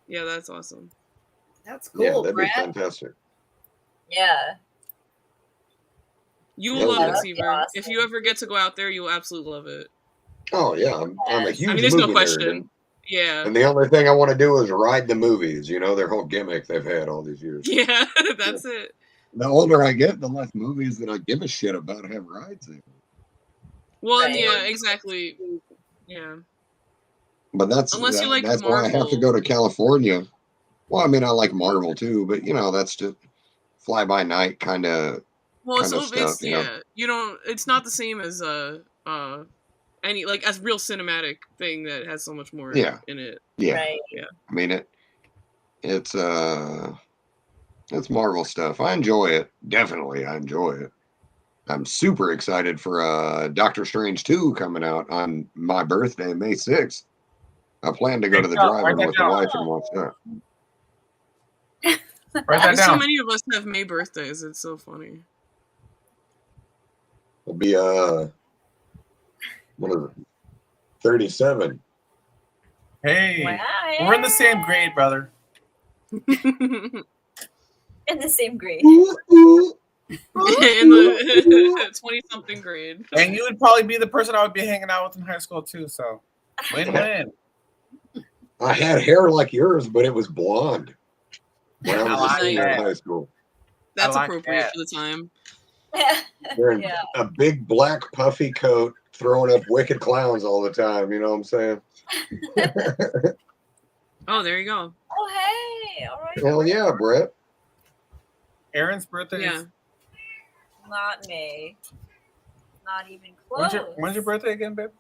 Yeah, that's awesome. That's cool. Yeah, that'd Brett. be fantastic. Yeah. You will love it, Seaver. Awesome. If you ever get to go out there, you will absolutely love it. Oh yeah, I'm a huge. There's movie no question. nerd, yeah. And the only thing I want to do is ride the movies. You know, their whole gimmick they've had all these years. Yeah, that's it. The older I get, the less movies that I give a shit about have rides in. Well, yeah, exactly. Yeah. But that's unless you like that's Marvel. why I have to go to California. Well, I mean, I like Marvel too, but you know, that's just fly by night kind of. Well, so it's you don't. It's not the same as any like as real cinematic thing that has so much more in it. Yeah, right. Yeah. I mean it's Marvel stuff. I enjoy it. Definitely, I enjoy it. I'm super excited for Doctor Strange 2 coming out on my birthday, May 6th. I plan to go to the drive-in with the wife and watch that. So many of us have May birthdays. It's so funny. It'll be what is it? 37. Hey, wow, we're in the same grade, brother. In the same grade. In the 20-something grade. And you would probably be the person I would be hanging out with in high school too. So, win-win. I had hair like yours, but it was blonde when I was a senior in high school. That's appropriate for the time. Wearing a big black puffy coat, throwing up wicked clowns all the time. You know what I'm saying? Oh, there you go. Oh, hey. All right. Hell yeah, Brett. Aaron's birthday is... Not May. Not even close. When's your birthday again, babe?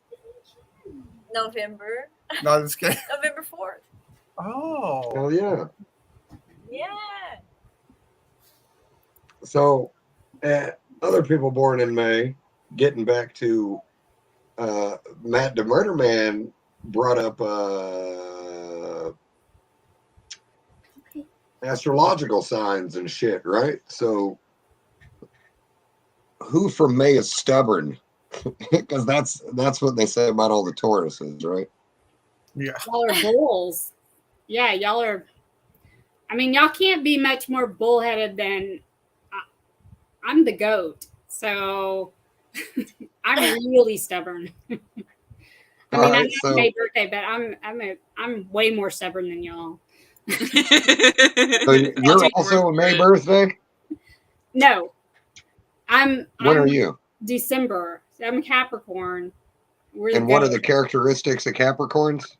November. No, just kidding. November 4th. Oh. Hell yeah. Yeah. So, other people born in May, getting back to Matt the Murder Man brought up astrological signs and shit, right? So, who from May is stubborn? Because that's what they say about all the Tauruses, right? Yeah. Y'all are bulls. Yeah, y'all are. I mean, y'all can't be much more bullheaded than I'm the goat. So I'm really stubborn. I mean, I'm not May birthday, but I'm way more stubborn than y'all. So you're also a May birthday? No. When are you? December. I'm a Capricorn. And what are the characteristics of Capricorns?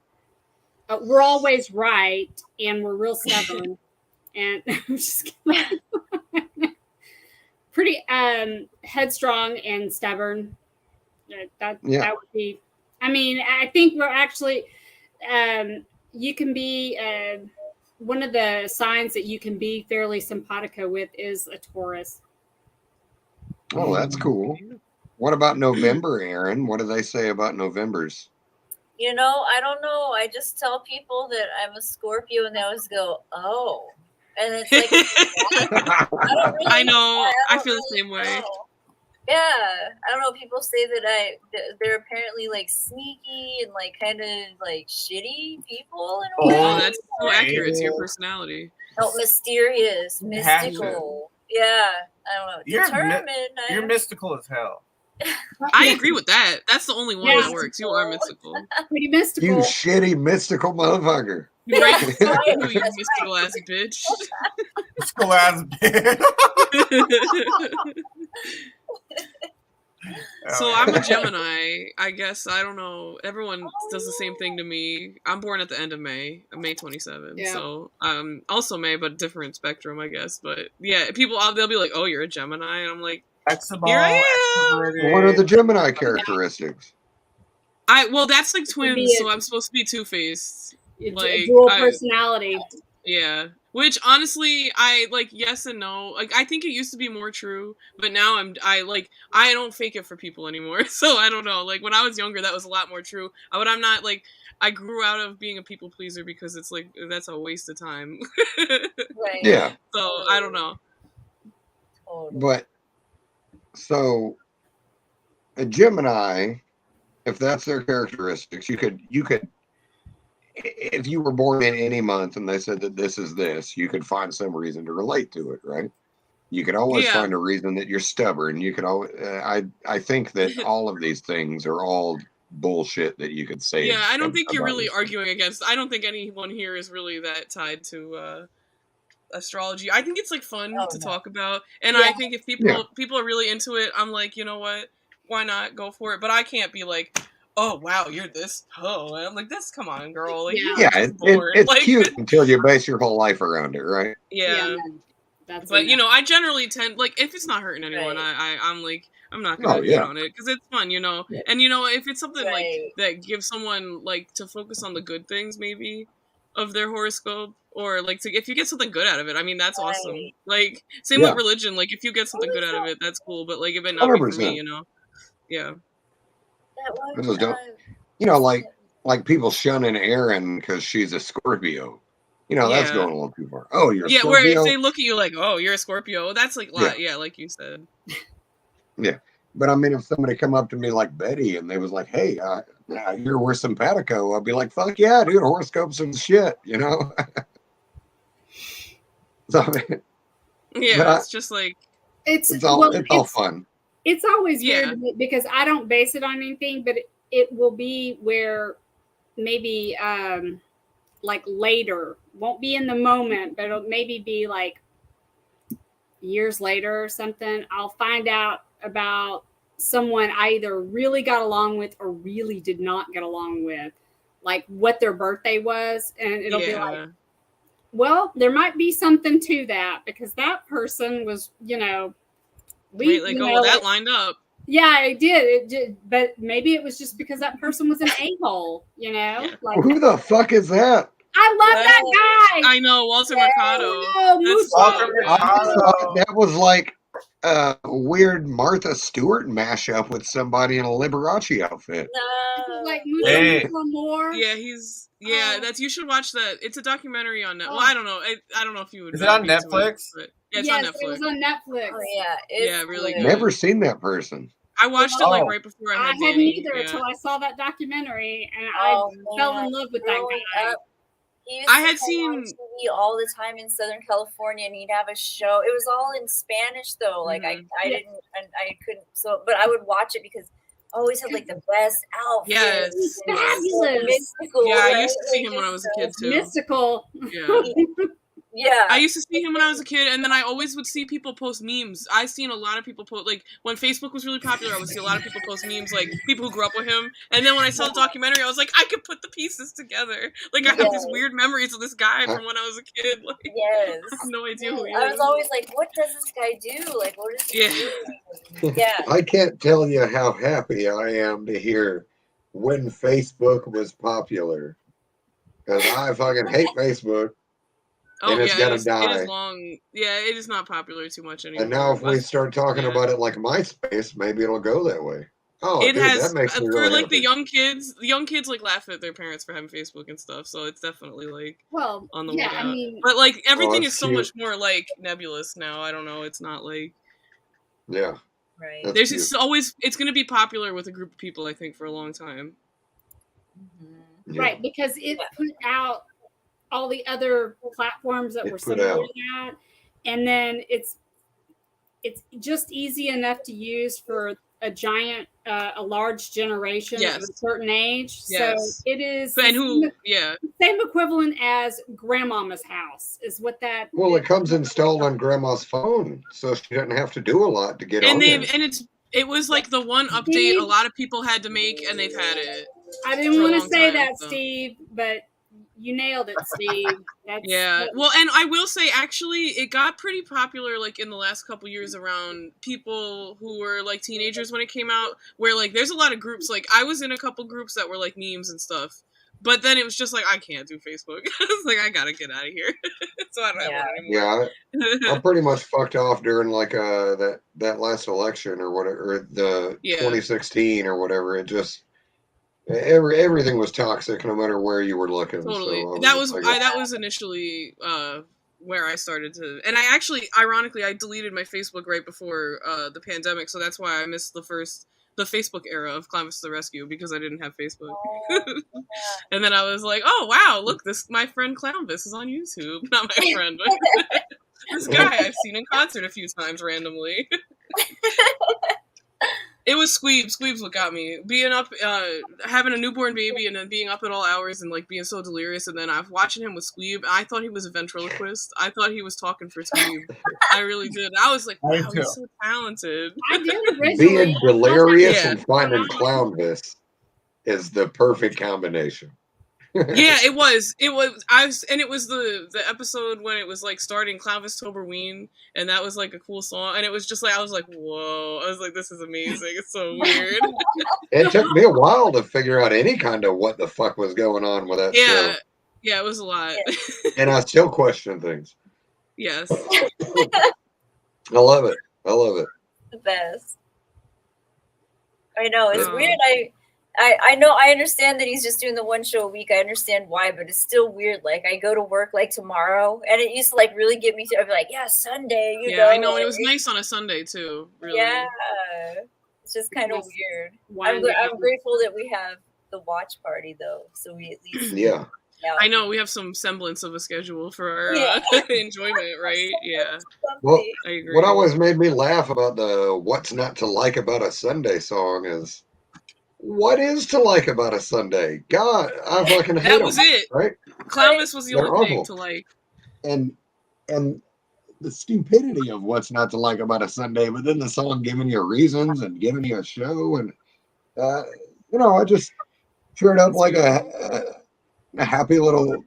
We're always right, and we're real stubborn. And I'm just kidding. Pretty headstrong and stubborn. That would be. I mean, I think we're actually. You can be one of the signs that you can be fairly simpatico with is a Taurus. Oh, that's cool. What about November, Aaron? What do they say about Novembers? You know, I don't know. I just tell people that I'm a Scorpio, and they always go, "Oh," and it's like, I don't really I know. I feel the same way. Yeah, I don't know. People say that they're apparently like sneaky and like kind of like shitty people in a way. Oh, that's so accurate. It's your personality. Oh, mysterious, mystical. Yeah, I don't know. Determined. You're mystical as hell. I agree with that. That's the only one that works. You are mystical. Pretty mystical. You shitty mystical motherfucker. You right, you mystical ass bitch. Mystical ass bitch. So I'm a Gemini. I guess I don't know. Everyone does the same thing to me. I'm born at the end of May, May 27th. Yeah. So also May, but different spectrum, I guess. But yeah, people they'll be like, "Oh, you're a Gemini," and I'm like, "Here I am." What are the Gemini characteristics? Well, that's like twins, so I'm supposed to be two-faced. Like dual personality. Yeah. Which honestly, I like yes and no. Like I think it used to be more true, but now I don't fake it for people anymore. So I don't know. Like when I was younger, that was a lot more true. But I'm not like I grew out of being a people pleaser because it's like that's a waste of time. Right. Yeah. So I don't know. But so a Gemini, if that's their characteristics, you could if you were born in any month and they said that this is this, you could find some reason to relate to it, right? You could always find a reason that you're stubborn. You could always, I think that all of these things are all bullshit that you could say. Yeah, I don't think you're really arguing against. I don't think anyone here is really that tied to astrology. I think it's like fun to talk about, and I think if people are really into it, I'm like, you know what? Why not go for it? But I can't be like, oh wow, you're this. Oh, and I'm like, this. Come on, girl. Like, it's like, cute until you base your whole life around it, right? Yeah. But you know, I generally tend like if it's not hurting anyone, I'm like I'm not gonna hate on it because it's fun, you know. Yeah. And you know, if it's something like that gives someone like to focus on the good things, maybe of their horoscope, or like if you get something good out of it, I mean that's awesome. Like same with religion, like if you get something good out of it, that's cool. But like if it not be for me, you know, yeah. I just don't, you know, like people shunning Erin because she's a Scorpio. You know, that's going a little too far. Oh, you're a Scorpio? Where if they look at you like, oh, you're a Scorpio, that's like, like you said. Yeah. But I mean, if somebody come up to me like Betty and they was like, hey, we're simpatico, I'd be like, fuck yeah, dude, horoscopes are shit, you know? So, I mean, it's just like, it's all fun. It's always weird to me because I don't base it on anything, but it will be where maybe like later, won't be in the moment, but it'll maybe be like years later or something. I'll find out about someone I either really got along with or really did not get along with, like what their birthday was. And it'll be like, well, there might be something to that because that person was, you know, that lined up. Yeah, it did. It did, but maybe it was just because that person was an a-hole, you know? Yeah. Like, who the fuck is that? I love that guy. I know, Walter Mercado. That was like a weird Martha Stewart mashup with somebody in a Liberace outfit. No. Like more. Yeah, he's that's you should watch that. It's a documentary on Netflix. Well, I don't know. I don't know if you would. Is it on Netflix? It's on Netflix. It was on Netflix. Oh yeah, really good. Never seen that person. I watched it like right before I had hadn't either until I saw that documentary, and I fell in love with that guy. I had seen TV all the time in Southern California, and he'd have a show. It was all in Spanish though. Like I couldn't. So, but I would watch it because I always had like the best outfits. Yes, fabulous. Mystical, I used to see him when I was a kid too. Mystical. Yeah. Yeah. I used to see him when I was a kid, and then I always would see people post memes. I seen a lot of people post, like, when Facebook was really popular, I would see a lot of people post memes, like, people who grew up with him. And then when I saw the documentary, I was like, I could put the pieces together. Like, I have these weird memories of this guy from when I was a kid. Like, I have no idea who he is. I was always like, what does this guy do? Like, what does he do? Yeah. I can't tell you how happy I am to hear when Facebook was popular. Because I fucking hate Facebook. Oh, and it's yeah, gotta die. It is long. Yeah, it is not popular too much anymore. And now if we start talking about it like MySpace, maybe it'll go that way. Oh, it has, that makes me for really like happy. the young kids like laugh at their parents for having Facebook and stuff, so it's definitely like on the way out. I mean, but like everything is so cute. much more like nebulous now. I don't know. It's not like Right. That's There's cute. it's going to be popular with a group of people, I think, for a long time. Mhm. Yeah. Right, because it put out all the other platforms that It were put similar out. to that, and then it's just easy enough to use for a large generation of a Yes. certain age. Yes. So it is And the yeah. same equivalent as grandmama's house is what that. Well, it comes installed on Grandma's phone, so she doesn't have to do a lot to get on And there. it was like the one update Steve? a lot of people had to make, and they've had it. I didn't for a want to long say time, that, so. Steve, but you nailed it, Steve. Yeah. Well, and I will say, actually, it got pretty popular, like, in the last couple years around people who were, like, teenagers when it came out, where, like, there's a lot of groups, like, I was in a couple groups that were, like, memes and stuff, but then it was just like, I can't do Facebook. It's like, I gotta get out of here. So I don't have one anymore. Yeah, I pretty much fucked off during like that last election or whatever, or the 2016 or whatever. It just everything was toxic, no matter where you were looking. Totally. So That was initially where I started to, and I actually, ironically, I deleted my Facebook right before the pandemic, so that's why I missed the Facebook era of Clownvis to the Rescue, because I didn't have Facebook. And then I was like, oh wow, look, my friend Clownvis is on YouTube. Not my friend, but this guy I've seen in concert a few times randomly. It was Squeebs. Squeebs what got me. Being up, having a newborn baby, and then being up at all hours and like being so delirious, and then I was watching him with Squeeb. I thought he was a ventriloquist. I thought he was talking for Squeeb. I really did. I was like, wow, he's so talented. I did originally. being delirious Yeah. and finding Clownvis is the perfect combination. Yeah, it was. It was the episode when it was like starting Clownvis-toberween, and that was like a cool song, and it was just like, I was like, whoa, I was like, this is amazing. It's so weird. It took me a while to figure out any kind of what the fuck was going on with that show. Yeah, it was a lot. And I still question things. Yes. I love it. I love it. The best. I know, it's Oh. weird. I know, I understand that he's just doing the one show a week. I understand why, but it's still weird. Like, I go to work like tomorrow, and it used to like really get me to, I'd be like, yeah, Sunday, you know. I know, and like, it was nice on a Sunday too. Really. Yeah, it's just kind of Nice. weird. Wind I'm down. grateful that we have the watch party though, so we at least Yeah. I know we have some semblance of a schedule for our enjoyment, right? Yeah. Well, I agree. what always made me laugh about the "What's Not to Like About a Sunday" song is, what is to like about a Sunday? God, I fucking hate That was them, it. right? Clownvis was the They're only thing awful. to like. And the stupidity of what's not to like about a Sunday, but then the song giving you reasons and giving you a show, and I just cheered up like a happy little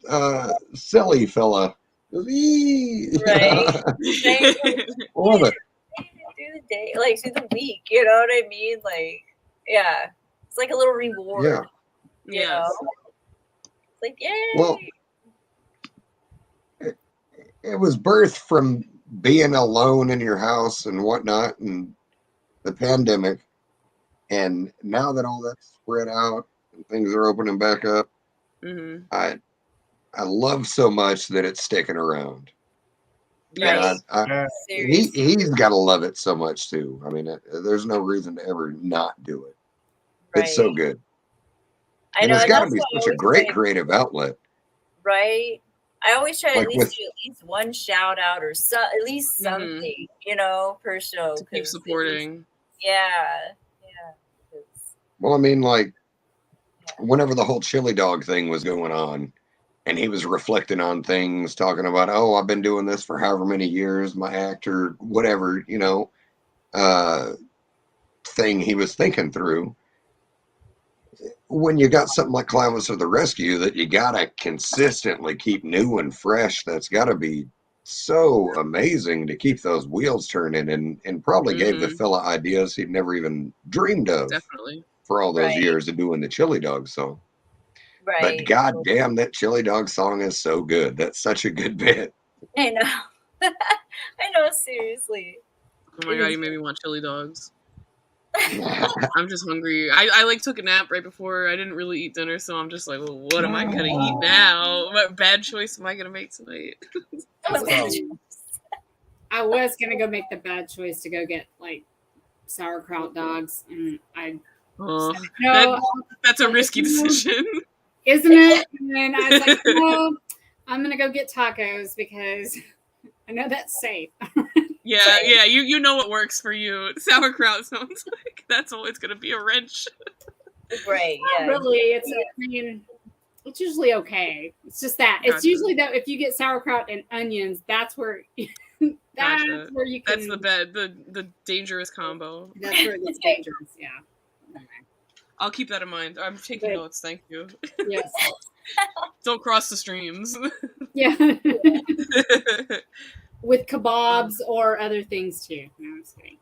silly fella. Right. Love it. do the day, like do the week. You know what I mean? Like, yeah, it's like a little reward. Yeah. You Yes. know? It's like, yay. Well, it was birthed from being alone in your house and whatnot, and the pandemic. And now that all that's spread out and things are opening back up, Mm-hmm. I love so much that it's sticking around. Yes. And Seriously. he's got to love it so much too. I mean, there's no reason to ever not do it. It's so Right. good. I And know, it's and got to that's be why I such a always great try- creative outlet. right? I always try to Like at least with- do at least one shout out or at least something, you know, per show. To keep 'cause it supporting. yeah. 'Cause- Well, I mean, like, whenever the whole chili dog thing was going on, and he was reflecting on things, talking about, oh, I've been doing this for however many years, my actor, whatever, thing he was thinking through. When you got something like Clownvis to the Rescue that you gotta consistently keep new and fresh, that's gotta be so amazing to keep those wheels turning, and probably gave the Mhm. fella ideas he'd never even dreamed of Definitely. for all those Right. years of doing the chili dog song. right. But goddamn, that chili dog song is so good. That's such a good bit. I know. I know, seriously. Oh my It god, is you made me want chili dogs. I'm just hungry. I like took a nap right before. I didn't really eat dinner, so I'm just like, well, what am I gonna eat now? What bad choice am I gonna make tonight? I was gonna go make the bad choice to go get like sauerkraut dogs, and I Oh, said, no, that's a risky decision. isn't it? And then I was like, no, I'm gonna go get tacos because I know that's safe. Yeah, you know what works for you. Sauerkraut sounds like that's always gonna be a wrench. Right. Not Yeah. really. It's usually okay. It's just that it's Gotcha. usually that if you get sauerkraut and onions, that's where Gotcha. where you can. That's the dangerous combo. That's where it gets dangerous. Yeah. Anyway. I'll keep that in mind. I'm taking Good. notes. Thank you. Yes. Don't cross the streams. Yeah. With kebabs or other things too. No, I'm just kidding.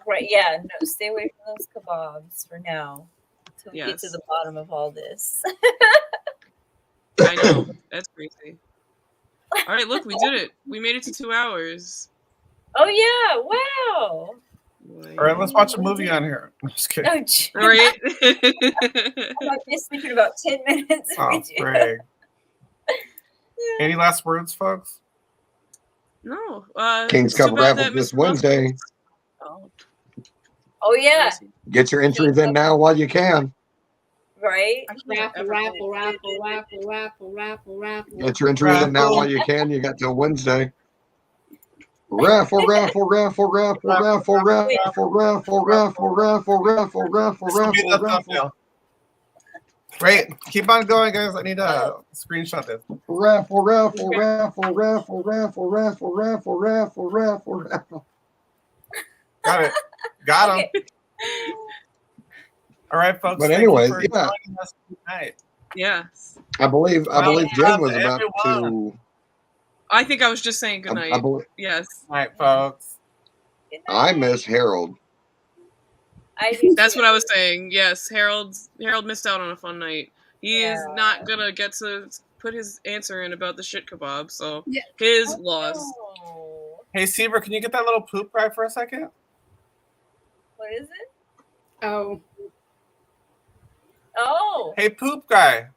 Right. Yeah. No, stay away from those kebabs for now until we get Yes. to the bottom of all this. I know. That's crazy. All right, look, we did it. We made it to 2 hours. Oh yeah! Wow. All right, let's watch a movie on here. I'm just kidding. Oh, gee. All right. I'm just thinking about 10 minutes. Oh, Greg. Any last words, folks? No. King's it's too Cup bad raffle that this Mr. Muff- Wednesday. Oh yeah. Get your entries in now while you can. Right. Raffle. Get your entries in now while you can. You got till Wednesday. Raffle. Great. Keep on going, guys. I need to screenshot this. Raffle. Got it. Got him. All right, folks. But thank you anyways, for yeah. joining us tonight. Yes. I believe Jen was about everyone. to. I think I was just saying goodnight. I believe Yes. All right, folks. I miss Harold. That's what I was saying. Yes, Harold missed out on a fun night. He is not gonna get to put his answer in about the shit kebab, so his loss. Hey, Seaver, can you get that little poop cry for a second? What is it? Oh. Oh. Hey, poop guy.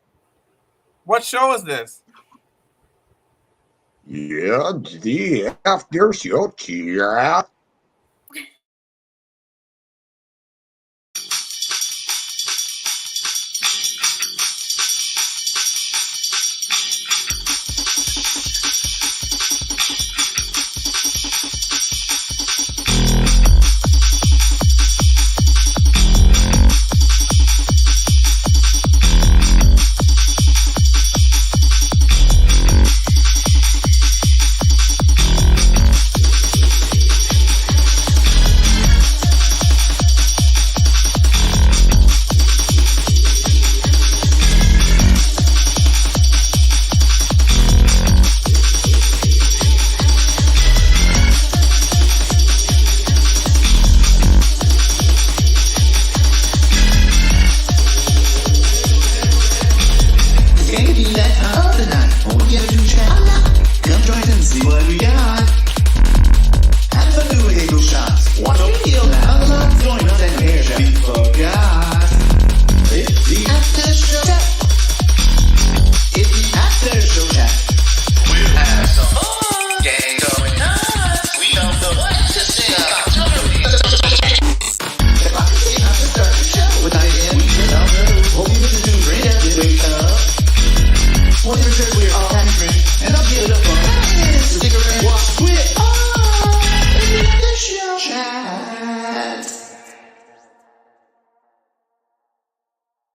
What show is this? Yeah, the after show chat.